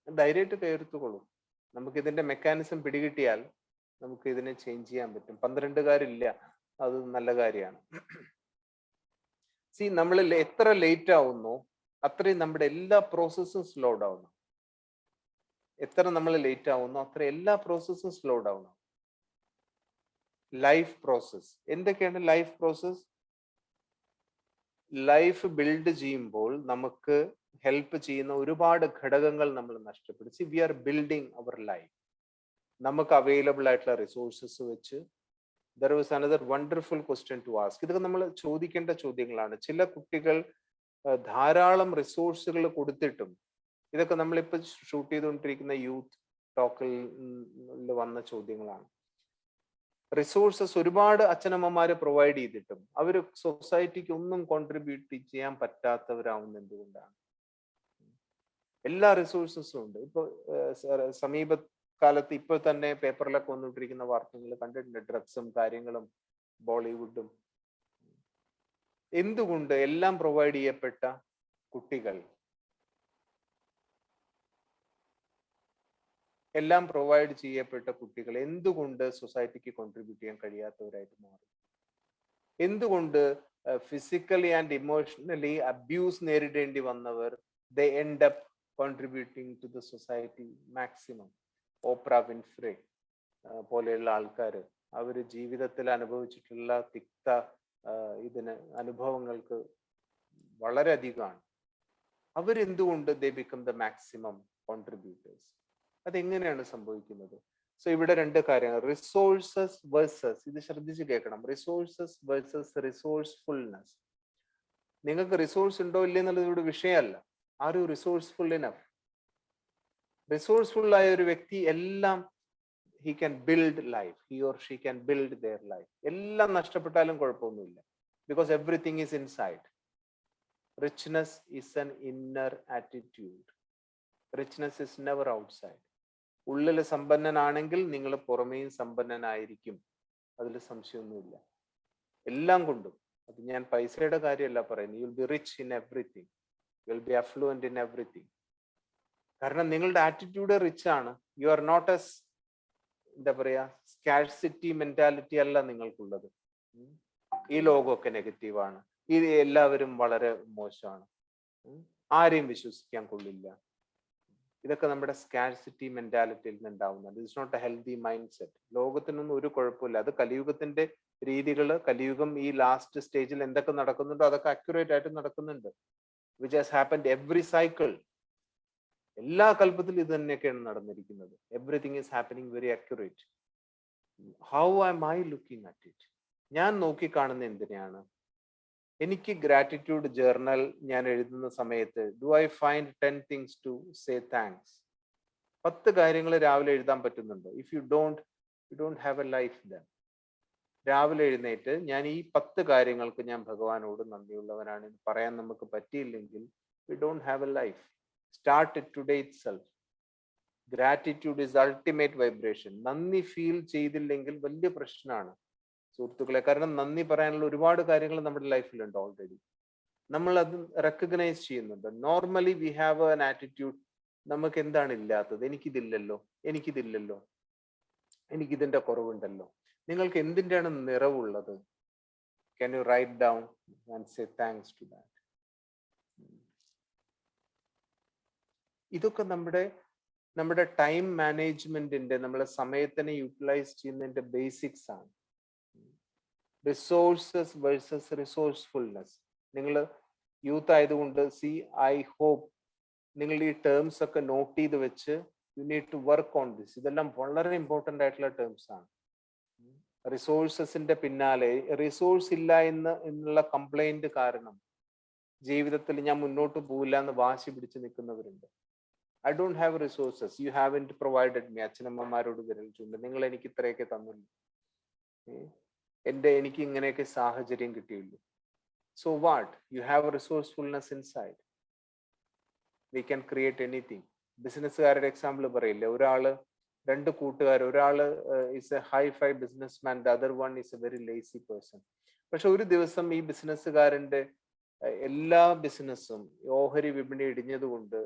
Speaker 1: ധൈര്യമായിട്ട് കയർത്തുകൊള്ളൂ. നമുക്ക് ഇതിന്റെ മെക്കാനിസം പിടികിട്ടിയാൽ നമുക്ക് ഇതിനെ ചേഞ്ച് ചെയ്യാൻ പറ്റും. 12-കാരില്ല, അത് നല്ല കാര്യമാണ്. സി, നമ്മൾ എത്ര ലേറ്റ് ആവുന്നോ അത്രയും നമ്മുടെ എല്ലാ പ്രോസസ്സും സ്ലോ ഡൗൺ ആവും. എത്ര നമ്മൾ ലേറ്റ് ആവുന്നോ അത്ര എല്ലാ പ്രോസസ്സും സ്ലോ ഡൗൺ ആവും. ലൈഫ് പ്രോസസ് എന്തൊക്കെയാണ്? ലൈഫ് പ്രോസസ് ലൈഫ് ബിൽഡ് ചെയ്യുമ്പോൾ നമുക്ക് ഹെൽപ്പ് ചെയ്യുന്ന ഒരുപാട് ഘടകങ്ങൾ നമ്മൾ നഷ്ടപ്പെടും. See, we are building our life. നമുക്ക് അവൈലബിൾ ആയിട്ടുള്ള റിസോഴ്സസ് വെച്ച്. There was another wonderful question to ask. ഇതൊക്കെ നമ്മൾ ചോദിക്കേണ്ട ചോദ്യങ്ങളാണ്. ചില കുട്ടികൾ ധാരാളം റിസോഴ്സുകൾ കൊടുത്തിട്ടും, ഇതൊക്കെ നമ്മളിപ്പോൾ ഷൂട്ട് ചെയ്തുകൊണ്ടിരിക്കുന്ന യൂത്ത് ടോക്കിൽ വന്ന ചോദ്യങ്ങളാണ്. റിസോഴ്സസ് ഒരുപാട് അച്ഛനമ്മമാര് പ്രൊവൈഡ് ചെയ്തിട്ടും അവർ സൊസൈറ്റിക്ക് ഒന്നും കോൺട്രിബ്യൂട്ട് ചെയ്യാൻ പറ്റാത്തവരാവുന്ന എന്തുകൊണ്ടാണ്? എല്ലാ റിസോഴ്സസും ഉണ്ട്. ഇപ്പൊ സമീപകാലത്ത് ഇപ്പോൾ തന്നെ പേപ്പറിലൊക്കെ വന്നുകൊണ്ടിരിക്കുന്ന വാർത്തകൾ കണ്ടിട്ടുണ്ട്. ഡ്രഗ്സും കാര്യങ്ങളും, ബോളിവുഡും. എന്തുകൊണ്ട് എല്ലാം പ്രൊവൈഡ് ചെയ്യപ്പെട്ട കുട്ടികൾ, എല്ലാം പ്രൊവൈഡ് ചെയ്യപ്പെട്ട കുട്ടികൾ എന്തുകൊണ്ട് സൊസൈറ്റിക്ക് കോൺട്രിബ്യൂട്ട് ചെയ്യാൻ കഴിയാത്തവരായിട്ട് മാറി? എന്തുകൊണ്ട് ഫിസിക്കലി ആൻഡ് ഇമോഷണലി അബ്യൂസ് നേരിടേണ്ടി വന്നവർ they end up contributing to the society maximum? Oprah Winfrey പോലെയുള്ള ആൾക്കാർ അവർ ജീവിതത്തിൽ അനുഭവിച്ചിട്ടുള്ള തിക്ത അനുഭവങ്ങൾക്ക് വളരെയധികമാണ്. അവരെന്തുകൊണ്ട് they become the maximum contributors? അതെങ്ങനെയാണ് സംഭവിക്കുന്നത്? സോ ഇവിടെ രണ്ട് കാര്യങ്ങൾ, റിസോഴ്സസ് വേഴ്സസ്, ഇത് ശ്രദ്ധിച്ച് കേൾക്കണം, റിസോഴ്സസ് വേഴ്സസ് റിസോഴ്സ്ഫുൾനെസ്. നിങ്ങൾക്ക് റിസോഴ്സ് ഉണ്ടോ ഇല്ലേ എന്നുള്ളത് ഇവിടെ വിഷയമല്ല. Are you resourceful enough? Resourceful ആയ ഒരു വ്യക്തി എല്ലാം he can build life, he or she can build their life. എല്ലാം നഷ്ടപ്പെട്ടാലും കുഴപ്പമൊന്നുമില്ല, because everything is inside. Richness is an inner attitude. Richness is never outside. ഉള്ളിൽ സമ്പന്നനാണെങ്കിൽ നിങ്ങൾ പുറമേയും സമ്പന്നനായിരിക്കും, അതിൽ സംശയമൊന്നുമില്ല. എല്ലാം കൊണ്ടും. അത് ഞാൻ പൈസയുടെ കാര്യമല്ല പറയുന്നത്. You will be rich in everything, you will be affluent in everything. കാരണം നിങ്ങളുടെ ആറ്റിറ്റ്യൂഡ് റിച്ച് ആണ്. യു ആർ നോട്ട് എസ്, എന്താ പറയാ, സ്കാർസിറ്റി മെന്റാലിറ്റി അല്ല നിങ്ങൾക്കുള്ളത്. ഈ ലോകമൊക്കെ നെഗറ്റീവാണ്, ഇത് എല്ലാവരും വളരെ മോശമാണ്, ആരെയും വിശ്വസിക്കാൻ കൊള്ളില്ല. ഇതൊക്കെ നമ്മുടെ സ്കാർസിറ്റി മെന്റാലിറ്റിയിൽ നിന്നുണ്ടാവുന്നുണ്ട്. It's not a healthy mindset. ലോകത്തിനൊന്നും ഒരു കുഴപ്പമില്ല. അത് കലിയുഗത്തിന്റെ രീതികൾ, കലിയുഗം ഈ ലാസ്റ്റ് സ്റ്റേജിൽ എന്തൊക്കെ നടക്കുന്നുണ്ടോ അതൊക്കെ അക്യുറേറ്റ് ആയിട്ട് നടക്കുന്നുണ്ട്. Which has happened every cycle. എല്ലാ കൽപ്പത്തിലും ഇത് തന്നെയൊക്കെയാണ് നടന്നിരിക്കുന്നത്. Everything is happening very accurate. How am I looking at it? ഞാൻ നോക്കിക്കാണുന്ന എന്തിനാണ്? എനിക്ക് ഗ്രാറ്റിറ്റ്യൂഡ് ജേർണൽ ഞാൻ എഴുതുന്ന സമയത്ത് do I find 10 things to say thanks? 10 കാര്യങ്ങൾ രാവിലെ എഴുതാൻ പറ്റുന്നുണ്ടോ? If you don't have a life then. രാവിലെ എഴുന്നേറ്റ് ഞാൻ ഈ 10 കാര്യങ്ങൾക്ക് ഞാൻ ഭഗവാനോട് നന്ദിയുള്ളവനാണ് എന്ന് പറയാൻ നമുക്ക് പറ്റിയില്ലെങ്കിൽ we don't have a life. Start it today itself. Gratitude is ultimate vibration. നന്ദി ഫീൽ ചെയ്തില്ലെങ്കിൽ വലിയ പ്രശ്നമാണ് സുഹൃത്തുക്കളെ. കാരണം നന്ദി പറയാനുള്ള ഒരുപാട് കാര്യങ്ങൾ നമ്മുടെ ലൈഫിലുണ്ട് ഓൾറെഡി. നമ്മൾ അത് റെക്കഗ്നൈസ് ചെയ്യുന്നുണ്ട്. Normally we have an attitude, നമുക്ക് എന്താണ് ഇല്ലാത്തത്? എനിക്കിതില്ലല്ലോ, എനിക്കിതിന്റെ കുറവുണ്ടല്ലോ. നിങ്ങൾക്ക് എന്തിൻ്റെയാണ് നിറവുള്ളത്? Can you write down and say thanks to that? ഇതൊക്കെ നമ്മുടെ ടൈം മാനേജ്മെന്റിന്റെ, നമ്മളെ സമയത്തിനെ യൂട്ടിലൈസ് ചെയ്യുന്നതിന്റെ ബേസിക്സ് ആണ്. Resources versus resourcefulness. നിങ്ങൾ യൂത്ത് ആയതുകൊണ്ട് ഐ ഹോപ്പ് നിങ്ങൾ ഈ ടേംസ് ഒക്കെ നോട്ട് ചെയ്ത് വെച്ച് you need to work on this. ഇതെല്ലാം വളരെ ഇമ്പോർട്ടൻ്റ് ആയിട്ടുള്ള ടേംസ് ആണ്. റിസോഴ്സസിന്റെ പിന്നാലെ റിസോഴ്സ് ഇല്ല എന്നുള്ള കംപ്ലൈന്റ് കാരണം ജീവിതത്തിൽ ഞാൻ മുന്നോട്ട് പോവില്ല എന്ന് വാശി പിടിച്ച് നിൽക്കുന്നവരുണ്ട്. I don't have resources. You haven't provided me. അച്ഛനമ്മമാരോട് വിരൽ ചൂണ്ട്, നിങ്ങൾ എനിക്ക് ഇത്രയൊക്കെ തന്നില്ല, എനിക്ക് ഇങ്ങനെയൊക്കെ സാഹചര്യം കിട്ടിയുള്ളൂ. So what? You have a resourcefulness inside. We can create anything. ബിസിനസ്സുകാരുടെ എക്സാമ്പിൾ പറയില്ലേ, രണ്ട് കൂട്ടുകാർ, ഒരാള് is a high-fi businessman, the other one is a very lazy person. പക്ഷെ ഒരു ദിവസം ഈ ബിസിനസ്സുകാരന്റെ എല്ലാ ബിസിനസ്സും ഓഹരി വിപണി ഇടിഞ്ഞതുകൊണ്ട്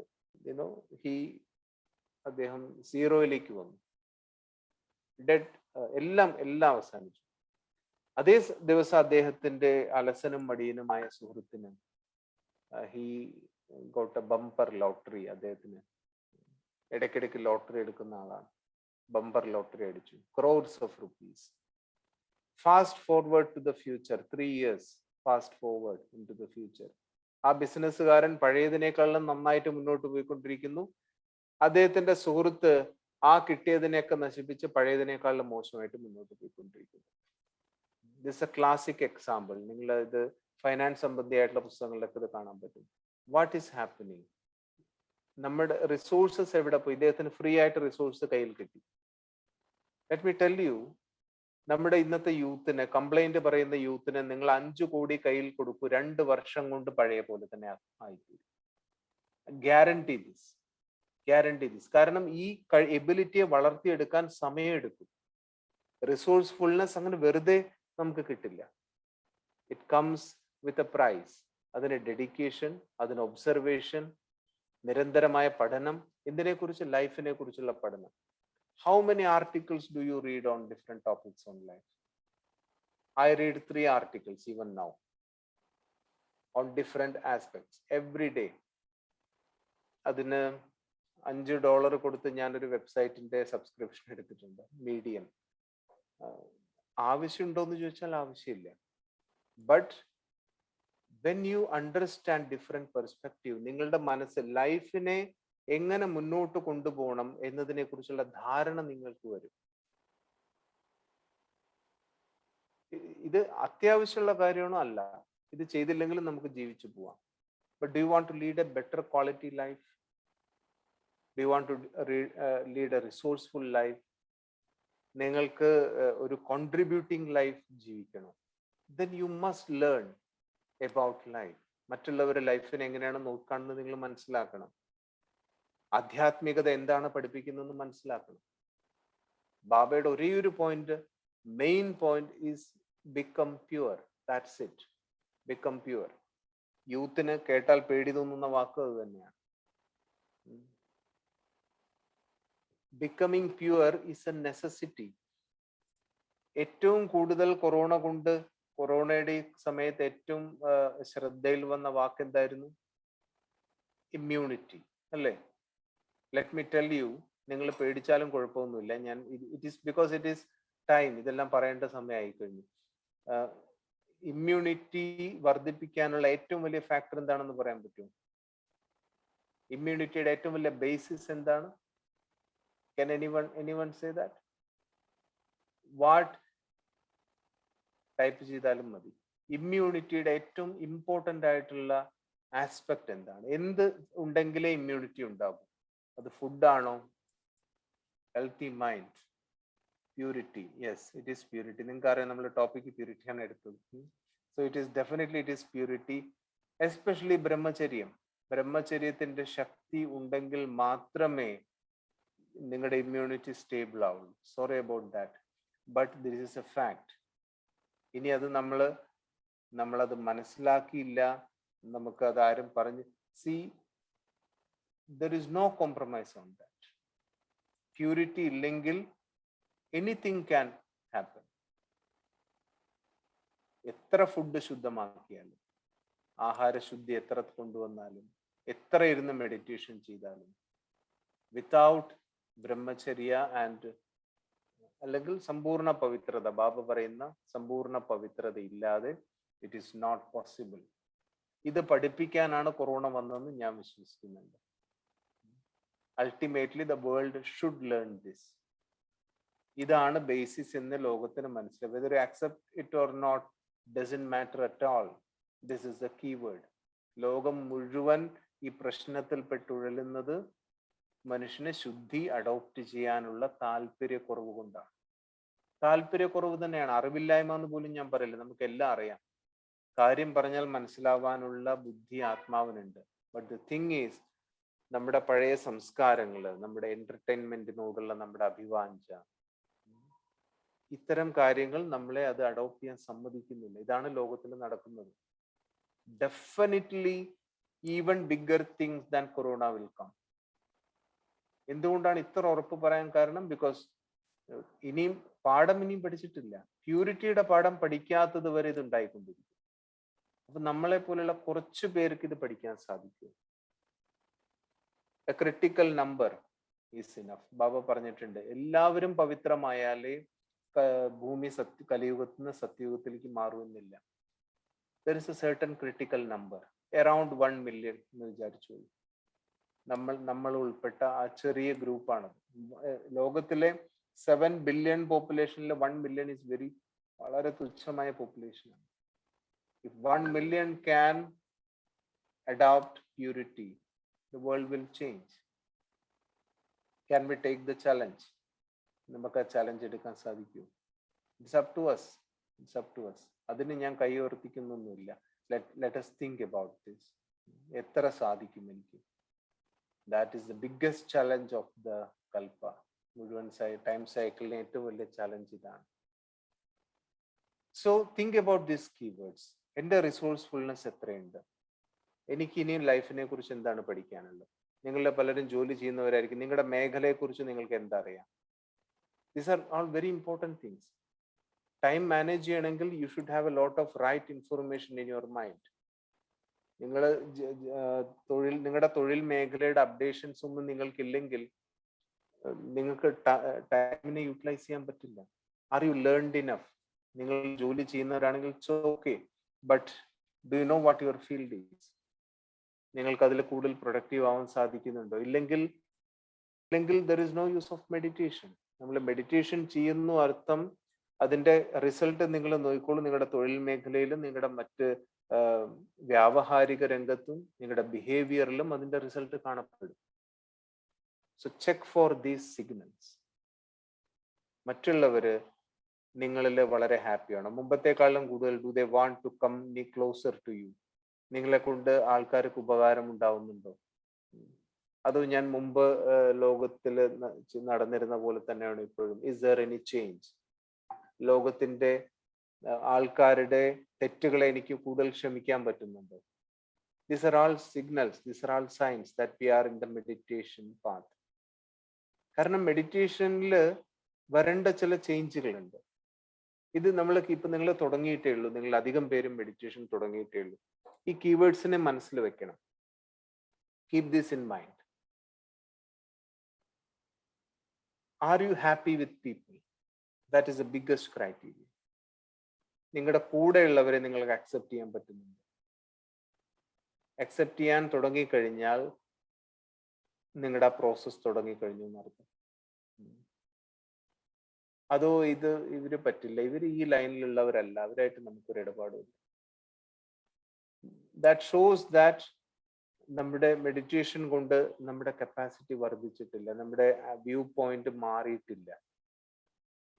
Speaker 1: അദ്ദേഹം സീറോയിലേക്ക് വന്നു. ഡെഡ്, എല്ലാം അവസാനിച്ചു. അതേ ദിവസം അദ്ദേഹത്തിന്റെ അലസനും മടിയനുമായ സുഹൃത്തിന് he got A bumper lottery. അദ്ദേഹത്തിന് ഇടയ്ക്കിടയ്ക്ക് ലോട്ടറി എടുക്കുന്ന ആളാണ്. ബമ്പർ ലോട്ടറി അടിച്ചു, crores of rupees. Fast forward to the future, 3 years fast forward into the future. ആ ബിസിനസ്സുകാരൻ പഴയതിനേക്കാളും നന്നായിട്ട് മുന്നോട്ട് പോയിക്കൊണ്ടിരിക്കുന്നു. അദ്ദേഹത്തിന്റെ സുഹൃത്ത് ആ കിട്ടിയതിനെയൊക്കെ നശിപ്പിച്ച് പഴയതിനേക്കാളും മോശമായിട്ട് മുന്നോട്ട് പോയിക്കൊണ്ടിരിക്കുന്നു. This A classic example. നിങ്ങൾ ഇത് ഫൈനാൻസ് സംബന്ധിയായിട്ടുള്ള പുസ്തകങ്ങളിലൊക്കെ ഇത് കാണാൻ പറ്റും. What is happening? നമ്മുടെ റിസോഴ്സസ് എവിടെ പോയി? ഇദ്ദേഹത്തിന് ഫ്രീ ആയിട്ട് റിസോഴ്സ് കയ്യിൽ കിട്ടി. ലെറ്റ് മീ ടെൽ യു, നമ്മുടെ ഇന്നത്തെ യൂത്തിന്, കംപ്ലൈന്റ് പറയുന്ന യൂത്തിന് നിങ്ങൾ 5 കോടി കയ്യിൽ കൊടുക്കൂ, 2 വർഷം കൊണ്ട് പഴയ പോലെ തന്നെ ആയിത്തീരും. Guarantee this, guarantee this. കാരണം ഈ എബിലിറ്റിയെ വളർത്തിയെടുക്കാൻ സമയമെടുക്കും. റിസോഴ്സ്ഫുൾനെസ് അങ്ങനെ വെറുതെ നമുക്ക് കിട്ടില്ല. It comes with a price. അതിന് ഡെഡിക്കേഷൻ, അതിന് ഒബ്സർവേഷൻ, നിരന്തരമായ പഠനം, ഇതിനെ കുറിച്ച്, ലൈഫിനെ കുറിച്ചുള്ള പഠനം. How many articles do you read on different topics on life? I read 3 articles even now on different aspects every day. അതിന് $5 കൊടുത്ത് ഞാനൊരു വെബ്സൈറ്റിന്റെ സബ്സ്ക്രിപ്ഷൻ എടുത്തിട്ടുണ്ട്, മീഡിയം. ആവശ്യമുണ്ടോന്ന് ചോദിച്ചാൽ ആവശ്യമില്ല. But when you understand different perspective, നിങ്ങളുടെ മനസ്സ് ലൈഫിനെ എങ്ങനെ മുന്നോട്ട് കൊണ്ടുപോകണം എന്നതിനെ കുറിച്ചുള്ള ധാരണ നിങ്ങൾക്ക് വരും. ഇത് അത്യാവശ്യമുള്ള കാര്യമാണോ? അല്ല. ഇത് ചെയ്തില്ലെങ്കിലും നമുക്ക് ജീവിച്ചു പോവാം. But do you want to lead a better quality life? Do you want to lead a resourceful life? നിങ്ങൾക്ക് ഒരു കോൺട്രിബ്യൂട്ടിംഗ് ലൈഫ് ജീവിക്കണം. Then you must learn about life. മറ്റുള്ളവരുടെ ലൈഫിനെ എങ്ങനെയാണ് നോക്കാണെന്ന് നിങ്ങൾ മനസ്സിലാക്കണം. ആധ്യാത്മികത എന്താണ് പഠിപ്പിക്കുന്നതെന്ന് മനസ്സിലാക്കണം. ബാബയുടെ ഒരേ ഒരു point, main point is become pure. That's it. Become pure. യൂത്തിന് കേട്ടാൽ പേടി തോന്നുന്ന വാക്ക് അത് തന്നെയാണ്. Becoming pure is a necessity. ഏറ്റവും കൂടുതൽ കൊറോണയുടെ സമയത്ത് ഏറ്റവും ശ്രദ്ധയിൽ വന്ന വാക്ക് എന്തായിരുന്നു? ഇമ്മ്യൂണിറ്റി, അല്ലേ? ലെറ്റ് മീ ടെൽ യു, നിങ്ങൾ പേടിച്ചാലും കുഴപ്പമൊന്നുമില്ല. ഞാൻ it is because it is time, ഇതെല്ലാം പറയേണ്ട സമയമായി കഴിഞ്ഞു. ഇമ്മ്യൂണിറ്റി വർദ്ധിപ്പിക്കാനുള്ള ഏറ്റവും വലിയ ഫാക്ടർ എന്താണെന്ന് പറയാൻ പറ്റുമോ? ഇമ്മ്യൂണിറ്റിയുടെ ഏറ്റവും വലിയ ബേസിസ് എന്താണ്? Can anyone say that? What type ചെയ്താലും മതി. ഇമ്മ്യൂണിറ്റിയുടെ ഏറ്റവും ഇമ്പോർട്ടൻ്റ് ആയിട്ടുള്ള ആസ്പെക്ട് എന്താണ്? എന്ത് ഉണ്ടെങ്കിലേ ഇമ്മ്യൂണിറ്റി ഉണ്ടാകും? അത് ഫുഡാണോ? Healthy mind, purity. Yes, it is purity. നിങ്ങൾക്ക് അറിയാം, നമ്മൾ ടോപ്പിക് പ്യൂരിറ്റിയാണ് എടുത്തത്. So it is definitely it is purity. Especially ബ്രഹ്മചര്യം. ബ്രഹ്മചര്യത്തിന്റെ ശക്തി ഉണ്ടെങ്കിൽ മാത്രമേ നിങ്ങളുടെ ഇമ്മ്യൂണിറ്റി സ്റ്റേബിൾ ആവുള്ളൂ. Sorry about that, but this is a fact. ഇനി അത് നമ്മളത് മനസ്സിലാക്കിയില്ല, നമുക്ക് അത് ആരും പറഞ്ഞ് there is no compromise on that. Purity ഇല്ലെങ്കിൽ anything can happen. എത്ര ഫുഡ് ശുദ്ധമാക്കിയാലും, ആഹാര ശുദ്ധി എത്ര കൊണ്ടുവന്നാലും, എത്ര ഇരുന്ന് മെഡിറ്റേഷൻ ചെയ്താലും, വിത്തൗട്ട് ബ്രഹ്മചര്യ ആൻഡ് അല്ലെങ്കിൽ സമ്പൂർണ്ണ പവിത്രത, ബാബ പറയുന്ന സമ്പൂർണ്ണ പവിത്രത ഇല്ലാതെ ഇറ്റ് ഈസ് നോട്ട് പോസിബിൾ. ഇത് പഠിപ്പിക്കാനാണ് കൊറോണ വന്നതെന്ന് ഞാൻ വിശ്വസിക്കുന്നുണ്ട്. Ultimately the world should learn this. ഇതാണ് ബേസിസ് എന്ന് ലോകത്തിന് മനസ്സിലാവും. Whether accept it or not doesn't matter at all. This is the keyword. ലോകം മുഴുവൻ ഈ പ്രശ്നത്തിൽ പെട്ടുഴലുന്നത് മനുഷ്യനെ ശുദ്ധി അഡോപ്റ്റ് ചെയ്യാനുള്ള താല്പര്യക്കുറവ് കൊണ്ടാണ്. താല്പര്യക്കുറവ് തന്നെയാണ്, അറിവില്ലായ്മ എന്ന് പോലും ഞാൻ പറയില്ല. നമുക്ക് എല്ലാം അറിയാം. കാര്യം പറഞ്ഞാൽ മനസ്സിലാവാനുള്ള ബുദ്ധി ആത്മാവിനുണ്ട്. ബട്ട് ദ തിങ് ഈസ്, നമ്മുടെ പഴയ സംസ്കാരങ്ങള്, നമ്മുടെ എന്റർടൈൻമെന്റിനോടുള്ള നമ്മുടെ അഭിവാഞ്ച, ഇത്തരം കാര്യങ്ങൾ നമ്മളെ അത് അഡോപ്റ്റ് ചെയ്യാൻ സമ്മതിക്കുന്നില്ല. ഇതാണ് ലോകത്തിൽ നടക്കുന്നത്. Definitely even bigger things than corona will come. എന്തുകൊണ്ടാണ് ഇത്ര ഉറപ്പ് പറയാൻ കാരണം? ബിക്കോസ് ഇനിയും പഠിച്ചിട്ടില്ല. പ്യൂരിറ്റിയുടെ പാഠം പഠിക്കാത്തത് വരെ ഇത് ഉണ്ടായിക്കൊണ്ടിരിക്കും. അപ്പൊ നമ്മളെ പോലെയുള്ള കുറച്ചു പേർക്ക് ഇത് പഠിക്കാൻ സാധിക്കും. A critical number is enough. Baba പറഞ്ഞിട്ടുണ്ട്, എല്ലാവരും പവിത്രമായാലേ ഭൂമി കലിയുഗത്തിൽ നിന്ന് സത്യയുഗത്തിലേക്ക് മാറുമെന്നില്ല. There is a certain critical number, around 1 million എന്ന് വിചാരിച്ചു. നമ്മൾ ഉൾപ്പെട്ട ആ ചെറിയ ഗ്രൂപ്പാണ്. ലോകത്തിലെ 7 ബില്യൺ പോപ്പുലേഷനിലെ 1 മില്യൺ ഇസ് വളരെ തുച്ഛമായ പോപ്പുലേഷനാണ്. If 1 million can adopt purity, the world will change. Can we take the challenge? നമുക്ക് ആ ചലഞ്ച് എടുക്കാൻ സാധിക്കൂ? It's up to us. It's up to us. അതിന് ഞാൻ കൈ ഉയർത്തിക്കുന്നൊന്നുമില്ല. Let us think about this. എത്ര സാധിക്കും എനിക്ക്? That is the biggest challenge of the kalpa. മുഴുവൻ ടൈം സൈക്കിളിന് ഏറ്റവും വലിയ ചലഞ്ച് ഇതാണ്. So think about these keywords. എൻ്റെ റിസോഴ്സ്ഫുൾനെസ് എത്രയുണ്ട്? എനിക്ക് ഇനിയും ലൈഫിനെ കുറിച്ച് എന്താണ് പഠിക്കാനുള്ളത്? നിങ്ങളുടെ പലരും ജോലി ചെയ്യുന്നവരായിരിക്കും. നിങ്ങളുടെ മേഖലയെ കുറിച്ച് നിങ്ങൾക്ക് എന്താ അറിയാം? These are all very important things. Time manage ചെയ്യണമെങ്കിൽ you should have a lot of right information in your mind. നിങ്ങൾ നിങ്ങളുടെ തൊഴിൽ മേഖലയുടെ അപ്ഡേഷൻസ് ഒന്നും നിങ്ങൾക്കില്ലെങ്കിൽ നിങ്ങൾക്ക് ടൈമിനെ യൂട്ടിലൈസ് ചെയ്യാൻ പറ്റില്ല. Are you learned enough? നിങ്ങൾ ജോലി ചെയ്യുന്നവരാണെങ്കിൽ it's okay, but do you know what your field is? നിങ്ങൾക്ക് അതിൽ കൂടുതൽ പ്രൊഡക്റ്റീവ് ആവാൻ സാധിക്കുന്നുണ്ടോ? ഇല്ലെങ്കിൽ there is no use of meditation. നമ്മൾ മെഡിറ്റേഷൻ ചെയ്യുന്നു അർത്ഥം അതിന്റെ റിസൾട്ട് നിങ്ങൾ നോക്കിക്കോളൂ. നിങ്ങളുടെ തൊഴിൽ മേഖലയിലും നിങ്ങളുടെ മറ്റ് വ്യാവഹാരിക രംഗത്തും നിങ്ങളുടെ ബിഹേവിയറിലും അതിന്റെ റിസൾട്ട് കാണപ്പെടും. So check for these signals. മറ്റുള്ളവര് നിങ്ങളിൽ വളരെ ഹാപ്പിയാണ്. മുമ്പത്തെക്കാളും കൂടുതൽ do they want to come closer to you? നിങ്ങളെ കൊണ്ട് ആൾക്കാർക്ക് ഉപകാരം ഉണ്ടാവുന്നുണ്ടോ? അത് ഞാൻ മുമ്പ് ലോകത്തിൽ നടന്നിരുന്ന പോലെ തന്നെയാണ് ഇപ്പോഴും? Is there any change? ലോകത്തിന്റെ ആൾക്കാരുടെ തെറ്റുകളെ എനിക്ക് കൂടുതൽ ക്ഷമിക്കാൻ പറ്റുന്നുണ്ടോ? These are all signals, these are all signs that we are in the meditation path. കാരണം മെഡിറ്റേഷനിൽ വരേണ്ട ചില ചേഞ്ചുകളുണ്ട്. ഇത് ഇപ്പൊ നിങ്ങൾ തുടങ്ങിയിട്ടേ ഉള്ളൂ. നിങ്ങൾ അധികം പേരും മെഡിറ്റേഷൻ തുടങ്ങിയിട്ടേ ഉള്ളൂ. ഈ കീവേഡ്സിനെ മനസ്സിൽ വെക്കണം. Keep this in mind. Are you happy with people? That is the biggest criteria. നിങ്ങളുടെ കൂടെയുള്ളവരെ നിങ്ങൾക്ക് അക്സെപ്റ്റ് ചെയ്യാൻ പറ്റുന്നുണ്ട്. അക്സെപ്റ്റ് ചെയ്യാൻ തുടങ്ങിക്കഴിഞ്ഞാൽ നിങ്ങളുടെ ആ പ്രോസസ് തുടങ്ങിക്കഴിഞ്ഞു എന്നർത്ഥം. അതോ ഇവര് പറ്റില്ല, ഇവർ ഈ ലൈനിലുള്ളവരല്ല, അവരായിട്ട് നമുക്കൊരു ഇടപാടില്ല. ദാറ്റ് ഷോസ് ദാറ്റ് നമ്മുടെ മെഡിറ്റേഷൻ കൊണ്ട് നമ്മുടെ കപ്പാസിറ്റി വർദ്ധിച്ചിട്ടില്ല, നമ്മുടെ വ്യൂ പോയിന്റ് മാറിയിട്ടില്ല.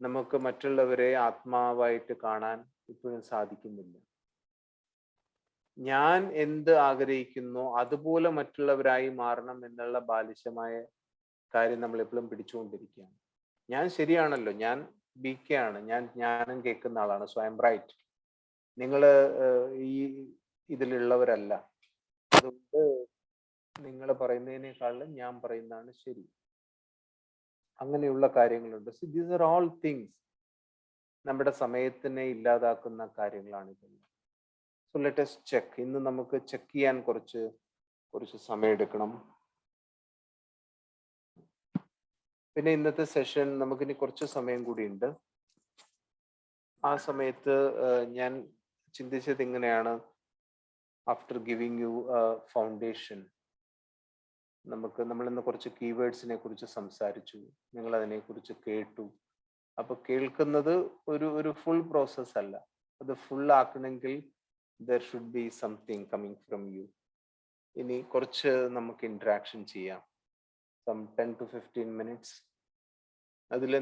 Speaker 1: നമുക്ക് മറ്റുള്ളവരെ ആത്മാവായിട്ട് കാണാൻ ഇപ്പോഴും സാധിക്കുന്നില്ല. ഞാൻ എന്ത് ആഗ്രഹിക്കുന്നു അതുപോലെ മറ്റുള്ളവരായി മാറണം എന്നുള്ള ബാലിശമായ കാര്യം നമ്മൾ എപ്പോഴും പിടിച്ചുകൊണ്ടിരിക്കുകയാണ്. ഞാൻ ശരിയാണല്ലോ, ഞാൻ BK ആണ്, ഞാനും കേൾക്കുന്ന ആളാണ്, സോ ഐ എം റൈറ്റ്. നിങ്ങൾ ഈ ഇതിലുള്ളവരല്ല, അതുകൊണ്ട് നിങ്ങൾ പറയുന്നതിനേക്കാളും ഞാൻ പറയുന്നതാണ് ശരി. അങ്ങനെയുള്ള കാര്യങ്ങളുണ്ട്. So these are all things നമ്മുടെ സമയത്തിനെ ഇല്ലാതാക്കുന്ന കാര്യങ്ങളാണ് ഇതെല്ലാം. So let us check. ഇന്ന് നമുക്ക് ചെക്ക് ചെയ്യാൻ കുറച്ച് സമയം എടുക്കണം. പിന്നെ ഇന്നത്തെ സെഷൻ നമുക്കിനി കുറച്ച് സമയം കൂടി ഉണ്ട്. ആ സമയത്ത് ഞാൻ ചിന്തിച്ചത് ഇങ്ങനെയാണ്. ആഫ്റ്റർ ഗിവിങ് യു ഫൗണ്ടേഷൻ, നമ്മളിന്ന് കുറച്ച് കീവേഡ്സിനെ കുറിച്ച് സംസാരിച്ചു, നിങ്ങൾ അതിനെക്കുറിച്ച് കേട്ടു. അപ്പൊ കേൾക്കുന്നത് ഒരു ഫുൾ പ്രോസസ് അല്ല. അത് ഫുൾ ആക്കണമെങ്കിൽ there should be something coming from you. ഇനി കുറച്ച് നമുക്ക് ഇന്ററാക്ഷൻ ചെയ്യാം, സം 10 to 15 minutes. അതിൽ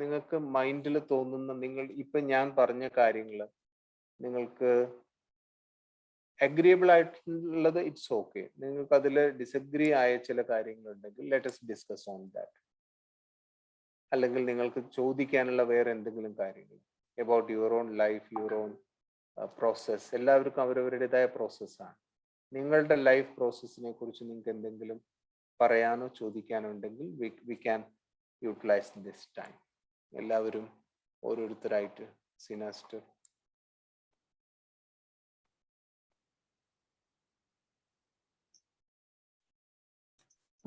Speaker 1: നിങ്ങൾക്ക് മൈൻഡിൽ തോന്നുന്ന ഇപ്പൊ ഞാൻ പറഞ്ഞ കാര്യങ്ങൾ നിങ്ങൾക്ക് അഗ്രിയബിൾ ആയിട്ടുള്ളത് ഇറ്റ്സ് ഓക്കെ. നിങ്ങൾക്ക് അതിൽ ഡിസഗ്രി ആയ ചില കാര്യങ്ങളുണ്ടെങ്കിൽ let us discuss on that. അല്ലെങ്കിൽ നിങ്ങൾക്ക് ചോദിക്കാനുള്ള വേറെ എന്തെങ്കിലും കാര്യങ്ങൾ about your own life, your own process. എല്ലാവർക്കും അവരവരുടേതായ പ്രോസസ്സാണ്. നിങ്ങളുടെ ലൈഫ് പ്രോസസ്സിനെ കുറിച്ച് നിങ്ങൾക്ക് എന്തെങ്കിലും പറയാനോ ചോദിക്കാനോ ഉണ്ടെങ്കിൽ we can utilise this time. എല്ലാവരും ഓരോരുത്തരായിട്ട് സിനാസ്റ്റർ.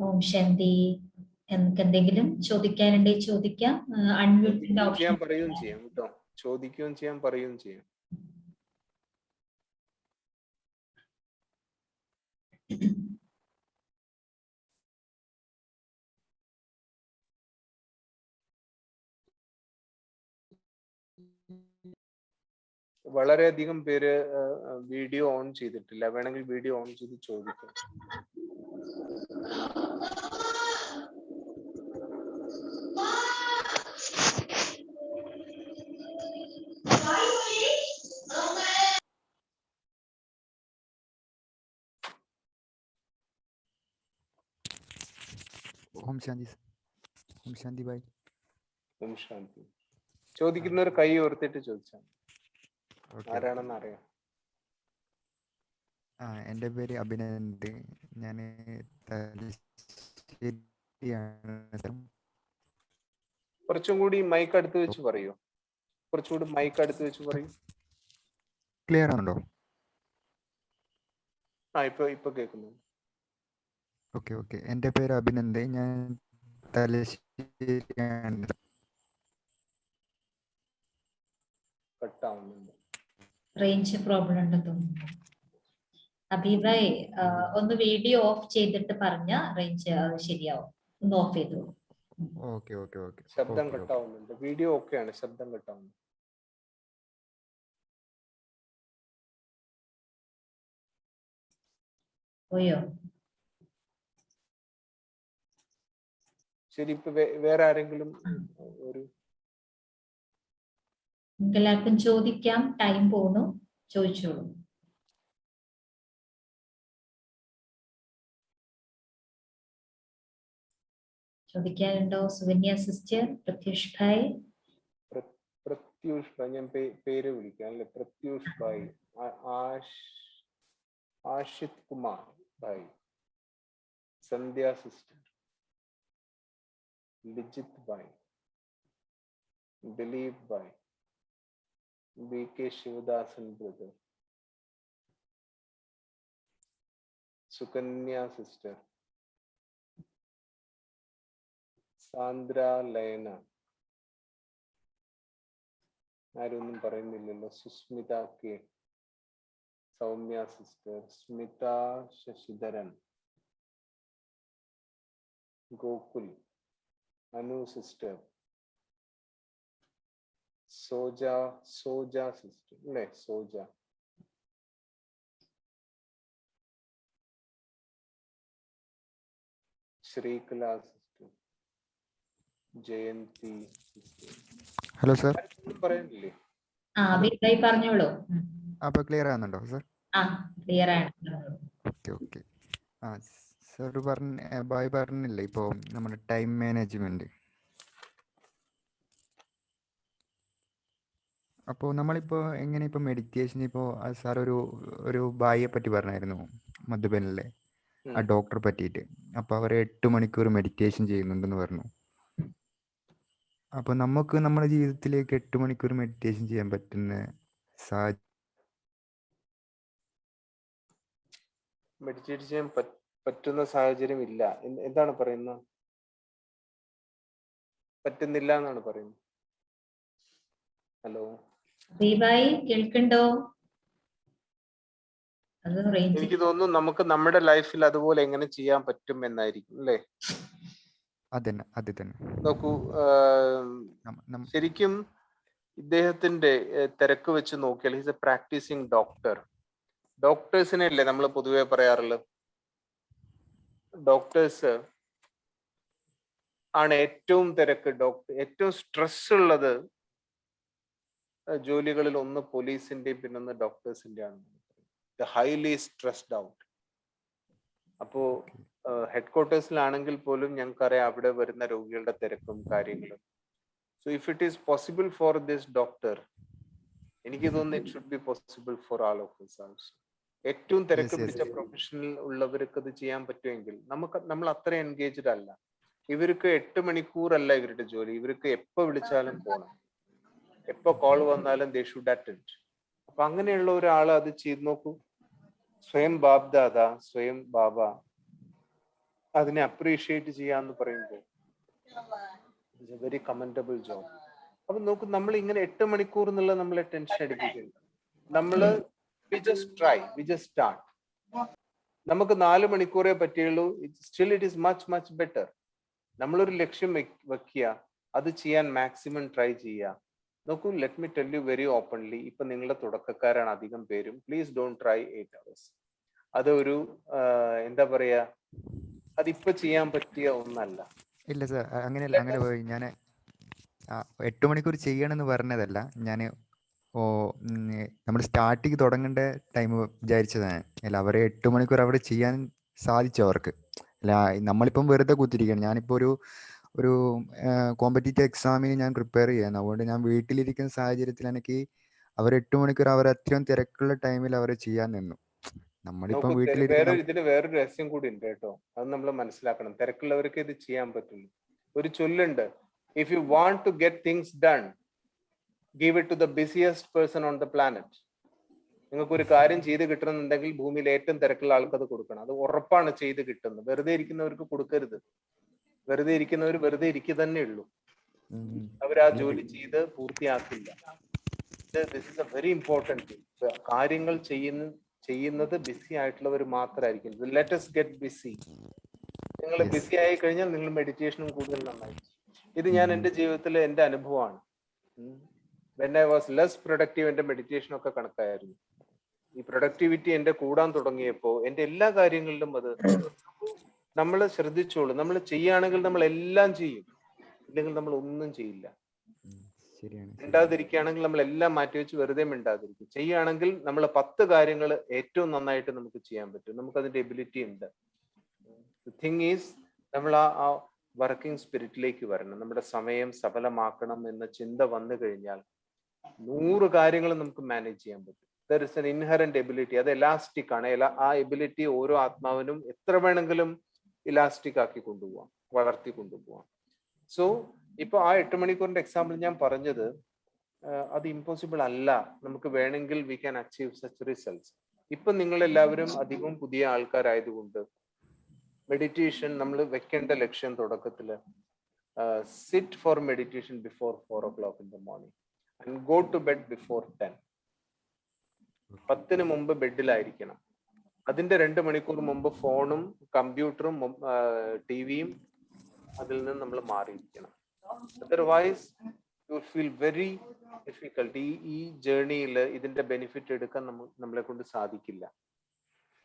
Speaker 2: ഓം ശാന്തി. എനിക്ക് എന്തെങ്കിലും ചോദിക്കാനുണ്ടെങ്കിൽ ചോദിക്കാം. അൺമ്യൂട്ടിന്റെ ഓപ്ഷൻ
Speaker 1: പറയുകയും ചെയ്യാം കേട്ടോ. ചോദിക്കുകയും ചെയ്യാം, പറയുകയും ചെയ്യാം. വളരെയധികം പേര് വീഡിയോ ഓൺ ചെയ്തിട്ടില്ല. വേണമെങ്കിൽ വീഡിയോ ഓൺ ചെയ്ത് ചോദിക്കാം.
Speaker 3: ഓം ശാന്തി. ഓം ശാന്തി ഭായ്.
Speaker 1: ഓം ശാന്തി. ചോദിക്കുന്നവർ കൈ ഉയർത്തിട്ട് ചോദിച്ചാൽ ആരാണെന്ന് അറിയാം.
Speaker 3: എൻ്റെ പേര് അഭിനന്ദ്. ഞാൻ
Speaker 1: കുറച്ചും കൂടി മൈക്ക് അടുത്ത് വെച്ച് പറയൂ. കുറച്ചുകൂടി മൈക്ക് അടുത്ത് വെച്ച് പറയൂ.
Speaker 3: ക്ലിയർ ആണല്ലോ?
Speaker 1: ഇപ്പൊ കേൾക്കുന്നു.
Speaker 3: Okay okay. എൻ്റെ പേര് അഭിനന്ദ്. ഞാൻ തലശ്ശേരിയാണ്.
Speaker 1: കട്ടാവുന്നുണ്ട്.
Speaker 2: റേഞ്ച് പ്രോബ്ലം ഉണ്ടെന്ന് തോന്നുന്നു. അഭിഭായ് ഒന്ന് വീഡിയോ ഓഫ് ചെയ്തിട്ട് പറഞ്ഞ റേഞ്ച് ശരിയാവും. ഒന്ന് ഓഫ് ചെയ്തു.
Speaker 3: Okay okay okay.
Speaker 1: ശബ്ദം കട്ടാവുന്നുണ്ട്. വീഡിയോ ഓക്കെയാണ്, ശബ്ദം കട്ടാവുന്നു.
Speaker 2: പോയോ?
Speaker 1: ശരി. ഇപ്പൊ വേറെ ആരെങ്കിലും ഒരു
Speaker 2: എല്ലാവർക്കും ചോദിക്കാം. ടൈം പോണു. ചോദിച്ചോളൂ. ചോദിക്കാനുണ്ടോ? സുകന്യ സിസ്റ്റർ, പ്രത്യൂഷ് ഭായ്.
Speaker 1: പ്രത്യൂഷ് ഭായ്, ഞാൻ പേര് വിളിക്കാം അല്ലെ? Pratyush bhai, Ashith Kumar bhai, Sandhya sister, Lijith bhai, Dileep bhai, BK Sivadasan brother, Sukanya sister, Sandra Layana, ആരൊന്നും പറയുന്നില്ലല്ലോ. Susmitha K, Soumya sister, Smitha Sasidharan, Gokul, Anu sister, Soja sister അല്ലേ? Soja, Sreekala sister, Jayanthi sister.
Speaker 3: Hello sir.
Speaker 1: പറയുന്നില്ലേ?
Speaker 2: അഭിഭായ് പറഞ്ഞോളൂ.
Speaker 3: അപ്പൊ ക്ലിയർ ആകുന്നുണ്ടോ സർ?
Speaker 2: ക്ലിയർ ആണ്.
Speaker 3: Okay okay. സർ ഭായ് പറഞ്ഞില്ലേ ഇപ്പോ നമ്മുടെ ടൈം മാനേജ്മെന്റ്. അപ്പോൾ നമ്മളിപ്പോൾ എങ്ങനെ ഇപ്പോൾ മെഡിറ്റേഷൻ ഇപ്പോൾ സാർ ഒരു ഭായിയെ പറ്റി പറഞ്ഞായിരുന്നു മധുബനിലെ ആ ഡോക്ടറെ പറ്റിയിട്ട്. അപ്പോൾ അവർ 8 മണിക്കൂർ മെഡിറ്റേഷൻ ചെയ്യുന്നുണ്ടെന്ന് പറഞ്ഞു. അപ്പോൾ നമുക്ക് നമ്മുടെ ജീവിതത്തിലേക്ക് 8 മണിക്കൂർ മെഡിറ്റേഷൻ ചെയ്യാൻ പറ്റുന്ന
Speaker 1: മെഡിറ്റേറ്റ് ചെയ്യാൻ പറ്റുന്ന സാഹചര്യം ഇല്ല. എന്താണ് പറയുന്നത്? പറ്റുന്നില്ല എന്നാണ് പറയുന്നത്. ഹലോ
Speaker 2: അഭിഭായ് കേൾക്കണ്ടോ?
Speaker 1: എനിക്ക് തോന്നുന്നു നമുക്ക് നമ്മുടെ ലൈഫിൽ അതുപോലെ എങ്ങനെ ചെയ്യാൻ പറ്റും എന്നായിരിക്കും അല്ലേ?
Speaker 3: അത് തന്നെ.
Speaker 1: നോക്കൂ, ശരിക്കും ഇദ്ദേഹത്തിന്റെ തിരക്ക് വെച്ച് നോക്കിയാൽ ഹിസ് എ പ്രാക്ടീസിങ് ഡോക്ടർ. ഡോക്ടേഴ്സിനെ അല്ലേ നമ്മൾ പൊതുവെ പറയാറുള്ളത്? ഡോക്ടേഴ്സ് ആണ് ഏറ്റവും തിരക്ക്. ഏറ്റവും സ്ട്രെസ് ഉള്ളത് ജോലികളിൽ ഒന്ന് പോലീസിന്റെയും പിന്നൊന്ന് ഡോക്ടേഴ്സിന്റെ ആണ്. Highly stressed out. അപ്പോ ഹെഡ് ക്വാർട്ടേഴ്സിലാണെങ്കിൽ പോലും ഞങ്ങൾക്കറിയാം അവിടെ വരുന്ന രോഗികളുടെ തിരക്കും കാര്യങ്ങളും. So if it is possible for this doctor, എനിക്ക് തോന്നുന്നു it should be possible for all of us also. ഏറ്റവും തിരക്ക് പിടിച്ച പ്രൊഫഷണൽ ഉള്ളവർക്ക് അത് ചെയ്യാൻ പറ്റുമെങ്കിൽ നമ്മൾ അത്ര എൻഗേജ്ഡ് അല്ല. ഇവർക്ക് 8 മണിക്കൂറല്ല ഇവരുടെ ജോലി. ഇവർക്ക് എപ്പോ വിളിച്ചാലും പോണം, എപ്പോ കോൾ വന്നാലും ദേ ഷുഡ് അറ്റൻഡ്. അപ്പൊ അങ്ങനെയുള്ള ഒരാൾ അത് ചെയ്ത് നോക്കൂ. സ്വയം ബാബ്ദാദ, സ്വയം ബാബ അതിനെ അപ്രീഷിയേറ്റ് ചെയ്യാന്ന് പറയുമ്പോൾ it's A very commendable job. അപ്പൊ നോക്കൂ, നമ്മൾ ഇങ്ങനെ 8 മണിക്കൂർ എന്നുള്ള നമ്മളെ ടെൻഷൻ അടിപ്പിക്കില്ല. നമ്മള് we just try, we just start. നമുക്ക് 4 മണിക്കൂറേ പറ്റുള്ളൂ. Still it is much better. നമ്മളൊരു ലക്ഷ്യം വെക്കുക, അത് ചെയ്യാൻ മാക്സിമം ട്രൈ ചെയ്യുക. നോക്കൂ, let me tell you very openly, ഇപ്പൊ നിങ്ങളുടെ തുടക്കക്കാരാണ് അധികം പേരും. Please don't try 8 hours. അത് ഒരു എന്താ പറയാ, അതിപ്പോ ചെയ്യാൻ പറ്റിയ ഒന്നല്ല.
Speaker 3: ഇല്ല സാർ, അങ്ങനെയല്ല. അങ്ങനെ പോയി ഞാൻ 8 മണിക്കൂർ ചെയ്യണമെന്ന് പറഞ്ഞതല്ല. ഞാൻ നമ്മൾ സ്റ്റാർട്ടിങ് തുടങ്ങേണ്ട ടൈം വിചാരിച്ചതാണ്. അല്ല, അവരെ 8 മണിക്കൂർ അവിടെ ചെയ്യാൻ സാധിച്ചു അവർക്ക്. അല്ല, നമ്മളിപ്പം വെറുതെ കുത്തിരിക്കുകയാണ്. ഞാനിപ്പോൾ ഒരു കോമ്പറ്റീറ്റീവ് എക്സാമിന് ഞാൻ പ്രിപ്പയർ ചെയ്യാൻ. അതുകൊണ്ട് ഞാൻ വീട്ടിലിരിക്കുന്ന സാഹചര്യത്തിൽ എനിക്ക് അവർ 8 മണിക്കൂർ അവർ അത്രയും തിരക്കുള്ള ടൈമിൽ അവർ ചെയ്യാൻ നിന്നു. നമ്മളിപ്പം
Speaker 1: നോക്കൂ,
Speaker 3: വീട്ടിലിരിക്കുന്ന
Speaker 1: ഇതിന് വേറൊരു രഹസ്യം കൂടി ഉണ്ട് കേട്ടോ. അത് നമ്മൾ മനസ്സിലാക്കണം. തിരക്കുള്ളവർക്ക് ഇത് ചെയ്യാൻ പറ്റുള്ളൂ. ഒരു ചൊല്ലുണ്ട്, if you want to get things done, give it to the busiest person on the planet. നിങ്ങൾക്ക് ഒരു കാര്യം ചെയ്ത് കിട്ടണമെന്നുണ്ടെങ്കിൽ ഭൂമിയിൽ ഏറ്റവും തിരക്കുള്ള ആൾക്ക് അത് കൊടുക്കണം. അത് ഉറപ്പാണ് ചെയ്ത് കിട്ടുന്നത്. വെറുതെ ഇരിക്കുന്നവർക്ക് കൊടുക്കരുത്. വെറുതെ ഇരിക്കുന്നവർ വെറുതെ ഇരിക്കുക തന്നെ ഉള്ളൂ. അവർ ആ ജോലി ചെയ്ത് പൂർത്തിയാക്കില്ല. This is a very important thing. കാര്യങ്ങൾ ചെയ്യുന്നത് ബിസി ആയിട്ടുള്ളവർ മാത്രമായിരിക്കും. Let us get busy. നിങ്ങൾ ബിസി ആയി കഴിഞ്ഞാൽ നിങ്ങൾ മെഡിറ്റേഷനും കൂടുതൽ നന്നായി. ഇത് ഞാൻ എൻ്റെ ജീവിതത്തിൽ എൻ്റെ അനുഭവമാണ്. When I was less productive, എൻ്റെ മെഡിറ്റേഷൻ ഒക്കെ കണക്കായിരുന്നു. ഈ പ്രൊഡക്ടിവിറ്റി എൻ്റെ കൂടാൻ തുടങ്ങിയപ്പോൾ എൻ്റെ എല്ലാ കാര്യങ്ങളിലും അത് നമ്മൾ ശ്രദ്ധിച്ചോളൂ. നമ്മൾ ചെയ്യുകയാണെങ്കിൽ നമ്മൾ എല്ലാം ചെയ്യും, ഇല്ലെങ്കിൽ നമ്മൾ ഒന്നും ചെയ്യില്ല. മിണ്ടാതിരിക്കുകയാണെങ്കിൽ നമ്മൾ എല്ലാം മാറ്റിവെച്ച് വെറുതെ മിണ്ടാതിരിക്കും. ചെയ്യുകയാണെങ്കിൽ നമ്മൾ 10 കാര്യങ്ങൾ ഏറ്റവും നന്നായിട്ട് നമുക്ക് ചെയ്യാൻ പറ്റും. നമുക്ക് അതിന്റെ എബിലിറ്റി ഉണ്ട്. തിങ് ഈസ്, നമ്മൾ ആ വർക്കിംഗ് സ്പിരിറ്റിലേക്ക് വരണം. നമ്മുടെ സമയം സഫലമാക്കണം എന്ന ചിന്ത വന്നു കഴിഞ്ഞാൽ 100 കാര്യങ്ങൾ നമുക്ക് മാനേജ് ചെയ്യാൻ പറ്റും. There is an inherent ability. അത് എലാസ്റ്റിക് ആണ്. ആ എബിലിറ്റി ഓരോ ആത്മാവിനും എത്ര വേണമെങ്കിലും ഇലാസ്റ്റിക് ആക്കി കൊണ്ടുപോവാം, വളർത്തി കൊണ്ടുപോവാം. സോ ഇപ്പൊ ആ 8 മണിക്കൂറിന്റെ എക്സാമ്പിൾ ഞാൻ പറഞ്ഞത് അത് ഇമ്പോസിബിൾ അല്ല. നമുക്ക് വേണമെങ്കിൽ we can achieve such results. ഇപ്പൊ നിങ്ങൾ എല്ലാവരും അധികവും പുതിയ ആൾക്കാരായതുകൊണ്ട് മെഡിറ്റേഷൻ നമ്മൾ വെക്കേണ്ട ലക്ഷ്യം തുടക്കത്തില് sit for meditation before 4 o'clock in the morning and go to bed before 10. 10 മുമ്പ് ബെഡിലായിരിക്കണം. അതിന്റെ 2 മണിക്കൂർ മുമ്പ് ഫോണും കമ്പ്യൂട്ടറും ടിവിയും അതിൽ നിന്ന് നമ്മൾ മാറിയിരിക്കണം. Otherwise you feel very difficult. ഈ ജേർണിയിൽ ഇതിന്റെ ബെനിഫിറ്റ് എടുക്കാൻ നമ്മളെ കൊണ്ട് സാധിക്കില്ല.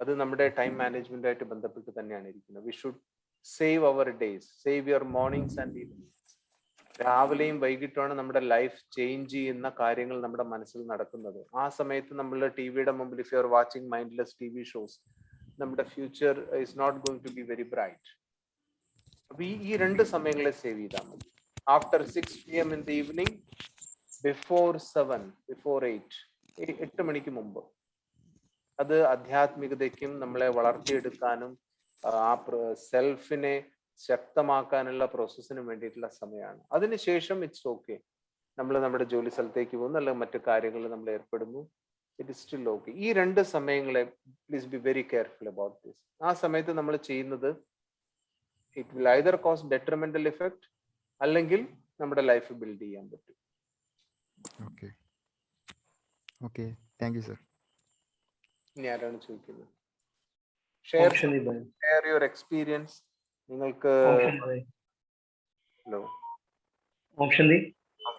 Speaker 1: അത് നമ്മുടെ ടൈം മാനേജ്മെന്റ് ആയിട്ട് ബന്ധപ്പെട്ട് തന്നെയാണ് ഇരിക്കുന്നത്. We should save our days, save your mornings and evenings. രാവിലെയും വൈകിട്ടുമാണ് നമ്മുടെ ലൈഫ് ചേഞ്ച് ചെയ്യുന്ന കാര്യങ്ങൾ നമ്മുടെ മനസ്സിൽ നടക്കുന്നത്. ആ സമയത്ത് നമ്മൾ ടിവിയുടെ മുമ്പിൽ, if you are watching mindless TV shows, നമ്മുടെ future is not going to be very bright. അപ്പൊ ഈ 2 സമയങ്ങളെ സേവ് ചെയ്താൽ മതി. After 6 PM in the evening, before 7, before 8, 8 മണിക്ക് മുമ്പ്. അത് ആധ്യാത്മികതയ്ക്കും നമ്മളെ വളർത്തിയെടുക്കാനും ആ സെൽഫിനെ ശക്തമാക്കാനുള്ള പ്രോസസ്സിനും വേണ്ടിയിട്ടുള്ള സമയമാണ്. അതിനുശേഷം ഇറ്റ്സ് ഓക്കെ, നമ്മൾ നമ്മുടെ ജോലി സ്ഥലത്തേക്ക് പോകുന്നു, അല്ലെങ്കിൽ മറ്റു കാര്യങ്ങളിൽ നമ്മൾ ഏർപ്പെടുന്നു. It is still okay. ഈ 2 സമയങ്ങളെ please be very careful about this. ആ സമയത്ത് നമ്മൾ ചെയ്യുന്നത് it will either cause detrimental effect, അല്ലെങ്കിൽ നമ്മുടെ ലൈഫ് ബിൽഡ് ചെയ്യാൻ പറ്റും.
Speaker 3: Okay, thank you sir.
Speaker 1: ഇനി ആരാണ് ചോദിക്കുന്നത്? Share your experience. നിങ്ങൾക്ക് ഹലോ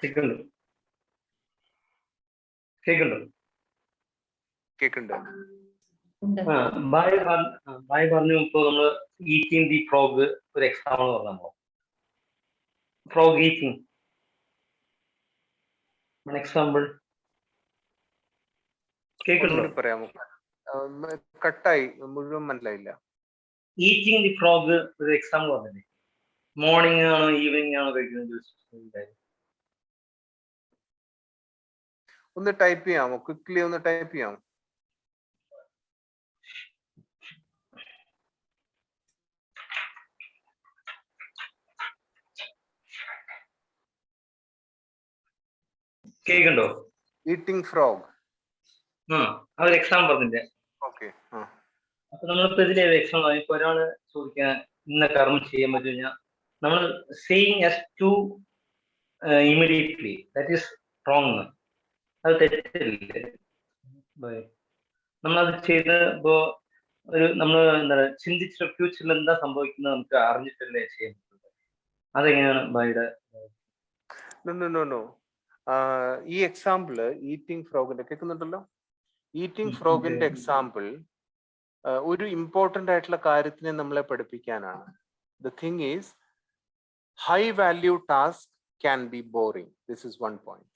Speaker 1: കേക്കുണ്ട്.
Speaker 4: ബായ് പറഞ്ഞു. ഇപ്പൊ നമ്മള് ഈറ്റിംഗ് ദി ഫ്രോഗ് ഒരു എക്സാം എന്ന് പറഞ്ഞോ, ഫ്രോഗ് ഈറ്റിംഗ് എക്സാമ്പിൾ കേൾക്കുന്നുണ്ടോ?
Speaker 1: പറയാമോ? കട്ടായി, മുഴുവൻ മനസ്സിലായില്ല.
Speaker 4: ഈറ്റിംഗ് ദി ഫ്രോഗ് ഒരു എക്സാമ്പിൾ പറഞ്ഞില്ലേ, മോർണിംഗ് ആണോ ഈവനിങ് ആണോ കഴിക്കുന്നത്?
Speaker 1: ഒന്ന് ടൈപ്പ് ചെയ്യാമോ? ക്വിക്ക്ലി ഒന്ന് ടൈപ്പ് ചെയ്യാമോ?
Speaker 4: കേൾക്കണ്ടോ?
Speaker 1: ഈറ്റിംഗ് ഫ്രോഗ്
Speaker 4: അതൊരു എക്സാം പറഞ്ഞില്ലേ?
Speaker 1: ഓക്കെ.
Speaker 4: അപ്പൊ നമ്മളിപ്പോ ഇതിലെ എക്സാം ഇപ്പൊ ഒരാള് ചോദിക്കാൻ ഇന്ന കർമ്മം ചെയ്യാൻ പറ്റും കഴിഞ്ഞാൽ നമ്മൾ saying yes to immediately, that is wrong. അത് തെറ്റില്ലേ? നമ്മളത് ചെയ്ത് ഇപ്പോ നമ്മൾ എന്താ ചിന്തിച്ച ഫ്യൂച്ചറിൽ എന്താ സംഭവിക്കുന്നത് നമുക്ക് അറിഞ്ഞിട്ടല്ലേ ചെയ്യാൻ പറ്റുന്നത്. അതെങ്ങനെയാണ് ബൈയുടെ?
Speaker 1: നോ ഈ എക്സാമ്പിള് ഈറ്റിംഗ് ഫ്രോഗിന്റെ കേൾക്കുന്നുണ്ടല്ലോ, ഈറ്റിംഗ് ഫ്രോഗിന്റെ എക്സാമ്പിൾ ഒരു ഇമ്പോർട്ടന്റ് ആയിട്ടുള്ള കാര്യത്തിനെ നമ്മളെ പഠിപ്പിക്കാനാണ്. The thing is high value task can be boring. This is one point.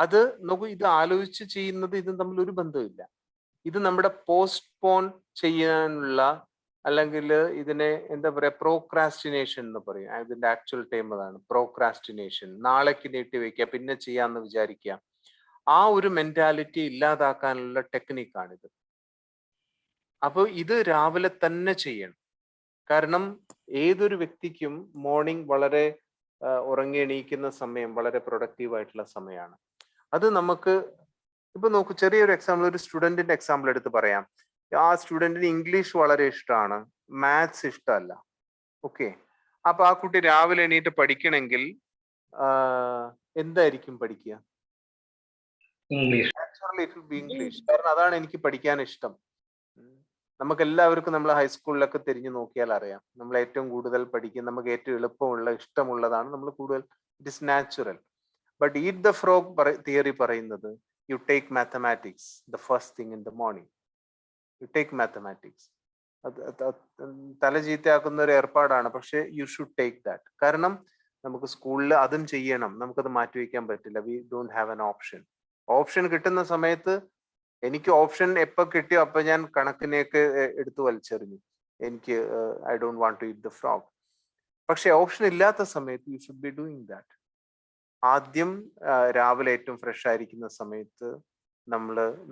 Speaker 1: അത് നോക്കൂ, ഇത് ആലോചിച്ച് ചെയ്യുന്നത് ഇത് തമ്മിൽ ഒരു ബന്ധമില്ല. ഇത് നമ്മുടെ പോസ്റ്റ്പോൺ ചെയ്യാനുള്ള, അല്ലെങ്കിൽ ഇതിനെ എന്താ പറയാ, പ്രോക്രാസ്റ്റിനേഷൻ എന്ന് പറയും. ഇതിന്റെ ആക്ച്വൽ ടൈം അതാണ്, പ്രോക്രാസ്റ്റിനേഷൻ. നാളേക്ക് നീട്ടി വെക്കുക, പിന്നെ ചെയ്യാന്ന് വിചാരിക്കുക. ആ ഒരു മെന്റാലിറ്റി ഇല്ലാതാക്കാനുള്ള ടെക്നിക്കാണിത്. അപ്പോൾ ഇത് രാവിലെ തന്നെ ചെയ്യണം. കാരണം ഏതൊരു വ്യക്തിക്കും മോർണിംഗ് വളരെ ഉറങ്ങി എണീക്കുന്ന സമയം വളരെ പ്രൊഡക്റ്റീവ് ആയിട്ടുള്ള സമയമാണ്. അത് നമുക്ക് ഇപ്പൊ നോക്കൂ, ചെറിയൊരു എക്സാമ്പിൾ, ഒരു സ്റ്റുഡന്റിന്റെ എക്സാമ്പിൾ എടുത്ത് പറയാം. ആ സ്റ്റുഡന്റിന് ഇംഗ്ലീഷ് വളരെ ഇഷ്ടമാണ്, മാത്സ് ഇഷ്ടമല്ല. ഓക്കെ, അപ്പൊ ആ കുട്ടി രാവിലെ എണീറ്റ് പഠിക്കണമെങ്കിൽ എന്തായിരിക്കും പഠിക്കുക?
Speaker 4: English.
Speaker 1: Naturally it will be English. കാരണം അതാണ് എനിക്ക് പഠിക്കാൻ ഇഷ്ടം. നമുക്ക് എല്ലാവർക്കും നമ്മൾ ഹൈസ്കൂളിലൊക്കെ തിരിഞ്ഞു നോക്കിയാൽ അറിയാം, നമ്മൾ ഏറ്റവും കൂടുതൽ പഠിക്കും, നമുക്ക് ഏറ്റവും എളുപ്പമുള്ള ഇഷ്ടമുള്ളതാണ് നമ്മൾ കൂടുതൽ. It is natural. But eat the frog theory പറയുന്നത് you take mathematics the first thing in the morning. You take mathematics. തല ചീത്തയാക്കുന്ന ഒരു ഏർപ്പാടാണ്, പക്ഷെ യു ഷുഡ് ടേക്ക് ദാറ്റ്. കാരണം നമുക്ക് സ്കൂളിൽ അതും ചെയ്യണം, നമുക്കത് മാറ്റിവെക്കാൻ പറ്റില്ല. We don't have an option. Option കിട്ടുന്ന സമയത്ത്, എനിക്ക് ഓപ്ഷൻ എപ്പോൾ കിട്ടിയോ അപ്പൊ ഞാൻ കണക്കിനെയൊക്കെ എടുത്തു വലിച്ചെറിഞ്ഞു. എനിക്ക് I don't want to eat the frog. പക്ഷെ ഓപ്ഷൻ ഇല്ലാത്ത സമയത്ത് you should be doing that. ആദ്യം രാവിലെ ഏറ്റവും ഫ്രഷ് ആയിരിക്കുന്ന സമയത്ത്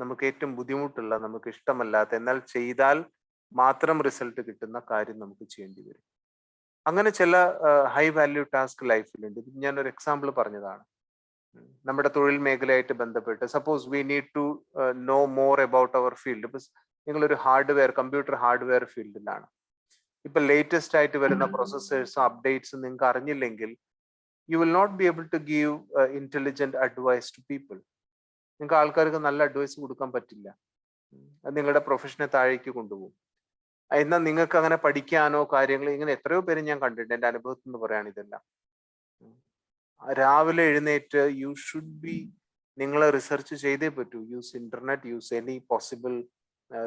Speaker 1: നമുക്ക് ഏറ്റവും ബുദ്ധിമുട്ടുള്ള, നമുക്ക് ഇഷ്ടമല്ലാത്ത, എന്നാൽ ചെയ്താൽ മാത്രം റിസൾട്ട് കിട്ടുന്ന കാര്യം നമുക്ക് ചെയ്യേണ്ടി വരും. അങ്ങനെ ചില ഹൈ വാല്യൂ ടാസ്ക് ലൈഫിലുണ്ട്. ഞാനൊരു എക്സാമ്പിൾ പറഞ്ഞതാണ്. നമ്മുടെ തൊഴിൽ മേഖലയായിട്ട് ബന്ധപ്പെട്ട്, suppose we need to know more about our field. ഇപ്പൊ നിങ്ങളൊരു കമ്പ്യൂട്ടർ ഹാർഡ്വെയർ ഫീൽഡിലാണ്. ഇപ്പൊ ലേറ്റസ്റ്റ് ആയിട്ട് വരുന്ന പ്രോസസ്സേഴ്സും അപ്ഡേറ്റ്സും നിങ്ങൾക്ക് അറിഞ്ഞില്ലെങ്കിൽ you will not be able to give intelligent advice to people. നിങ്ങൾക്ക് ആൾക്കാർക്ക് നല്ല അഡ്വൈസ് കൊടുക്കാൻ പറ്റില്ല. അത് നിങ്ങളുടെ പ്രൊഫഷനെ താഴേക്ക് കൊണ്ടുപോകും. എന്നാൽ നിങ്ങൾക്ക് അങ്ങനെ പഠിക്കാനോ കാര്യങ്ങൾ, ഇങ്ങനെ എത്രയോ പേര് ഞാൻ കണ്ടിട്ടുണ്ട്. എൻ്റെ അനുഭവത്തിൽ നിന്ന് പറയാണ് ഇതെല്ലാം. രാവിലെ എഴുന്നേറ്റ് യു ഷുഡ് ബി, നിങ്ങൾ റിസർച്ച് ചെയ്തേ പറ്റൂ. Use internet, use any possible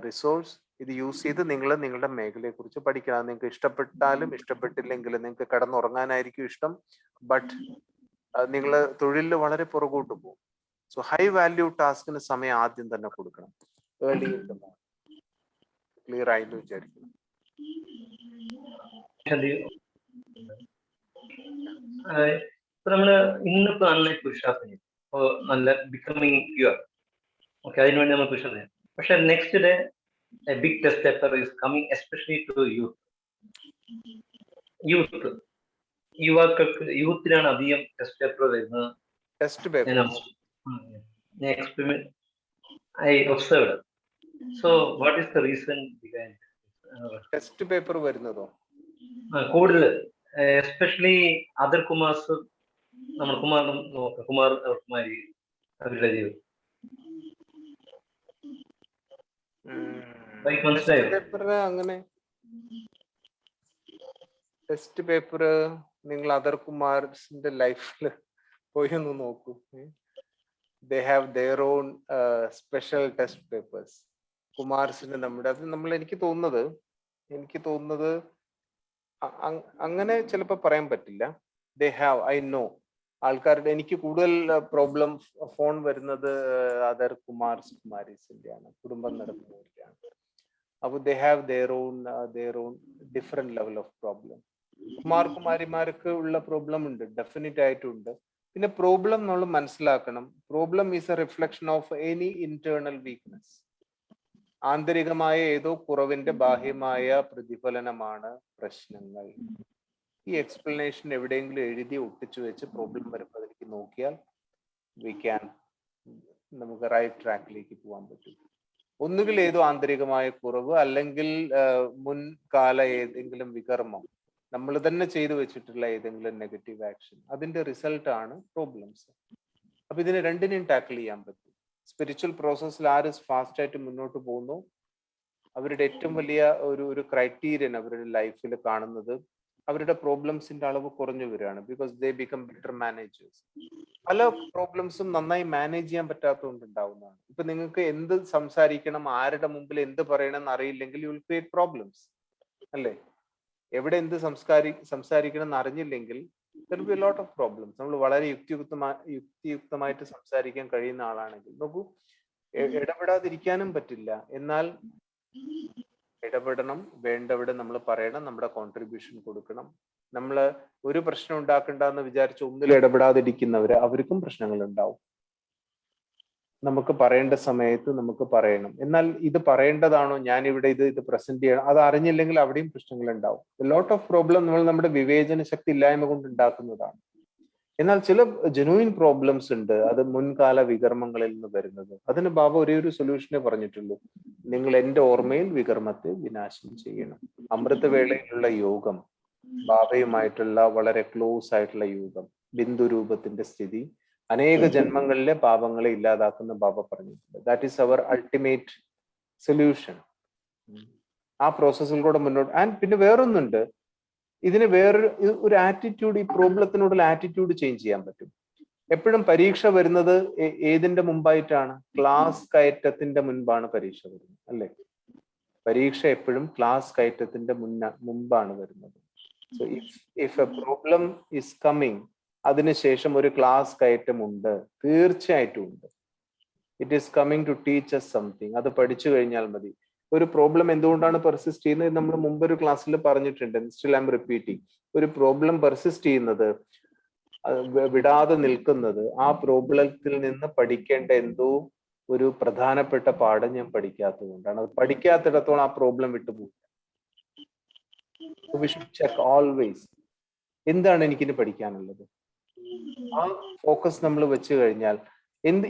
Speaker 1: resource. ഇത് യൂസ് ചെയ്ത് നിങ്ങൾ നിങ്ങളുടെ മേഖലയെ കുറിച്ച് പഠിക്കണം. നിങ്ങൾക്ക് ഇഷ്ടപ്പെട്ടാലും ഇഷ്ടപ്പെട്ടില്ലെങ്കിലും, നിങ്ങൾക്ക് കിടന്നുറങ്ങാനായിരിക്കും ഇഷ്ടം, ബട്ട് നിങ്ങൾ തൊഴിലിൽ വളരെ പുറകോട്ട് പോകും. സോ ഹൈ വാല്യൂ ടാസ്കിന് സമയം ആദ്യം തന്നെ കൊടുക്കണം. ഏർലി ക്ലിയർ ആയിട്ട് വിചാരിക്കണം.
Speaker 4: ഇപ്പൊ നമ്മള് ഇന്നിപ്പോ നന്നായി പുരുഷാർത്ഥം ചെയ്യും, നല്ല ബിക്കമിങ് പ്യുവർ. ഓക്കെ, അതിനുവേണ്ടി നമ്മൾ പുരുഷാർത്ഥം ചെയ്യും. പക്ഷെ next day a big test paper is coming, especially to യൂത്തിനാണ് അധികം ടെസ്റ്റ് പേപ്പർ വരുന്നത്.
Speaker 1: Test paper
Speaker 4: experiment I observed. So what is the reason behind
Speaker 1: test paper വരുന്നതോ?
Speaker 4: കൂടുതൽ എസ്പെഷ്യലി അതർ കുമാർസ്, നമ്മൾ കുമാരി അവരുടെ ജീവിതം
Speaker 1: അങ്ങനെ ടെസ്റ്റ് പേപ്പർ നിങ്ങൾ അതർ കുമാർസിന്റെ ലൈഫിൽ പോയി ഒന്ന് നോക്കൂ. they have their own special test papers. കുമാർസിന് നമ്മുടെ അത് എനിക്ക് തോന്നുന്നത് അങ്ങനെ ചിലപ്പോൾ പറയാൻ പറ്റില്ല. they have, I know, ആൾക്കാരുടെ എനിക്ക് കൂടുതൽ പ്രോബ്ലം ഫോൺ വരുന്നത് അതർ കുമാരീസിന്റെയാണ്, കുടുംബം നടത്തുന്നവരുടെയാണ്. അപ്പൊ they have their own different level of problem. കുമാരിമാർക്ക് ഉള്ള പ്രോബ്ലം ഉണ്ട്, ഡെഫിനറ്റ് ആയിട്ടുണ്ട്. പിന്നെ പ്രോബ്ലം നമ്മൾ മനസ്സിലാക്കണം, problem is A reflection of any internal weakness. ആന്തരികമായ ഏതോ കുറവിന്റെ ബാഹ്യമായ പ്രതിഫലനമാണ് പ്രശ്നങ്ങൾ. ഈ എക്സ്പ്ലനേഷൻ എവിടെയെങ്കിലും എഴുതി ഒട്ടിച്ചു വെച്ച് പ്രോബ്ലം വരുമ്പോൾ അതിലേക്ക് നോക്കിയാൽ നമുക്ക് റൈറ്റ് ട്രാക്കിലേക്ക് പോകാൻ പറ്റും. ഒന്നുകിൽ ഏതോ ആന്തരികമായ കുറവ്, അല്ലെങ്കിൽ മുൻകാല ഏതെങ്കിലും വികർമ്മം, നമ്മൾ തന്നെ ചെയ്തു വെച്ചിട്ടുള്ള ഏതെങ്കിലും നെഗറ്റീവ് ആക്ഷൻ, അതിന്റെ റിസൾട്ട് ആണ് പ്രോബ്ലംസ്. അപ്പൊ ഇതിനെ രണ്ടിനെയും ടാക്കിൾ ചെയ്യാൻ പറ്റും. സ്പിരിച്വൽ പ്രോസസ്സിൽ ആര് ഫാസ്റ്റ് ആയിട്ട് മുന്നോട്ട് പോകുന്നു, അവരുടെ ഏറ്റവും വലിയ ഒരു ക്രൈറ്റീരിയൻ അവരുടെ ലൈഫിൽ കാണുന്നത് അവരുടെ പ്രോബ്ലംസിന്റെ അളവ് കുറഞ്ഞു വരികയാണ്. Because they become better managers. പല പ്രോബ്ലംസും നന്നായി മാനേജ് ചെയ്യാൻ പറ്റാത്തതുകൊണ്ട് ഉണ്ടാവുന്നതാണ്. ഇപ്പൊ നിങ്ങൾക്ക് എന്ത് സംസാരിക്കണം, ആരുടെ മുമ്പിൽ എന്ത് പറയണം എന്ന് അറിയില്ലെങ്കിൽ യു വിൽ ക്രിയേറ്റ് പ്രോബ്ലംസ്, അല്ലേ? എവിടെ എന്ത് സംസാരിക്കണം എന്ന് അറിഞ്ഞില്ലെങ്കിൽ there will be a lot of problems. നമ്മൾ വളരെ യുക്തിയുക്തമായിട്ട് സംസാരിക്കാൻ കഴിയുന്ന ആളാണെങ്കിൽ നോക്കൂ, ഇടപെടാതിരിക്കാനും പറ്റില്ല. എന്നാൽ ഇടപെടണം, വേണ്ടവിടെ നമ്മൾ പറയണം, നമ്മുടെ കോൺട്രിബ്യൂഷൻ കൊടുക്കണം. നമ്മൾ ഒരു പ്രശ്നം ഉണ്ടാക്കണ്ടെന്ന് വിചാരിച്ച് ഒന്നിൽ ഇടപെടാതിരിക്കുന്നവര് അവർക്കും പ്രശ്നങ്ങൾ ഉണ്ടാവും. നമുക്ക് പറയേണ്ട സമയത്ത് നമുക്ക് പറയണം. എന്നാൽ ഇത് പറയേണ്ടതാണോ, ഞാൻ ഇവിടെ ഇത് പ്രസന്റ് ചെയ്യണം, അത് അറിഞ്ഞില്ലെങ്കിൽ അവിടെയും പ്രശ്നങ്ങൾ ഉണ്ടാവും. ലോട്ട് ഓഫ് പ്രോബ്ലം നമ്മൾ നമ്മുടെ വിവേചന ശക്തി ഇല്ലായ്മ കൊണ്ട് ഉണ്ടാക്കുന്നതാണ്. എന്നാൽ ചില ജെനുവിൻ പ്രോബ്ലംസ് ഉണ്ട്, അത് മുൻകാല വികർമ്മങ്ങളിൽ നിന്ന് വരുന്നത്. അതിന് ബാബ ഒരേ ഒരു സൊല്യൂഷനെ പറഞ്ഞിട്ടുള്ളൂ, നിങ്ങൾ എന്റെ ഓർമ്മയിൽ വികർമ്മത്തെ വിനാശം ചെയ്യണം. അമൃതവേളയിലുള്ള യോഗം, ബാബയുമായിട്ടുള്ള വളരെ ക്ലോസ് ആയിട്ടുള്ള യോഗം, ബിന്ദു രൂപത്തിന്റെ സ്ഥിതി അനേക ജന്മങ്ങളിലെ പാപങ്ങളെ ഇല്ലാതാക്കുന്ന ബാബ പറഞ്ഞിട്ടുണ്ട്. That is our ultimate solution. ആ പ്രോസസ്സിലൂടെ മുന്നോട്ട്. ആൻഡ് പിന്നെ വേറൊന്നുണ്ട്, ഇതിന് ഒരു ആറ്റിറ്റ്യൂഡ്, ഈ പ്രോബ്ലത്തിനോടുള്ള ആറ്റിറ്റ്യൂഡ് ചേഞ്ച് ചെയ്യാൻ പറ്റും. എപ്പോഴും പരീക്ഷ വരുന്നത് ഏതിന്റെ മുമ്പായിട്ടാണ്? ക്ലാസ് കയറ്റത്തിന്റെ മുൻപാണ് പരീക്ഷ വരുന്നത്, അല്ലെ? പരീക്ഷ എപ്പോഴും ക്ലാസ് കയറ്റത്തിന്റെ മുമ്പാണ് വരുന്നത്. So if a problem is coming, അതിനുശേഷം ഒരു ക്ലാസ് കയറ്റമുണ്ട്, തീർച്ചയായിട്ടും ഉണ്ട്. It is coming to teach us something. അത് പഠിച്ചു കഴിഞ്ഞാൽ മതി. ഒരു പ്രോബ്ലം എന്തുകൊണ്ടാണ് പെർസിസ്റ്റ് ചെയ്യുന്നത് നമ്മൾ മുമ്പൊരു ക്ലാസ്സിൽ പറഞ്ഞിട്ടുണ്ട്. Still I M repeating. ഒരു പ്രോബ്ലം പെർസിസ്റ്റ് ചെയ്യുന്നത്, വിടാതെ നിൽക്കുന്നത്, ആ പ്രോബ്ലത്തിൽ നിന്ന് പഠിക്കേണ്ട എന്തോ ഒരു പ്രധാനപ്പെട്ട പാഠം ഞാൻ പഠിക്കാത്തത് കൊണ്ടാണ്. അത് പഠിക്കാത്തിടത്തോളം ആ പ്രോബ്ലം വിട്ടുപോകും. വി ഷുഡ് ചെക്ക് ഓൾവേസ്, എന്താണ് എനിക്കിനി പഠിക്കാനുള്ളത്. ആ ഫോക്കസ് നമ്മൾ വെച്ച് കഴിഞ്ഞാൽ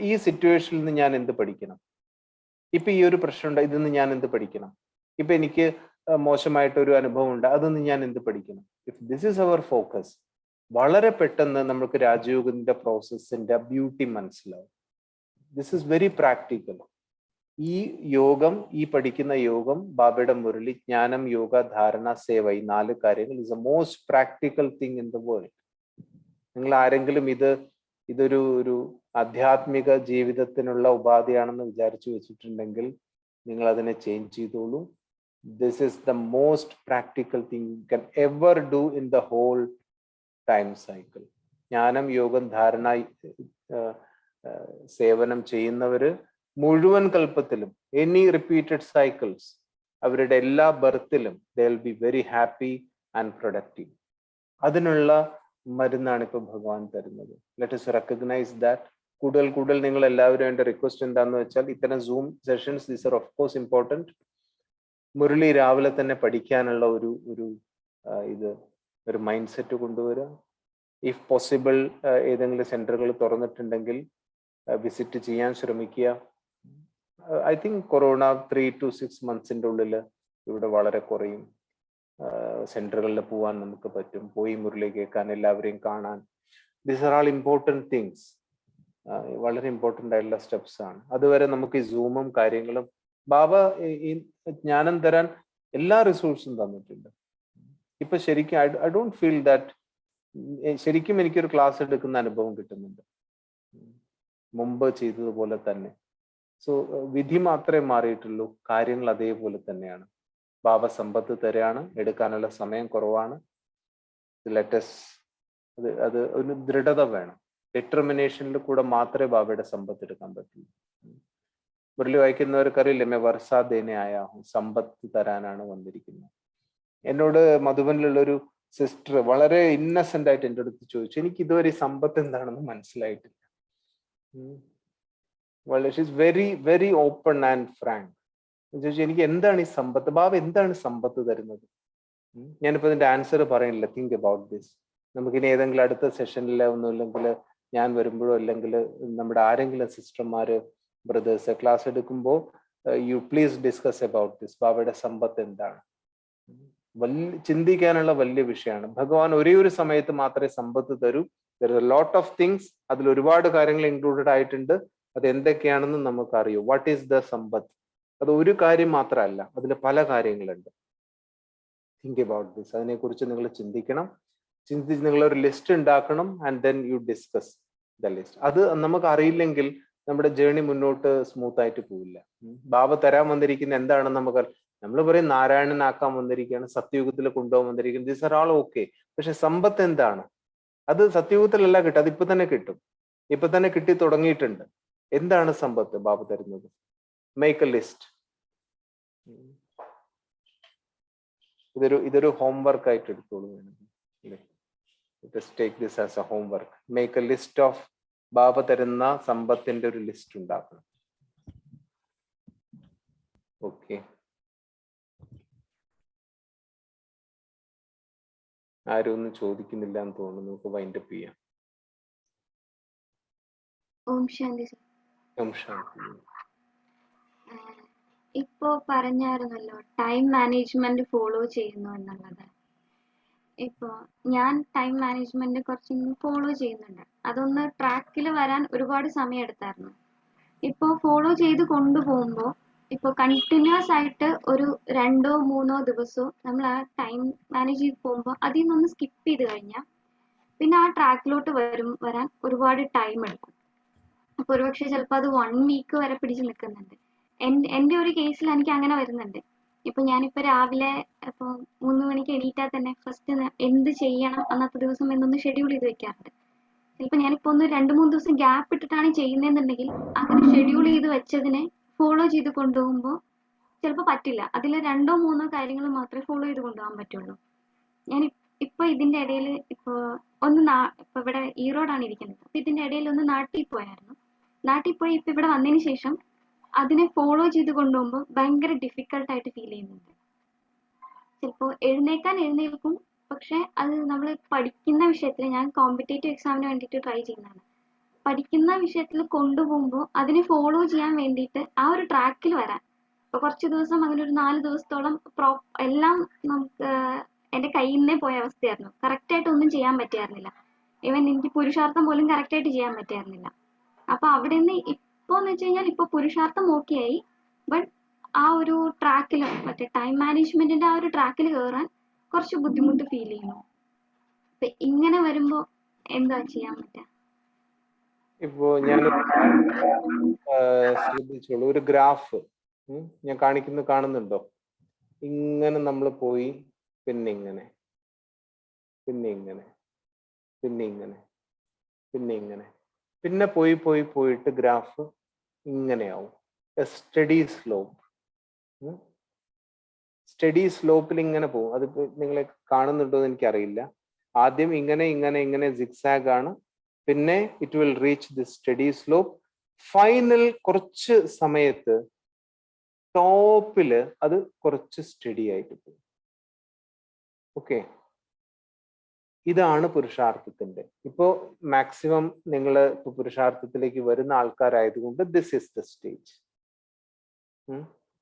Speaker 1: ഈ സിറ്റുവേഷനിൽ നിന്ന് ഞാൻ എന്ത് പഠിക്കണം, ഇപ്പൊ ഈ ഒരു പ്രശ്നം ഉണ്ട്, ഇതിന്ന് ഞാൻ എന്ത് പഠിക്കണം, ഇപ്പൊ എനിക്ക് മോശമായിട്ടൊരു അനുഭവം ഉണ്ട്, അതൊന്ന് ഞാൻ എന്ത് പഠിക്കണം. If this is our focus, വളരെ പെട്ടെന്ന് നമുക്ക് രാജയോഗത്തിന്റെ പ്രോസസ്സിന്റെ ബ്യൂട്ടി മനസ്സിലാവും. This is very practical. ഈ യോഗം, ഈ പഠിക്കുന്ന യോഗം, ബാബയുടെ മുരളി, ജ്ഞാനം, യോഗ, ധാരണ, സേവ, ഈ 4 കാര്യങ്ങൾ is A most practical thing in the world. നിങ്ങൾ ആരെങ്കിലും ഇതൊരു ആധ്യാത്മിക ജീവിതത്തിനുള്ള ഉപാധിയാണെന്ന് വിചാരിച്ചു വെച്ചിട്ടുണ്ടെങ്കിൽ നിങ്ങൾ അതിനെ ചേഞ്ച് ചെയ്തോളൂ. This is the most practical thing you can ever do in the whole time cycle. ജ്ഞാനം, യോഗം, ധാരണ, സേവനം ചെയ്യുന്നവര് മുഴുവൻ കൽപ്പത്തിലും, എനി റിപ്പീറ്റഡ് സൈക്കിൾസ്, അവരുടെ എല്ലാ ബർത്തിലും they will be very happy and productive. അതിനുള്ള മരുന്നാണ് ഇപ്പൊ ഭഗവാൻ തരുന്നത്. Let us recognize that. കൂടുതൽ നിങ്ങൾ എല്ലാവരും എന്റെ റിക്വസ്റ്റ് എന്താന്ന് വെച്ചാൽ, ഇത്തരം zoom sessions, these are of course important. Murali രാവിലെ തന്നെ പഠിക്കാനുള്ള ഒരു മൈൻഡ് സെറ്റ് കൊണ്ടുവരിക. ഇഫ് പോസിബിൾ ഏതെങ്കിലും സെന്ററുകൾ തുറന്നിട്ടുണ്ടെങ്കിൽ വിസിറ്റ് ചെയ്യാൻ ശ്രമിക്കുക. I think corona 3 to 6 months ഉള്ളിൽ ഇവിടെ വളരെ കുറയും. സെന്ററുകളിൽ പോവാൻ നമുക്ക് പറ്റും, പോയി മുരളി കേൾക്കാൻ, എല്ലാവരെയും കാണാൻ. These are all important things. വളരെ ഇമ്പോർട്ടൻ്റ് ആയിട്ടുള്ള സ്റ്റെപ്സ് ആണ്. അതുവരെ നമുക്ക് ഈ സൂമും കാര്യങ്ങളും, ബാബ ഈ ജ്ഞാനം തരാൻ എല്ലാ റിസോഴ്സും തന്നിട്ടുണ്ട്. ഇപ്പൊ ശരിക്കും ഐ ഡോണ്ട് ഫീൽ ദാറ്റ്, ശരിക്കും എനിക്കൊരു ക്ലാസ് എടുക്കുന്ന അനുഭവം കിട്ടുന്നുണ്ട് മുമ്പ് ചെയ്തതുപോലെ തന്നെ. സോ വിധി മാത്രമേ മാറിയിട്ടുള്ളൂ, കാര്യങ്ങൾ അതേപോലെ തന്നെയാണ്. ബാബ സമ്പത്ത് തരാണ്, എടുക്കാനുള്ള സമയം കുറവാണ്. ലെറ്റസ് അത് ഒരു ദൃഢത വേണം. ഡിറ്റർമിനേഷനിൽ കൂടെ മാത്രമേ ബാബയുടെ സമ്പത്ത് എടുക്കാൻ പറ്റൂ. മുരളി വായിക്കുന്നവർക്കറിയില്ലേ, മേ വർഷാദേനെ ആയാഹും, സമ്പത്ത് തരാനാണ് വന്നിരിക്കുന്നത്. എന്നോട് മധുബനിലുള്ളൊരു സിസ്റ്റർ വളരെ ഇന്നസെന്റ് ആയിട്ട് എൻ്റെ അടുത്ത് ചോദിച്ചു, എനിക്ക് ഇതുവരെ സമ്പത്ത് എന്താണെന്ന് മനസ്സിലായിട്ടില്ല. She's very very open and Frank. ചോദിച്ചു, എനിക്ക് എന്താണ് ഈ സമ്പത്ത്, ബാബ എന്താണ് സമ്പത്ത് തരുന്നത്? ഞാനിപ്പോ ഇതിന്റെ ആൻസർ പറയുന്നില്ല, തിങ്ക് അബൌട്ട് ദിസ്. നമുക്കിനി ഏതെങ്കിലും അടുത്ത സെഷനിൽ ഒന്നുമില്ലെങ്കിൽ ഞാൻ വരുമ്പോഴോ, അല്ലെങ്കിൽ നമ്മുടെ ആരെങ്കിലും സിസ്റ്റർമാര്, ബ്രദേഴ്സ് ക്ലാസ് എടുക്കുമ്പോൾ, you please discuss about this. ബാബയുടെ സമ്പത്ത് എന്താണ്? ചിന്തിക്കാനുള്ള വലിയ വിഷയമാണ്. ഭഗവാൻ ഒരേ ഒരു സമയത്ത് മാത്രമേ സമ്പത്ത് തരൂ. There is A lot of things. അതിൽ ഒരുപാട് കാര്യങ്ങൾ ഇൻക്ലൂഡഡ് ആയിട്ടുണ്ട്. അത് എന്തൊക്കെയാണെന്ന് നമുക്കറിയൂ. വാട്ട് ഈസ് ദ സമ്പത്ത്? അത് ഒരു കാര്യം മാത്രമല്ല, അതിൽ പല കാര്യങ്ങളുണ്ട്. Think about this. അതിനെക്കുറിച്ച് നിങ്ങൾ ചിന്തിക്കണം. ചിന്തിച്ച് നിങ്ങളൊരു ലിസ്റ്റ് ഉണ്ടാക്കണം and then you discuss the list. അത് നമുക്ക് അറിയില്ലെങ്കിൽ നമ്മുടെ ജേർണി മുന്നോട്ട് സ്മൂത്ത് ആയിട്ട് പോവില്ല. ബാബ തരാൻ വന്നിരിക്കുന്ന എന്താണെന്ന് നമുക്ക്, നമ്മൾ പറയും നാരായണനാക്കാൻ വന്നിരിക്കുകയാണ്, സത്യയുഗത്തിൽ കൊണ്ടുപോകാൻ വന്നിരിക്കുന്നത്, ദീസ് ആർ ആൾ ഓക്കെ. പക്ഷെ സമ്പത്ത് എന്താണ്? അത് സത്യയുഗത്തിലല്ല കിട്ടും, അത് ഇപ്പൊ തന്നെ കിട്ടും, ഇപ്പൊ തന്നെ കിട്ടി തുടങ്ങിയിട്ടുണ്ട്. എന്താണ് സമ്പത്ത് ബാബ തരുന്നത്? Make A list. ഇതൊരു ഹോംവർക്ക് ആയിട്ട് എടുത്തോളൂ. Just take this as a homework. Make a list of ബാബ തരുന്ന സമ്പത്തിന്റെ ഒരു ലിസ്റ്റ് ഉണ്ടാക്കണം. ഓക്കെ, ആരും ഒന്നും ചോദിക്കുന്നില്ല എന്ന് തോന്നുന്നു. നമുക്ക് വൈൻഡപ്പ് ചെയ്യാം.
Speaker 5: ഓം ശാന്തി സർ.
Speaker 1: ഓം ശാന്തി.
Speaker 5: ഇപ്പോ പറഞ്ഞായിരുന്നല്ലോ ടൈം മാനേജ്മെന്റ് ഫോളോ ചെയ്യുന്നു എന്നുള്ളത്. ഇപ്പോ ഞാൻ ടൈം മാനേജ്മെന്റ് കുറച്ചൊന്ന് ഫോളോ ചെയ്യുന്നുണ്ട്. അതൊന്ന് ട്രാക്കിൽ വരാൻ ഒരുപാട് സമയം എടുത്തായിരുന്നു. ഇപ്പോ ഫോളോ ചെയ്ത് കൊണ്ടുപോകുമ്പോൾ ഇപ്പോൾ കണ്ടിന്യൂസ് ആയിട്ട് ഒരു 2-3 ദിവസമോ നമ്മൾ ആ ടൈം മാനേജ് ചെയ്ത് പോകുമ്പോൾ അതിൽ നിന്നൊന്ന് സ്കിപ്പ് ചെയ്ത് കഴിഞ്ഞാൽ പിന്നെ ആ ട്രാക്കിലോട്ട് വരാൻ ഒരുപാട് ടൈം എടുക്കും. അപ്പൊ ഒരുപക്ഷെ ചിലപ്പോൾ അത് 1 വീക്ക് വരെ പിടിച്ച് നിൽക്കുന്നുണ്ട്. എൻ്റെ ഒരു കേസിൽ എനിക്ക് അങ്ങനെ വരുന്നുണ്ട്. ഇപ്പൊ ഞാനിപ്പോ രാവിലെ ഇപ്പൊ 3 മണിക്ക് എണീറ്റാൽ തന്നെ ഫസ്റ്റ് എന്ത് ചെയ്യണം അന്നത്തെ ദിവസം എന്നൊന്ന് ഷെഡ്യൂൾ ചെയ്ത് വെക്കാറുണ്ട്. ചിലപ്പോൾ ഞാനിപ്പോ ഒന്ന് 2-3 ദിവസം ഗ്യാപ്പ് ഇട്ടിട്ടാണ് ചെയ്യുന്നതെന്നുണ്ടെങ്കിൽ അങ്ങനെ ഷെഡ്യൂൾ ചെയ്ത് വെച്ചതിനെ ഫോളോ ചെയ്ത് കൊണ്ടുപോകുമ്പോൾ ചിലപ്പോൾ പറ്റില്ല. അതിൽ 2-3 കാര്യങ്ങൾ മാത്രമേ ഫോളോ ചെയ്ത് കൊണ്ടുപോകാൻ പറ്റുള്ളൂ. ഞാൻ ഇപ്പൊ ഇതിന്റെ ഇടയിൽ ഇപ്പൊ ഇവിടെ ഈറോഡാണ് ഇരിക്കുന്നത്. അപ്പൊ ഇതിന്റെ ഇടയിൽ ഒന്ന് നാട്ടിൽ പോയായിരുന്നു. നാട്ടിൽ പോയി ഇപ്പൊ ഇവിടെ വന്നതിന് ശേഷം അതിനെ ഫോളോ ചെയ്ത് കൊണ്ടുപോകുമ്പോൾ ഭയങ്കര ഡിഫിക്കൽട്ടായിട്ട് ഫീൽ ചെയ്യുന്നുണ്ട്. ചിലപ്പോൾ എഴുന്നേൽക്കും, പക്ഷെ അത് നമ്മൾ പഠിക്കുന്ന വിഷയത്തിൽ, ഞാൻ കോമ്പറ്റേറ്റീവ് എക്സാമിന് വേണ്ടിയിട്ട് ട്രൈ ചെയ്യുന്നതാണ്, പഠിക്കുന്ന വിഷയത്തിൽ കൊണ്ടുപോകുമ്പോൾ അതിനെ ഫോളോ ചെയ്യാൻ വേണ്ടിയിട്ട് ആ ഒരു ട്രാക്കിൽ വരാൻ ഇപ്പൊ കുറച്ച് ദിവസം അങ്ങനെ ഒരു 4 ദിവസത്തോളം എല്ലാം നമുക്ക് എൻ്റെ കയ്യിൽ നിന്നേ പോയ അവസ്ഥയായിരുന്നു. കറക്റ്റായിട്ട് ഒന്നും ചെയ്യാൻ പറ്റിയായിരുന്നില്ല. ഈവൻ എനിക്ക് പുരുഷാർത്ഥം പോലും കറക്റ്റായിട്ട് ചെയ്യാൻ പറ്റിയായിരുന്നില്ല. അപ്പൊ അവിടെ നിന്ന് ഇപ്പോന്ന് വെച്ച് കഴിഞ്ഞാൽ ഇപ്പൊ പുരുഷാർത്ഥം ഓക്കെ ആയി, ബട്ട് ആ ഒരു ട്രാക്കിൽ മറ്റേ ടൈം മാനേജ്മെന്റിന്റെ ആ ഒരു ട്രാക്കിൽ കയറാൻ കുറച്ച് ബുദ്ധിമുട്ട് ഫീൽ ചെയ്യുന്നു. അപ്പൊ ഇങ്ങനെ വരുമ്പോ എന്താ ചെയ്യാൻ പറ്റുക?
Speaker 1: ഇപ്പോ ഞാൻ ശ്രദ്ധിച്ചോളൂ, ഒരു ഗ്രാഫ് ഞാൻ കാണുന്നുണ്ടോ? ഇങ്ങനെ നമ്മൾ പോയി പിന്നെ ഇങ്ങനെ, പിന്നെ ഇങ്ങനെ, പിന്നെ ഇങ്ങനെ, പിന്നെ ഇങ്ങനെ, പിന്നെ പോയിട്ട് ഗ്രാഫ് ഇങ്ങനെയാവും. Steady slope. സ്റ്റഡി സ്ലോപ്പിൽ ഇങ്ങനെ പോകും. അത് നിങ്ങളെ കാണുന്നുണ്ടോ എന്ന് എനിക്കറിയില്ല. ആദ്യം ഇങ്ങനെ സിക്സാഗ് ആണ്, പിന്നെ it will reach the study slope. Final കുറച്ച് സമയത്ത് ടോപ്പില് അത് കുറച്ച് സ്റ്റഡി ആയിട്ട് പോകും. ഓക്കെ, ഇതാണ് പുരുഷാർത്ഥത്തിന്റെ. ഇപ്പോ മാക്സിമം നിങ്ങൾ ഇപ്പൊ പുരുഷാർത്ഥത്തിലേക്ക് വരുന്ന ആൾക്കാരായതുകൊണ്ട് ദിസ് ഇസ് ദ സ്റ്റേജ്.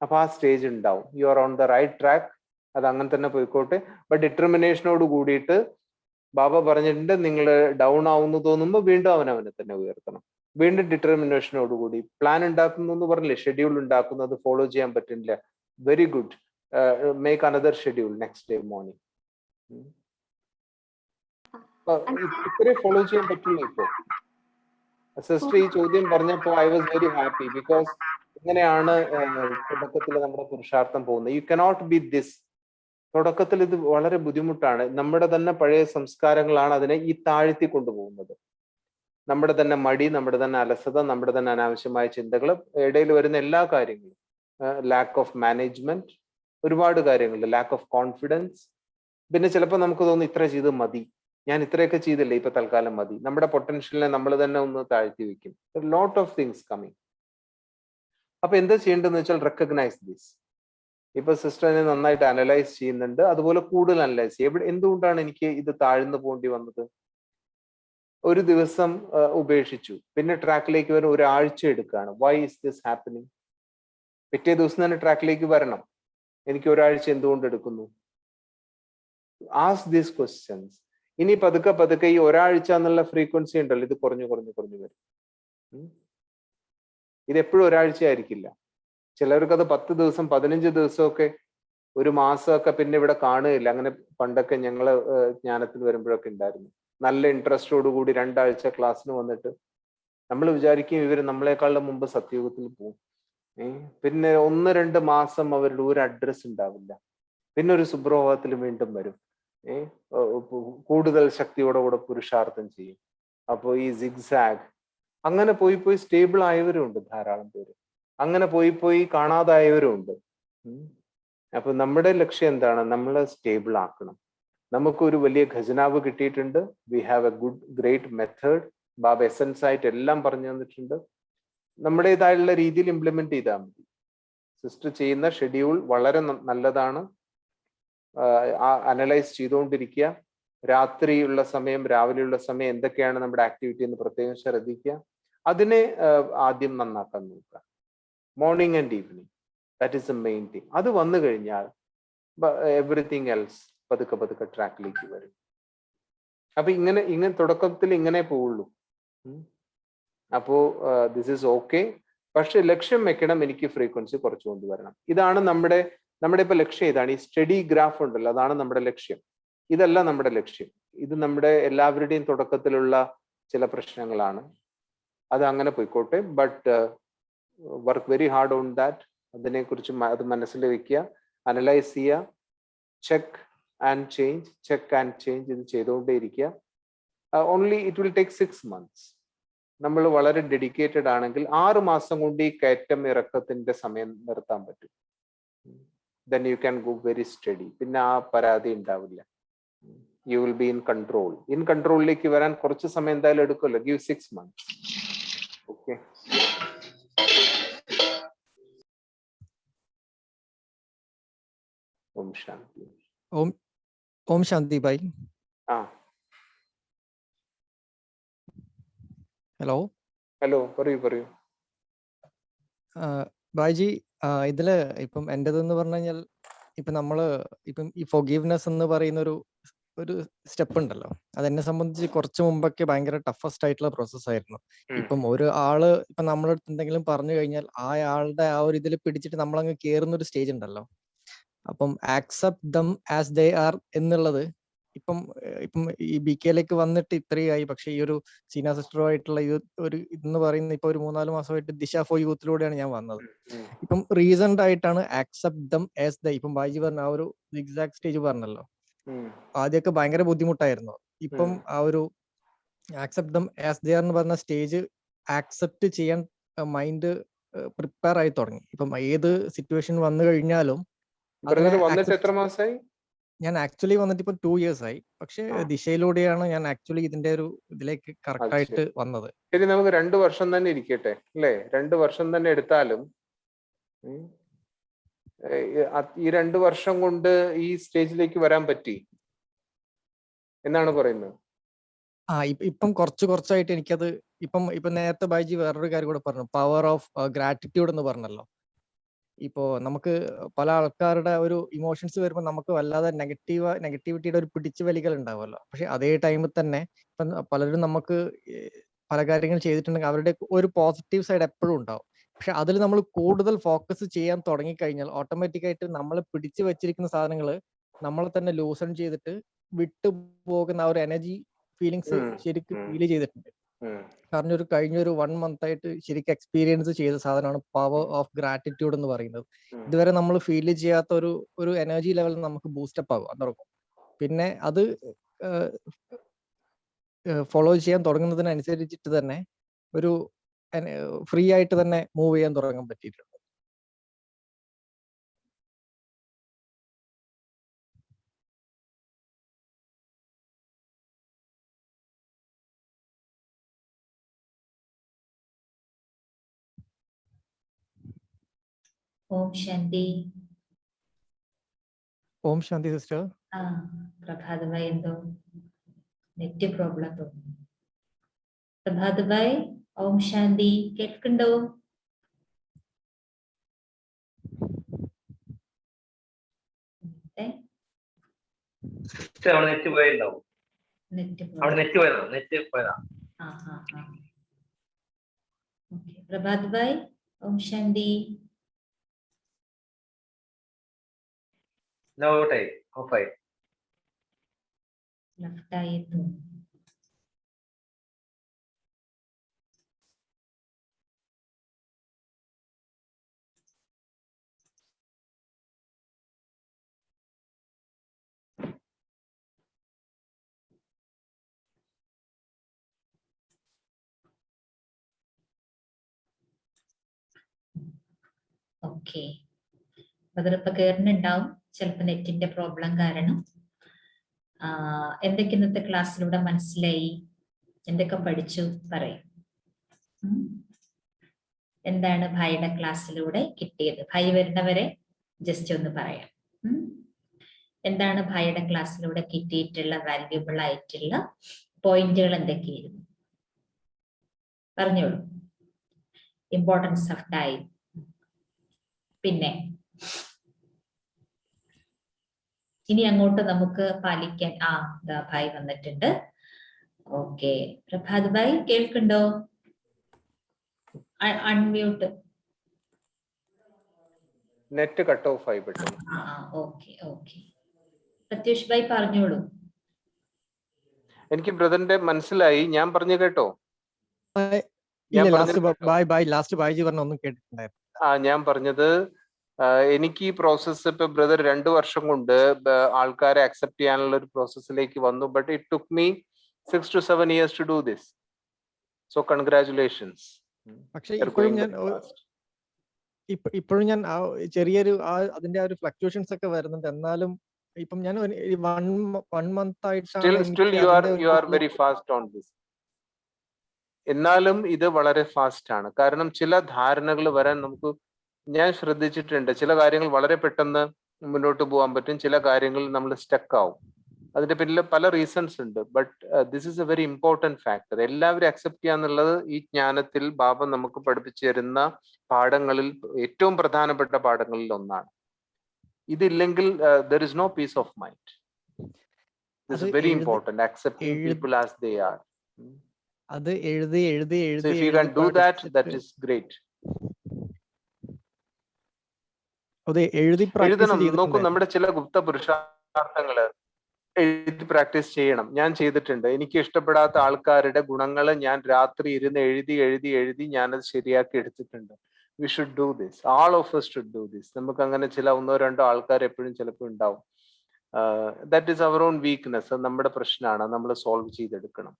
Speaker 1: അപ്പൊ ആ സ്റ്റേജ് ഉണ്ടാവും. You are on the right track. അത് അങ്ങനെ തന്നെ പോയിക്കോട്ടെ. ബട്ട് ഡിറ്റർമിനേഷനോട് കൂടിയിട്ട് ബാബ പറഞ്ഞിട്ടുണ്ട്, നിങ്ങൾ ഡൗൺ ആവുന്നു തോന്നുമ്പോൾ വീണ്ടും അവനെ തന്നെ ഉയർത്തണം. വീണ്ടും ഡിറ്റർമിനേഷനോട് കൂടി പ്ലാൻ ഉണ്ടാക്കുന്നു എന്ന് പറഞ്ഞില്ലേ, ഷെഡ്യൂൾ ഉണ്ടാക്കുന്നു, അത് ഫോളോ ചെയ്യാൻ പറ്റില്ല. Very good, make another schedule next day morning. ഇത്രേ ഫോളോ ചെയ്യാൻ പറ്റുള്ളൂ. ഇപ്പോ സിസ്റ്റർ ഈ ചോദ്യം പറഞ്ഞപ്പോ I was very happy, because ഇങ്ങനെയാണ് തുടക്കത്തിൽ നമ്മുടെ പുരുഷാർത്ഥം പോകുന്നത്. You cannot be this. തുടക്കത്തിൽ ഇത് വളരെ ബുദ്ധിമുട്ടാണ്. നമ്മുടെ തന്നെ പഴയ സംസ്കാരങ്ങളാണ് അതിനെ ഈ താഴ്ത്തി കൊണ്ടുപോകുന്നത്. നമ്മുടെ തന്നെ മടി, നമ്മുടെ തന്നെ അലസത, നമ്മുടെ തന്നെ അനാവശ്യമായ ചിന്തകൾ, ഇടയിൽ വരുന്ന എല്ലാ കാര്യങ്ങളും, ലാക്ക് ഓഫ് മാനേജ്മെന്റ്, ഒരുപാട് കാര്യങ്ങൾ, ലാക്ക് ഓഫ് കോൺഫിഡൻസ്. പിന്നെ ചിലപ്പോൾ നമുക്ക് തോന്നുന്നു ഇത്ര ചെയ്ത് മതി, ഞാൻ ഇത്രയൊക്കെ ചെയ്തില്ലേ, ഇപ്പൊ തൽക്കാലം മതി. നമ്മുടെ പൊട്ടൻഷ്യലിനെ നമ്മൾ തന്നെ ഒന്ന് താഴ്ത്തി വെക്കും. Lot of things coming. അപ്പൊ എന്താ ചെയ്യേണ്ടതെന്ന് വെച്ചാൽ റെക്കഗ്നൈസ് ദിസ്. ഇപ്പൊ സിസ്റ്ററിനെ നന്നായിട്ട് അനലൈസ് ചെയ്യുന്നുണ്ട്, അതുപോലെ കൂടുതൽ അനലൈസ് ചെയ്യും. എന്തുകൊണ്ടാണ് എനിക്ക് ഇത് താഴ്ന്നു പോകേണ്ടി വന്നത്? ഒരു ദിവസം ഉപേക്ഷിച്ചു, പിന്നെ ട്രാക്കിലേക്ക് വരാൻ ഒരാഴ്ച എടുക്കുകയാണ്. Why is this happening? പിറ്റേ ദിവസം തന്നെ ട്രാക്കിലേക്ക് വരണം. എനിക്ക് ഒരാഴ്ച എന്തുകൊണ്ട് എടുക്കുന്നു? Ask these questions. ഇനി പതുക്കെ ഈ ഒരാഴ്ച എന്നുള്ള ഫ്രീക്വൻസി ഉണ്ടല്ലോ, ഇത് കുറഞ്ഞു വരും. ഇത് എപ്പോഴും ഒരാഴ്ച ആയിരിക്കില്ല. ചിലർക്ക് അത് 10 ദിവസം 15 ദിവസമൊക്കെ ഒരു മാസമൊക്കെ പിന്നെ ഇവിടെ കാണുകയില്ല. അങ്ങനെ പണ്ടൊക്കെ ഞങ്ങള് ജ്ഞാനത്തിൽ വരുമ്പോഴൊക്കെ ഉണ്ടായിരുന്നു. നല്ല ഇൻട്രസ്റ്റോടു കൂടി 2 ആഴ്ച ക്ലാസ്സിന് വന്നിട്ട് നമ്മൾ വിചാരിക്കും ഇവർ നമ്മളെക്കാളും മുമ്പ് സത്യയുഗത്തിൽ പോകും. പിന്നെ 1-2 മാസം അവരുടെ ഒരു അഡ്രസ് ഉണ്ടാവില്ല. പിന്നെ ഒരു സുപ്രഭാതത്തിൽ വീണ്ടും വരും. കൂടുതൽ ശക്തിയോടെ കൂടെ പുരുഷാർത്ഥം ചെയ്യും. അപ്പോൾ ഈ സിഗ്സാഗ് അങ്ങനെ പോയി സ്റ്റേബിൾ ആയവരും ഉണ്ട് ധാരാളം പേര്. അങ്ങനെ പോയി കാണാതായവരും ഉണ്ട്. അപ്പൊ നമ്മുടെ ലക്ഷ്യം എന്താണ്? നമ്മളെ സ്റ്റേബിൾ ആക്കണം. നമുക്കൊരു വലിയ ഖജനാവ് കിട്ടിയിട്ടുണ്ട്. We have A great method. Baba essence ആയിട്ട് എല്ലാം പറഞ്ഞു തന്നിട്ടുണ്ട്. നമ്മുടേതായുള്ള രീതിയിൽ ഇംപ്ലിമെന്റ് ചെയ്താൽ മതി. സിസ്റ്റർ ചെയ്യുന്ന ഷെഡ്യൂൾ വളരെ നല്ലതാണ്. അനലൈസ് ചെയ്തുകൊണ്ടിരിക്കുക. രാത്രിയുള്ള സമയം, രാവിലെയുള്ള സമയം എന്തൊക്കെയാണ് നമ്മുടെ ആക്ടിവിറ്റി എന്ന് പ്രത്യേകം ശ്രദ്ധിക്കുക. അതിനെ ആദ്യം നന്നാക്കാൻ നോക്കുക. Morning and evening, that is the main thing. അത് വന്നു കഴിഞ്ഞാൽ എവറിത്തിങ് എൽസ് പതുക്കെ ട്രാക്കിലേക്ക് വരും. അപ്പൊ ഇങ്ങനെ തുടക്കത്തിൽ ഇങ്ങനെ പോവുള്ളൂ. അപ്പോ ദിസ് ഈസ് ഓക്കെ. പക്ഷെ ലക്ഷ്യം വെക്കണം, എനിക്ക് ഫ്രീക്വൻസി കുറച്ച് കൊണ്ടുവരണം. ഇതാണ് നമ്മുടെ ഇപ്പൊ ലക്ഷ്യം. ഇതാണ് ഈ സ്റ്റഡി ഗ്രാഫ് ഉണ്ടല്ലോ, അതാണ് നമ്മുടെ ലക്ഷ്യം. ഇതല്ല നമ്മുടെ ലക്ഷ്യം. ഇത് നമ്മുടെ എല്ലാവരുടെയും തുടക്കത്തിലുള്ള ചില പ്രശ്നങ്ങളാണ്. അത് അങ്ങനെ പോയിക്കോട്ടെ. But work very hard on that. അതിനെക്കുറിച്ച് അത് മനസ്സിൽ വെക്കുക, അനലൈസ് ചെയ്യുക, ചെക്ക് ആൻഡ് ചേഞ്ച് ഇത് ചെയ്തുകൊണ്ടേയിരിക്കുക. Only it will take 6 months. നമ്മൾ വളരെ ഡെഡിക്കേറ്റഡ് ആണെങ്കിൽ 6 മാസം കൊണ്ട് ഈ കയറ്റം ഇറക്കത്തിന്റെ സമയം നിർത്താൻ പറ്റും. then you can go very steady. പിന്നെ ആ പരാതി ഉണ്ടാവില്ല. you will be in control. കൺട്രോളിലേക്ക് വരാൻ കുറച്ച് സമയം എന്തായാലും എടുക്കുമല്ലോ. give 6 months. okay. ഓം ശാന്തി.
Speaker 6: ഓം ശാന്തി ഭായി. ഹലോ
Speaker 1: പറയൂ.
Speaker 6: ബായ്ജി, ഇതില് ഇപ്പം എന്റേതെന്ന് പറഞ്ഞു കഴിഞ്ഞാൽ ഇപ്പൊ നമ്മള് ഇപ്പം ഈ ഫൊഗീവ്നെസ് എന്ന് പറയുന്ന ഒരു സ്റ്റെപ്പ് ഉണ്ടല്ലോ, അതെന്നെ സംബന്ധിച്ച് കുറച്ച് മുമ്പൊക്കെ ഭയങ്കര ടഫസ്റ്റ് ആയിട്ടുള്ള പ്രോസസ് ആയിരുന്നു. ഇപ്പം ഒരു ആള് ഇപ്പൊ നമ്മുടെ അടുത്ത് എന്തെങ്കിലും പറഞ്ഞു കഴിഞ്ഞാൽ ആ ആളുടെ ആ ഒരു ഇതിൽ പിടിച്ചിട്ട് നമ്മളങ്ങ് കേറുന്ന ഒരു സ്റ്റേജ് ഉണ്ടല്ലോ. അപ്പം accept them as they are എന്നുള്ളത് ഇപ്പം ഈ BK-യിലേക്ക് വന്നിട്ട് ഇത്രയായി. പക്ഷെ ഈ ഒരു സീന സിസ്റ്ററുമായിട്ടുള്ള ഈ ഒരു ഇതെന്ന് പറയുന്നത് ഇപ്പൊ ഒരു 3-4 മാസമായിട്ട് ദിശ ഫോർ യൂത്തിലൂടെയാണ് ഞാൻ വന്നത്. ഇപ്പം റീസൺഡ് ആയിട്ടാണ് ആക്സെപ്റ്റ് ദം ആസ് ദേ. ഇപ്പം ബായിജി പറഞ്ഞ ആ ഒരു എക്സാക്ട് സ്റ്റേജ് പറഞ്ഞല്ലോ, ആദ്യമൊക്കെ ഭയങ്കര ബുദ്ധിമുട്ടായിരുന്നു. ഇപ്പം ആ ഒരു accept them as they are എന്ന് പറഞ്ഞ സ്റ്റേജ് ആക്സെപ്റ്റ് ചെയ്യാൻ മൈൻഡ് പ്രിപ്പയർ ആയി തുടങ്ങി. ഇപ്പം ഏത് സിറ്റുവേഷൻ വന്നു കഴിഞ്ഞാലും
Speaker 1: എത്ര മാസമായി?
Speaker 6: ഞാൻ ആക്ച്വലി വന്നിട്ട് ഇപ്പൊ 2 years ആയി. പക്ഷെ ദിശയിലൂടെയാണ് ഞാൻ ആക്ച്വലി ഇതിന്റെ ഒരു ഇതിലേക്ക് കറക്റ്റ് ആയിട്ട് വന്നത്.
Speaker 1: ശരി, നമുക്ക് 2 വർഷം തന്നെ ഇരിക്കട്ടെ അല്ലേ? 2 വർഷം തന്നെ എടുത്താലും ഈ 2 വർഷം കൊണ്ട് ഈ സ്റ്റേജിലേക്ക് വരാൻ പറ്റി എന്നാണ് പറയുന്നത്.
Speaker 6: ഇപ്പം കുറച്ചായിട്ട് എനിക്കത് ഇപ്പം നേരത്തെ ബായ്ജി വേറൊരു കാര്യം കൂടെ പറഞ്ഞു, പവർ ഓഫ് ഗ്രാറ്റിറ്റ്യൂഡ് എന്ന് പറഞ്ഞല്ലോ. ഇപ്പോ നമുക്ക് പല ആൾക്കാരുടെ ഒരു ഇമോഷൻസ് വരുമ്പോൾ നമുക്ക് വല്ലാതെ നെഗറ്റിവിറ്റിയുടെ ഒരു പിടിച്ചു വലികൾ ഉണ്ടാവുമല്ലോ. പക്ഷെ അതേ ടൈമിൽ തന്നെ ഇപ്പം പലരും നമുക്ക് പല കാര്യങ്ങൾ ചെയ്തിട്ടുണ്ടെങ്കിൽ അവരുടെ ഒരു പോസിറ്റീവ് സൈഡ് എപ്പോഴും ഉണ്ടാവും. പക്ഷെ അതിൽ നമ്മൾ കൂടുതൽ ഫോക്കസ് ചെയ്യാൻ തുടങ്ങിക്കഴിഞ്ഞാൽ ഓട്ടോമാറ്റിക് ആയിട്ട് നമ്മൾ പിടിച്ചു വെച്ചിരിക്കുന്ന സാധനങ്ങൾ നമ്മളെ തന്നെ ലൂസൺ ചെയ്തിട്ട് വിട്ടു പോകുന്ന ആ ഒരു എനർജി ഫീലിങ്സ് ശരിക്കും ഫീൽ ചെയ്തിട്ടുണ്ട്. കാരണം കഴിഞ്ഞ ഒരു 1 month ആയിട്ട് ശരിക്കും എക്സ്പീരിയൻസ് ചെയ്ത സാധനമാണ് പവർ ഓഫ് ഗ്രാറ്റിറ്റ്യൂഡ് എന്ന് പറയുന്നത്. ഇതുവരെ നമ്മൾ ഫീൽ ചെയ്യാത്ത ഒരു എനർജി ലെവൽ നമുക്ക് ബൂസ്റ്റപ്പ് ആകും തുടങ്ങും. പിന്നെ അത് ഫോളോ ചെയ്യാൻ തുടങ്ങുന്നതിനനുസരിച്ചിട്ട് തന്നെ ഒരു ഫ്രീ ആയിട്ട് തന്നെ മൂവ് ചെയ്യാൻ തുടങ്ങാൻ പറ്റിയിട്ടുണ്ട്.
Speaker 2: ഓം ശാന്തി.
Speaker 6: ഓം ശാന്തി സിസ്റ്റർ.
Speaker 2: പ്രഭാത് ഭായ് എന്തോ നെറ്റ് പ്രോബ്ലം തോന്നുന്നു. പ്രഭാത് ഭായ് ഓം ശാന്തി കേൾക്കുന്നുണ്ടോ?
Speaker 4: നെറ്റ് പോയതാവും.
Speaker 2: പ്രഭാത് ഭായ് ഓം ശാന്തി.
Speaker 4: ലോട്ടായി, ഓഫായി.
Speaker 2: ലെഫ്റ്റ് ആയി തോന്നുന്നു. ഓക്കെ, അതിലിപ്പോ കേറുന്നുണ്ടാവും ചിലപ്പോ നെറ്റിന്റെ പ്രോബ്ലം കാരണം. എന്തൊക്കെ ഇന്നത്തെ ക്ലാസ്സിലൂടെ മനസ്സിലായി, എന്തൊക്കെ പഠിച്ചു പറയും. എന്താണ് ഭായിയുടെ ക്ലാസ്സിലൂടെ കിട്ടിയത്? ഭായി വരുന്നവരെ ജസ്റ്റ് ഒന്ന് പറയാം. എന്താണ് ഭായിയുടെ ക്ലാസ്സിലൂടെ കിട്ടിയിട്ടുള്ള വാല്യുബിൾ ആയിട്ടുള്ള പോയിന്റുകൾ എന്തൊക്കെയായിരുന്നു? പറഞ്ഞോളൂ. Importance of time. പിന്നെ ഇനി അങ്ങോട്ട് നമുക്ക് പാലിക്കാൻ ഭായ് വന്നിട്ടുണ്ട്. ഓക്കെ, പ്രഭാത് ഭായ് കേൾക്കുന്നുണ്ടോ? അൺമ്യൂട്ട്.
Speaker 1: നെറ്റ് കട്ട് ഓഫ് ആയി പെട്ടെന്ന്.
Speaker 2: ഓക്കെ ഓക്കെ, പ്രത്യൂഷ് ഭായ് പറഞ്ഞോളൂ.
Speaker 1: എനിക്ക് ബ്രദറിന്റെ മനസ്സിലായി. ഞാൻ പറഞ്ഞു കേട്ടോ? ഞാൻ പറഞ്ഞത് എനിക്ക് ഈ പ്രോസസ്സ് ഇപ്പൊ ബ്രദർ 2 വർഷം കൊണ്ട് ആൾക്കാരെ അക്സെപ്റ്റ് ചെയ്യാനുള്ള ഒരു പ്രോസസ്സിലേക്ക് വന്നു. But it took me 6 to 7 years to do this. So congratulations.
Speaker 6: പക്ഷേ ഇപ്പോഴും ഞാൻ ചെറിയൊരു അതിന്റെ ഒരു ഫ്ലക്ച്വേഷൻസ് ഒക്കെ വരുന്നുണ്ട്. എന്നാലും ഇപ്പം ഞാൻ 1 month ആയിട്ടാണ്.
Speaker 1: Still you are very fast on this. എന്നാലും ഇത് വളരെ ഫാസ്റ്റ് ആണ്. കാരണം ചില ധാരണകൾ വരാൻ നമുക്ക്, ഞാൻ ശ്രദ്ധിച്ചിട്ടുണ്ട്, ചില കാര്യങ്ങൾ വളരെ പെട്ടെന്ന് മുന്നോട്ട് പോകാൻ പറ്റും, ചില കാര്യങ്ങൾ നമ്മൾ സ്റ്റക്ക് ആവും. അതിന്റെ പിന്നിൽ പല റീസൺസ് ഉണ്ട്. But this is a very important factor. എല്ലാവരും അക്സെപ്റ്റ് ചെയ്യാന്നുള്ളത് ഈ ജ്ഞാനത്തിൽ ബാബ നമുക്ക് പഠിപ്പിച്ചു തരുന്ന പാഠങ്ങളിൽ ഏറ്റവും പ്രധാനപ്പെട്ട പാഠങ്ങളിൽ ഒന്നാണ്. ഇതില്ലെങ്കിൽ there is no peace of mind. This is very important, accepting people as they are.
Speaker 6: അത് എഴുതി
Speaker 1: So if you can do that, that is great. എഴുതണം. നോക്കൂ, നമ്മുടെ ചില ഗുപ്ത പുരുഷാർത്ഥങ്ങള് എഴുതി പ്രാക്ടീസ് ചെയ്യണം. ഞാൻ ചെയ്തിട്ടുണ്ട്. എനിക്ക് ഇഷ്ടപ്പെടാത്ത ആൾക്കാരുടെ ഗുണങ്ങള് ഞാൻ രാത്രി ഇരുന്ന് എഴുതി ഞാനത് ശരിയാക്കി എടുത്തിട്ടുണ്ട്. We should do this. All of us should do this. നമുക്ക് അങ്ങനെ ചില 1-2 ആൾക്കാർ എപ്പോഴും ചിലപ്പോൾ ഉണ്ടാവും. That is our own weakness. അത് നമ്മുടെ പ്രശ്നമാണ്, നമ്മൾ സോൾവ് ചെയ്തെടുക്കണം.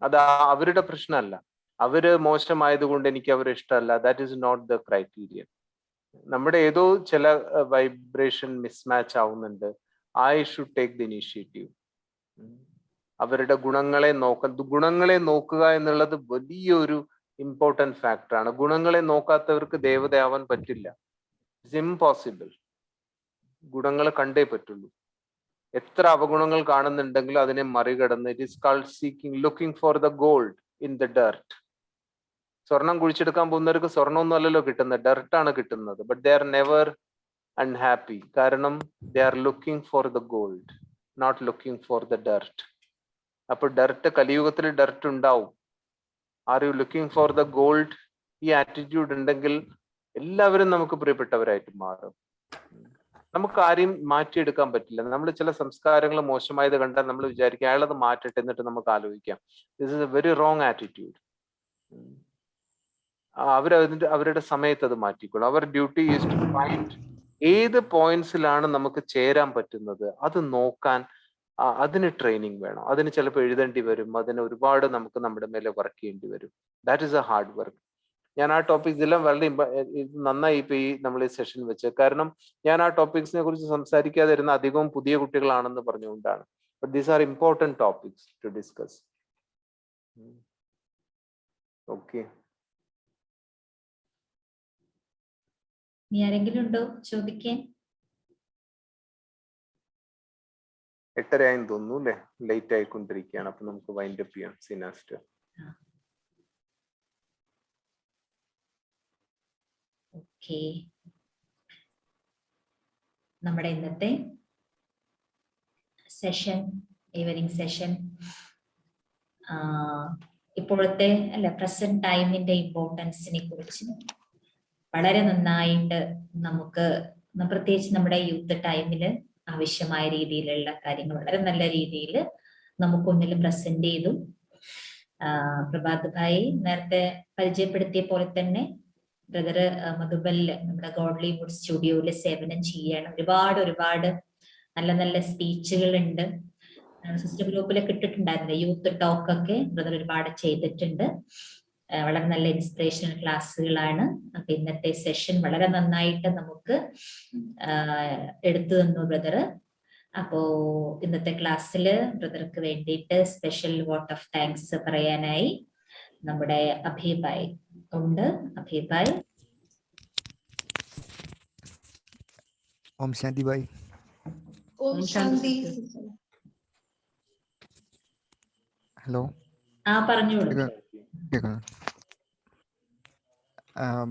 Speaker 1: അത് അവരുടെ പ്രശ്നമല്ല. അവര് മോശമായതുകൊണ്ട് എനിക്ക് അവരെ ഇഷ്ടമല്ല. That is not the criterion. നമ്മുടെ ഏതോ ചില വൈബ്രേഷൻ മിസ്മാച്ച് ആവുന്നുണ്ട്. I should take the initiative. അവരുടെ ഗുണങ്ങളെ നോക്കുക എന്നുള്ളത് വലിയൊരു ഇമ്പോർട്ടൻറ്റ് ഫാക്ടറാണ്. ഗുണങ്ങളെ നോക്കാത്തവർക്ക് ദേവതയാവാൻ പറ്റില്ല. It's impossible. ഗുണങ്ങൾ കണ്ടേ പറ്റുള്ളൂ. എത്ര അവഗുണങ്ങൾ കാണുന്നുണ്ടെങ്കിലും അതിനെ മറികടന്ന്, it is called looking for the gold in the dirt. സ്വർണം കുഴിച്ചെടുക്കാൻ പോകുന്നവർക്ക് സ്വർണ്ണമൊന്നും അല്ലല്ലോ കിട്ടുന്നത്, ഡർട്ടാണ് കിട്ടുന്നത്. But they are never unhappy. കാരണം they are looking for the gold, not looking for the dirt. അപ്പൊ ഡർട്ട്, കലിയുഗത്തിൽ ഡർട്ട് ഉണ്ടാവും. Are you looking for the gold? ഈ ആറ്റിറ്റ്യൂഡ് ഉണ്ടെങ്കിൽ എല്ലാവരും നമുക്ക് പ്രിയപ്പെട്ടവരായിട്ട് മാറും. നമുക്ക് ആരെയും മാറ്റിയെടുക്കാൻ പറ്റില്ല. നമ്മൾ ചില സംസ്കാരങ്ങൾ മോശമായത് കണ്ടാൽ നമ്മൾ വിചാരിക്കും അയാളത് മാറ്റട്ടെ, എന്നിട്ട് നമുക്ക് ആലോചിക്കാം. This is a very wrong attitude. അവരുടെ സമയത്ത് അത് മാറ്റിക്കോളും. Our duty is to find ഏത് പോയിന്റ്സിലാണ് നമുക്ക് ചേരാൻ പറ്റുന്നത് അത് നോക്കാൻ. അതിന് ട്രെയിനിങ് വേണം. അതിന് ചിലപ്പോൾ എഴുതേണ്ടി വരും. അതിന് ഒരുപാട് നമുക്ക് നമ്മുടെ മേലെ വർക്ക് ചെയ്യേണ്ടി വരും. That is A hard work. ഞാൻ ആ ടോപ്പിക്സ് എല്ലാം വളരെ നന്നായി ഇപ്പൊ നമ്മൾ ഈ സെഷൻ വെച്ച്, കാരണം ഞാൻ ആ ടോപ്പിക്സിനെ കുറിച്ച് സംസാരിക്കാതിരുന്ന അധികവും പുതിയ കുട്ടികളാണെന്ന് പറഞ്ഞുകൊണ്ടാണ്. But these are important topics to discuss. Okay,
Speaker 2: ഇനി ആരെങ്കിലും ഉണ്ടോ ചോദിക്കാൻ?
Speaker 1: 8:30 തോന്നുന്നു അല്ലെ? ലേറ്റ് ആയിക്കൊണ്ടിരിക്കുകയാണ്. അപ്പൊ നമുക്ക് വൈൻഡ് അപ്പ് ചെയ്യാം. സിനാസ്റ്റർ.
Speaker 2: ഓക്കെ, നമ്മുടെ ഇന്നത്തെ സെഷൻ, ഈവനിങ് സെഷൻ, ഇപ്പോഴത്തെ പ്രസന്റ് ടൈമിന്റെ ഇമ്പോർട്ടൻസിനെ കുറിച്ച് വളരെ നന്നായിട്ട് നമുക്ക്, പ്രത്യേകിച്ച് നമ്മുടെ യൂത്ത് ടൈമില് ആവശ്യമായ രീതിയിലുള്ള കാര്യങ്ങൾ വളരെ നല്ല രീതിയിൽ നമുക്കൊന്നിൽ പ്രസന്റ് ചെയ്തു. പ്രഭാത് ഭായി നേരത്തെ പരിചയപ്പെടുത്തിയ പോലെ തന്നെ ബ്രദർ മധുബനില് നമ്മുടെ ഗോഡ്ലി വുഡ് സ്റ്റുഡിയോയിൽ സേവനം ചെയ്യാണ്. ഒരുപാട് നല്ല നല്ല സ്പീച്ചുകൾ ഉണ്ട്. സിസ്റ്റർ ഗ്രൂപ്പിലൊക്കെ ഇട്ടിട്ടുണ്ടായിരുന്നു യൂത്ത് ടോക്ക് ഒക്കെ ബ്രദർ ഒരുപാട് ചെയ്തിട്ടുണ്ട്. വളരെ നല്ല ഇൻസ്പിറേഷണൽ ക്ലാസ്സുകളാണ്. അപ്പൊ ഇന്നത്തെ സെഷൻ വളരെ നന്നായിട്ട് നമുക്ക് എടുത്തു തന്നു ബ്രദർ. അപ്പോ ഇന്നത്തെ ക്ലാസ്സിൽ ബ്രദർക്ക് വേണ്ടിയിട്ട് സ്പെഷ്യൽ വോട്ട് ഓഫ് താങ്ക്സ് പറയാനായി നമ്മുടെ അഭിഭായ് ഉണ്ട്. അഭിഭായ്.
Speaker 3: ഓം ശാന്തി ഭായ്.
Speaker 7: ഓം ശാന്തി.
Speaker 3: ഹലോ,
Speaker 2: പറഞ്ഞോളൂ.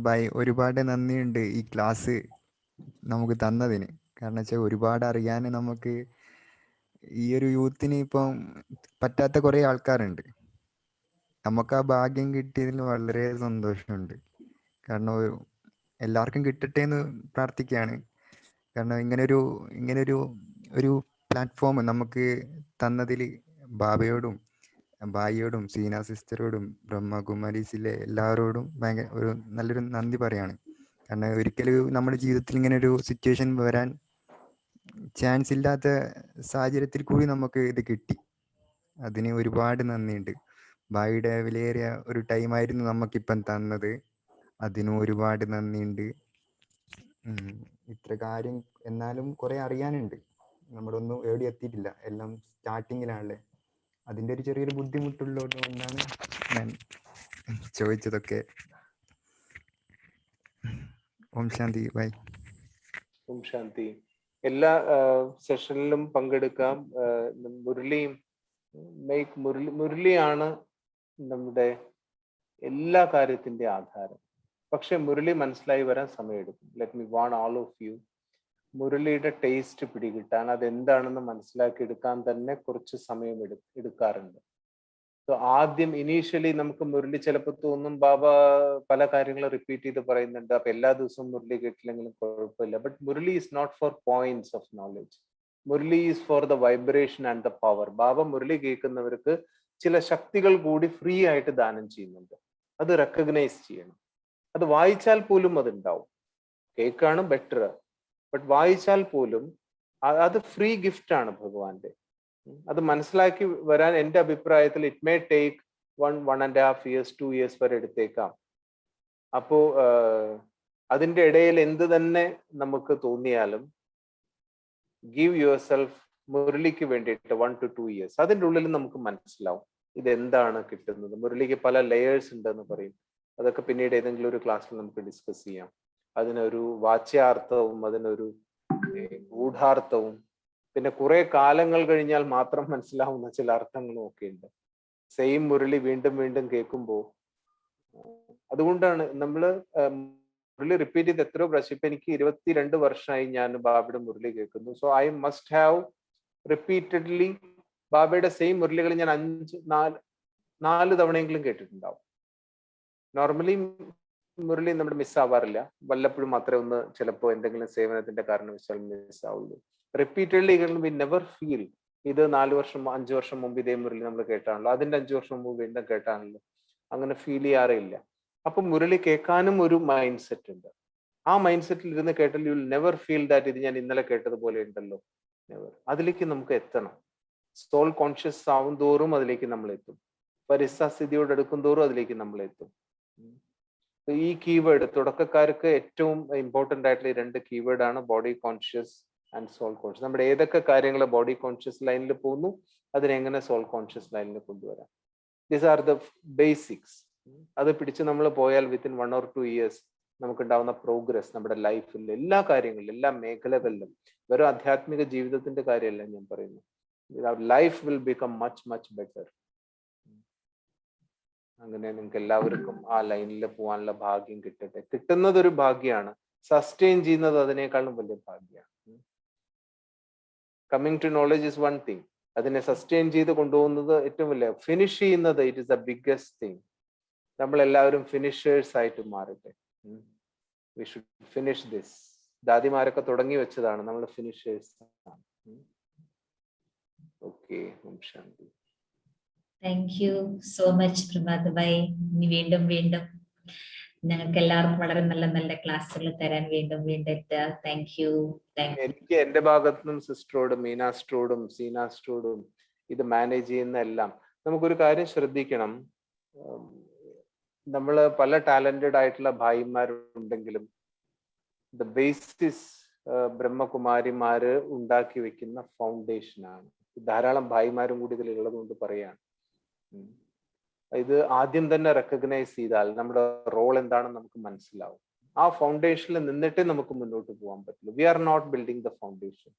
Speaker 3: ഭായ്, ഒരുപാട് നന്ദിയുണ്ട് ഈ ക്ലാസ് നമുക്ക് തന്നതിന്. കാരണം വെച്ചാൽ ഒരുപാട് അറിയാൻ നമുക്ക് ഈ ഒരു യൂത്തിന് ഇപ്പം പറ്റാത്ത കുറേ ആൾക്കാരുണ്ട്. നമുക്ക് ആ ഭാഗ്യം കിട്ടിയതിൽ വളരെ സന്തോഷമുണ്ട്. കാരണം എല്ലാവർക്കും കിട്ടട്ടെ എന്ന് പ്രാർത്ഥിക്കുകയാണ്. കാരണം ഇങ്ങനൊരു പ്ലാറ്റ്ഫോം നമുക്ക് തന്നതിൽ ബാബയോടും ഭായിയോടും സീന സിസ്റ്ററോടും ബ്രഹ്മകുമാരീസിലെ എല്ലാവരോടും നല്ലൊരു നന്ദി പറയാണ്. കാരണം ഒരിക്കലും നമ്മുടെ ജീവിതത്തിൽ ഇങ്ങനെ ഒരു സിറ്റുവേഷൻ വരാൻ ചാൻസ് ഇല്ലാത്ത സാഹചര്യത്തിൽ കൂടി നമുക്ക് ഇത് കിട്ടി. അതിന് ഒരുപാട് നന്ദിയുണ്ട്. ഭായിയുടെ വിലയേറിയ ഒരു ടൈമായിരുന്നു നമുക്കിപ്പം തന്നത്. അതിനും ഒരുപാട് നന്ദിയുണ്ട്. ഇത്ര കാര്യം എന്നാലും കുറെ അറിയാനുണ്ട്. നമ്മളൊന്നും എവിടെ എത്തിയിട്ടില്ല, എല്ലാം സ്റ്റാർട്ടിങ്ങിലാണല്ലേ. അതിൻ്റെ ഒരു ചെറിയൊരു ബുദ്ധിമുട്ടുള്ളത് കൊണ്ടാണ് ഞാൻ ചോദിച്ചതൊക്കെ. ഓം ശാന്തി ബൈ.
Speaker 1: ഓം ശാന്തി. എല്ലാ സെഷനിലും പങ്കെടുക്കാം. മുരളിയാണ് നമ്മുടെ എല്ലാ കാര്യത്തിന്റെ ആധാരം. പക്ഷെ മുരളി മനസ്സിലായി വരാൻ സമയമെടുക്കും. Let me warn all of you, മുരളിയുടെ ടേസ്റ്റ് പിടികിട്ടാൻ, അതെന്താണെന്ന് മനസ്സിലാക്കി എടുക്കാൻ തന്നെ കുറച്ച് സമയം എടുക്കാറുണ്ട്. സോ ആദ്യം ഇനീഷ്യലി നമുക്ക് മുരളി ചിലപ്പോൾ തോന്നും ബാബ പല കാര്യങ്ങൾ റിപ്പീറ്റ് ചെയ്ത് പറയുന്നുണ്ട്, അപ്പൊ എല്ലാ ദിവസവും മുരളി കേട്ടില്ലെങ്കിലും കുഴപ്പമില്ല. But Murli is not for points of knowledge. Murli is for the vibration and the power. Baba Murli കേൾക്കുന്നവർക്ക് ചില ശക്തികൾ കൂടി ഫ്രീ ആയിട്ട് ദാനം ചെയ്യുന്നുണ്ട്. അത് റെക്കഗ്നൈസ് ചെയ്യണം. അത് വായിച്ചാൽ പോലും അതുണ്ടാവും. കേൾക്കാണ് ബെറ്റർ, ബട്ട് വായിച്ചാൽ പോലും അത് ഫ്രീ ഗിഫ്റ്റ് ആണ് ഭഗവാന്റെ. അത് മനസ്സിലാക്കി വരാൻ എൻ്റെ അഭിപ്രായത്തിൽ it may take 1.5 years 2 years വരെ എടുത്തേക്കാം. അപ്പോ അതിൻ്റെ ഇടയിൽ എന്ത് തന്നെ നമുക്ക് തോന്നിയാലും ഗീവ് യുവർ സെൽഫ് മുരളിക്ക് വേണ്ടിയിട്ട് 1 to 2 years. അതിൻ്റെ ഉള്ളിൽ നമുക്ക് മനസ്സിലാവും ഇതെന്താണ് കിട്ടുന്നത്. മുരളിക്ക് പല ലെയേഴ്സ് ഉണ്ടെന്ന് പറയും. അതൊക്കെ പിന്നീട് ഏതെങ്കിലും ഒരു ക്ലാസ്സിൽ നമുക്ക് ഡിസ്കസ് ചെയ്യാം. അതിനൊരു വാച്യാർത്ഥവും അതിനൊരു ഗൂഢാർത്ഥവും പിന്നെ കുറെ കാലങ്ങൾ കഴിഞ്ഞാൽ മാത്രം മനസ്സിലാവുന്ന ചില അർത്ഥങ്ങളും ഒക്കെ ഉണ്ട്. സെയിം മുരളി വീണ്ടും വീണ്ടും കേൾക്കുമ്പോൾ അതുകൊണ്ടാണ് നമ്മൾ മുരളി റിപ്പീറ്റ് ചെയ്ത് എത്രയോ പ്രാവശ്യം. ഇപ്പൊ എനിക്ക് 22 വർഷമായി ഞാൻ ബാബയുടെ മുരളി കേൾക്കുന്നു. So I must have repeatedly ബാബയുടെ സെയിം മുരളികൾ ഞാൻ 4 തവണയെങ്കിലും കേട്ടിട്ടുണ്ടാവും. നോർമലി മുരളി നമ്മുടെ മിസ്സാവാറില്ല. വല്ലപ്പോഴും മാത്രമേ ഒന്ന് ചിലപ്പോൾ എന്തെങ്കിലും സേവനത്തിന്റെ കാരണവശാൽ മിസ്സാവുള്ളൂ. റിപ്പീറ്റഡ്ലി വി നെവർ ഫീൽ ഇത് 4 വർഷം 5 വർഷം മുമ്പ് ഇതേ മുരളി നമ്മൾ കേട്ടാണല്ലോ, അതിന്റെ 5 വർഷം മുമ്പ് വീണ്ടും കേട്ടാണല്ലോ, അങ്ങനെ ഫീൽ ചെയ്യാറേ ഇല്ല. അപ്പൊ മുരളി കേൾക്കാനും ഒരു മൈൻഡ് സെറ്റ് ഉണ്ട്. ആ മൈൻഡ് സെറ്റിൽ ഇരുന്ന് കേട്ടാൽ you will never feel that ഇത് ഞാൻ ഇന്നലെ കേട്ടതുപോലെ ഉണ്ടല്ലോ. നെവർ. അതിലേക്ക് നമുക്ക് എത്തണം. സോൾ കോൺഷ്യസ് ആവും തോറും അതിലേക്ക് നമ്മൾ എത്തും. പരിസ്ഥിതിയോട് എടുക്കും തോറും അതിലേക്ക് നമ്മൾ എത്തും. ഈ കീവേഡ് തുടക്കക്കാർക്ക് ഏറ്റവും ഇമ്പോർട്ടൻ്റ് ആയിട്ടുള്ള 2 കീവേഡ് ആണ് body conscious and soul conscious. നമ്മുടെ ഏതൊക്കെ കാര്യങ്ങൾ ബോഡി കോൺഷ്യസ് ലൈനിൽ പോകുന്നു അതിനെങ്ങനെ സോൾ കോൺഷ്യസ് ലൈനിൽ കൊണ്ടുവരാം. These are the basics. അത് പിടിച്ച് നമ്മൾ പോയാൽ വിത്തിൻ 1 or 2 years നമുക്കുണ്ടാവുന്ന പ്രോഗ്രസ് നമ്മുടെ ലൈഫിൽ എല്ലാ കാര്യങ്ങളിലും എല്ലാ മേഖലകളിലും, വെറും ആധ്യാത്മിക ജീവിതത്തിന്റെ കാര്യമല്ല ഞാൻ പറയുന്നത്, life will become much better. അങ്ങനെ നിങ്ങൾക്ക് എല്ലാവർക്കും ആ ലൈനിൽ പോകാനുള്ള ഭാഗ്യം കിട്ടട്ടെ. കിട്ടുന്നത് ഒരു ഭാഗ്യമാണ്, സസ്റ്റെയിൻ ചെയ്യുന്നത് അതിനേക്കാളും വലിയ ഭാഗ്യമാണ്. Coming to knowledge is one thing, അതിനെ സസ്റ്റെയിൻ ചെയ്ത് കൊണ്ടുപോകുന്നത് ഏറ്റവും വലിയ, ഫിനിഷ് ചെയ്യുന്നത് it is the biggest thing. നമ്മൾ എല്ലാവരും ഫിനിഷേഴ്സ് ആയിട്ട് മാറട്ടെ. We should finish this. ദാദിമാരൊക്കെ തുടങ്ങി വെച്ചതാണ്, നമ്മൾ finishers. Okay, Om Shanti.
Speaker 2: Thank you so much Prabhat bhai. ഇനി വീണ്ടും വീണ്ടും ഞങ്ങൾക്ക് എല്ലാവർക്കും വളരെ നല്ല നല്ല ക്ലാസ്സുകൾ തരാൻ വീണ്ടും വീണ്ടും എത്തുക. Thank you.
Speaker 1: എനിക്ക് എന്റെ ഭാഗത്തു നിന്നും സിസ്റ്ററോടും മീനാസ്റ്ററോടും സീനാസ്റ്ററോടും ഇത് മാനേജ് ചെയ്യുന്ന എല്ലാം നമുക്കൊരു കാര്യം ശ്രദ്ധിക്കണം. നമ്മൾ പല ടാലന്റഡ് ആയിട്ടുള്ള ഭായിമാരുണ്ടെങ്കിലും ദ ബേസിസ് ബ്രഹ്മകുമാരിമാര് ഉണ്ടാക്കി വെക്കുന്ന ഫൗണ്ടേഷൻ ആണ്. ധാരാളം ഭായിമാരും കൂടി ഇതിലുള്ളത് കൊണ്ട് പറയാണ്. ഇത് ആദ്യം തന്നെ റെക്കഗ്നൈസ് ചെയ്താൽ നമ്മുടെ റോൾ എന്താണെന്ന് നമുക്ക് മനസ്സിലാവും. ആ ഫൗണ്ടേഷനിൽ നിന്നിട്ടേ നമുക്ക് മുന്നോട്ട് പോകാൻ പറ്റുള്ളൂ. We are not building the foundation.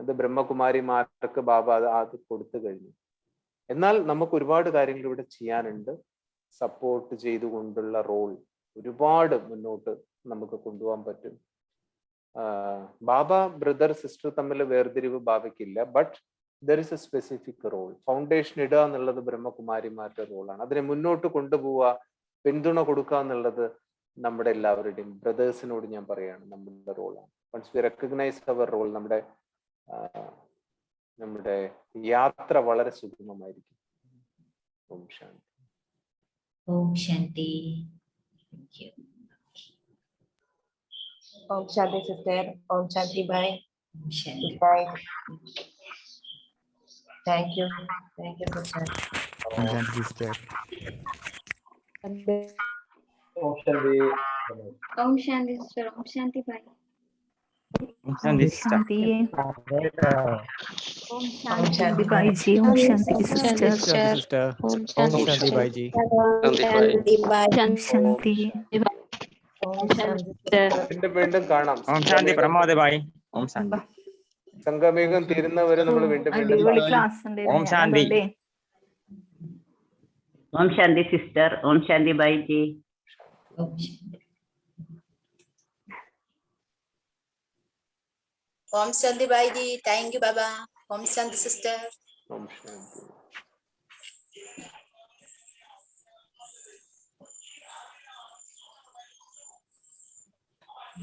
Speaker 1: അത് ബ്രഹ്മകുമാരിമാർക്ക് ബാബ അത് കൊടുത്തു കഴിഞ്ഞു. എന്നാൽ നമുക്ക് ഒരുപാട് കാര്യങ്ങൾ ഇവിടെ ചെയ്യാനുണ്ട്. സപ്പോർട്ട് ചെയ്തുകൊണ്ടുള്ള റോൾ ഒരുപാട് മുന്നോട്ട് നമുക്ക് കൊണ്ടുപോകാൻ പറ്റും. ബാബ ബ്രദർ സിസ്റ്റർ തമ്മിൽ വേർതിരിവ് ബാബയ്ക്കില്ല. But there is a specific role. Foundation ഇടുക എന്നുള്ളത് ബ്രഹ്മകുമാരിമാരുടെ റോളാണ്. അതിനെ മുന്നോട്ട് കൊണ്ടുപോവുക, പിന്തുണ കൊടുക്കുക എന്നുള്ളത് നമ്മുടെ എല്ലാവരുടെയും ബ്രദേഴ്സിനോട് ഞാൻ പറയാണ്, നമ്മുടെ റോളാണ്. Once we recognize our role, നമ്മുടെ യാത്ര വളരെ സുഗമമായിരിക്കും. ഓം ശാന്തി.
Speaker 2: ഓം ശാന്തി.
Speaker 7: Om Shanti sister. Om Shanti bhai.
Speaker 2: Om Shanti.
Speaker 7: Bye. Thank you. Thank you sister.
Speaker 3: Om Shanti sister.
Speaker 4: Om Shanti.
Speaker 5: Om Shanti sister. Om Shanti bye.
Speaker 8: Om Shanti sister.
Speaker 7: Om
Speaker 9: Shanti
Speaker 7: Shanti
Speaker 9: Bhai ji, Om Shanti
Speaker 6: Om
Speaker 9: sister.
Speaker 6: Shanti sister.
Speaker 7: Om
Speaker 6: Om Shanti bhai ji.
Speaker 9: Om Shanti.
Speaker 7: Om Shanti.
Speaker 1: വീണ്ടും വീണ്ടും കാണാം.
Speaker 8: Om Shanti Pramod bhai. Om Shanti.
Speaker 1: സംഗമേഘം തീരുന്നവരെ നമ്മൾ വീണ്ടും വീണ്ടും
Speaker 9: അടിപൊളി
Speaker 1: കാണാം.
Speaker 9: ക്ലാസ് ഉണ്ടായിരുന്നു.
Speaker 8: Om Shanti.
Speaker 9: അതുകൊണ്ടേ
Speaker 10: Om Shanti sister, Om Shanti Bhai ji.
Speaker 2: ഓം ശാന്തി.
Speaker 11: Om Shanti Bhai ji, thank you Baba. Om Shanti sister.
Speaker 1: Om Shanti.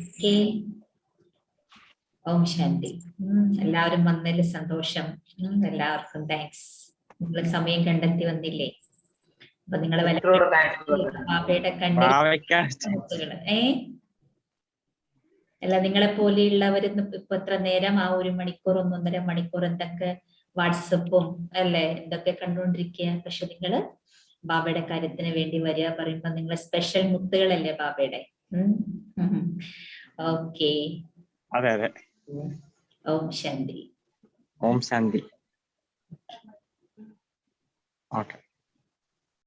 Speaker 2: Okay. Om Shanti. എല്ലാവരും വന്നതിൽ സന്തോഷം. എല്ലാവർക്കും താങ്ക്സ്. നിങ്ങൾ സമയം കണ്ടെത്തി വന്നില്ലേ? അപ്പൊ നിങ്ങളെ ബാബയുടെ കണ്ണിൽ അല്ല, നിങ്ങളെ പോലെയുള്ളവരിന്ന് ഇപ്പൊ എത്ര നേരം ആ 1 മണിക്കൂർ 1.5 മണിക്കൂർ എന്തൊക്കെ വാട്സപ്പും അല്ലെ എന്തൊക്കെ കണ്ടുകൊണ്ടിരിക്കുക. പക്ഷെ നിങ്ങള് ബാബയുടെ കാര്യത്തിന് വേണ്ടി വരിക പറയുമ്പോ നിങ്ങൾ സ്പെഷ്യൽ മുത്തുകളല്ലേ ബാബയുടെ. ഓക്കെ.
Speaker 8: അതെ അതെ.
Speaker 2: ഓം ശാന്തി.
Speaker 8: ഓം ശാന്തി. ഓക്കെ.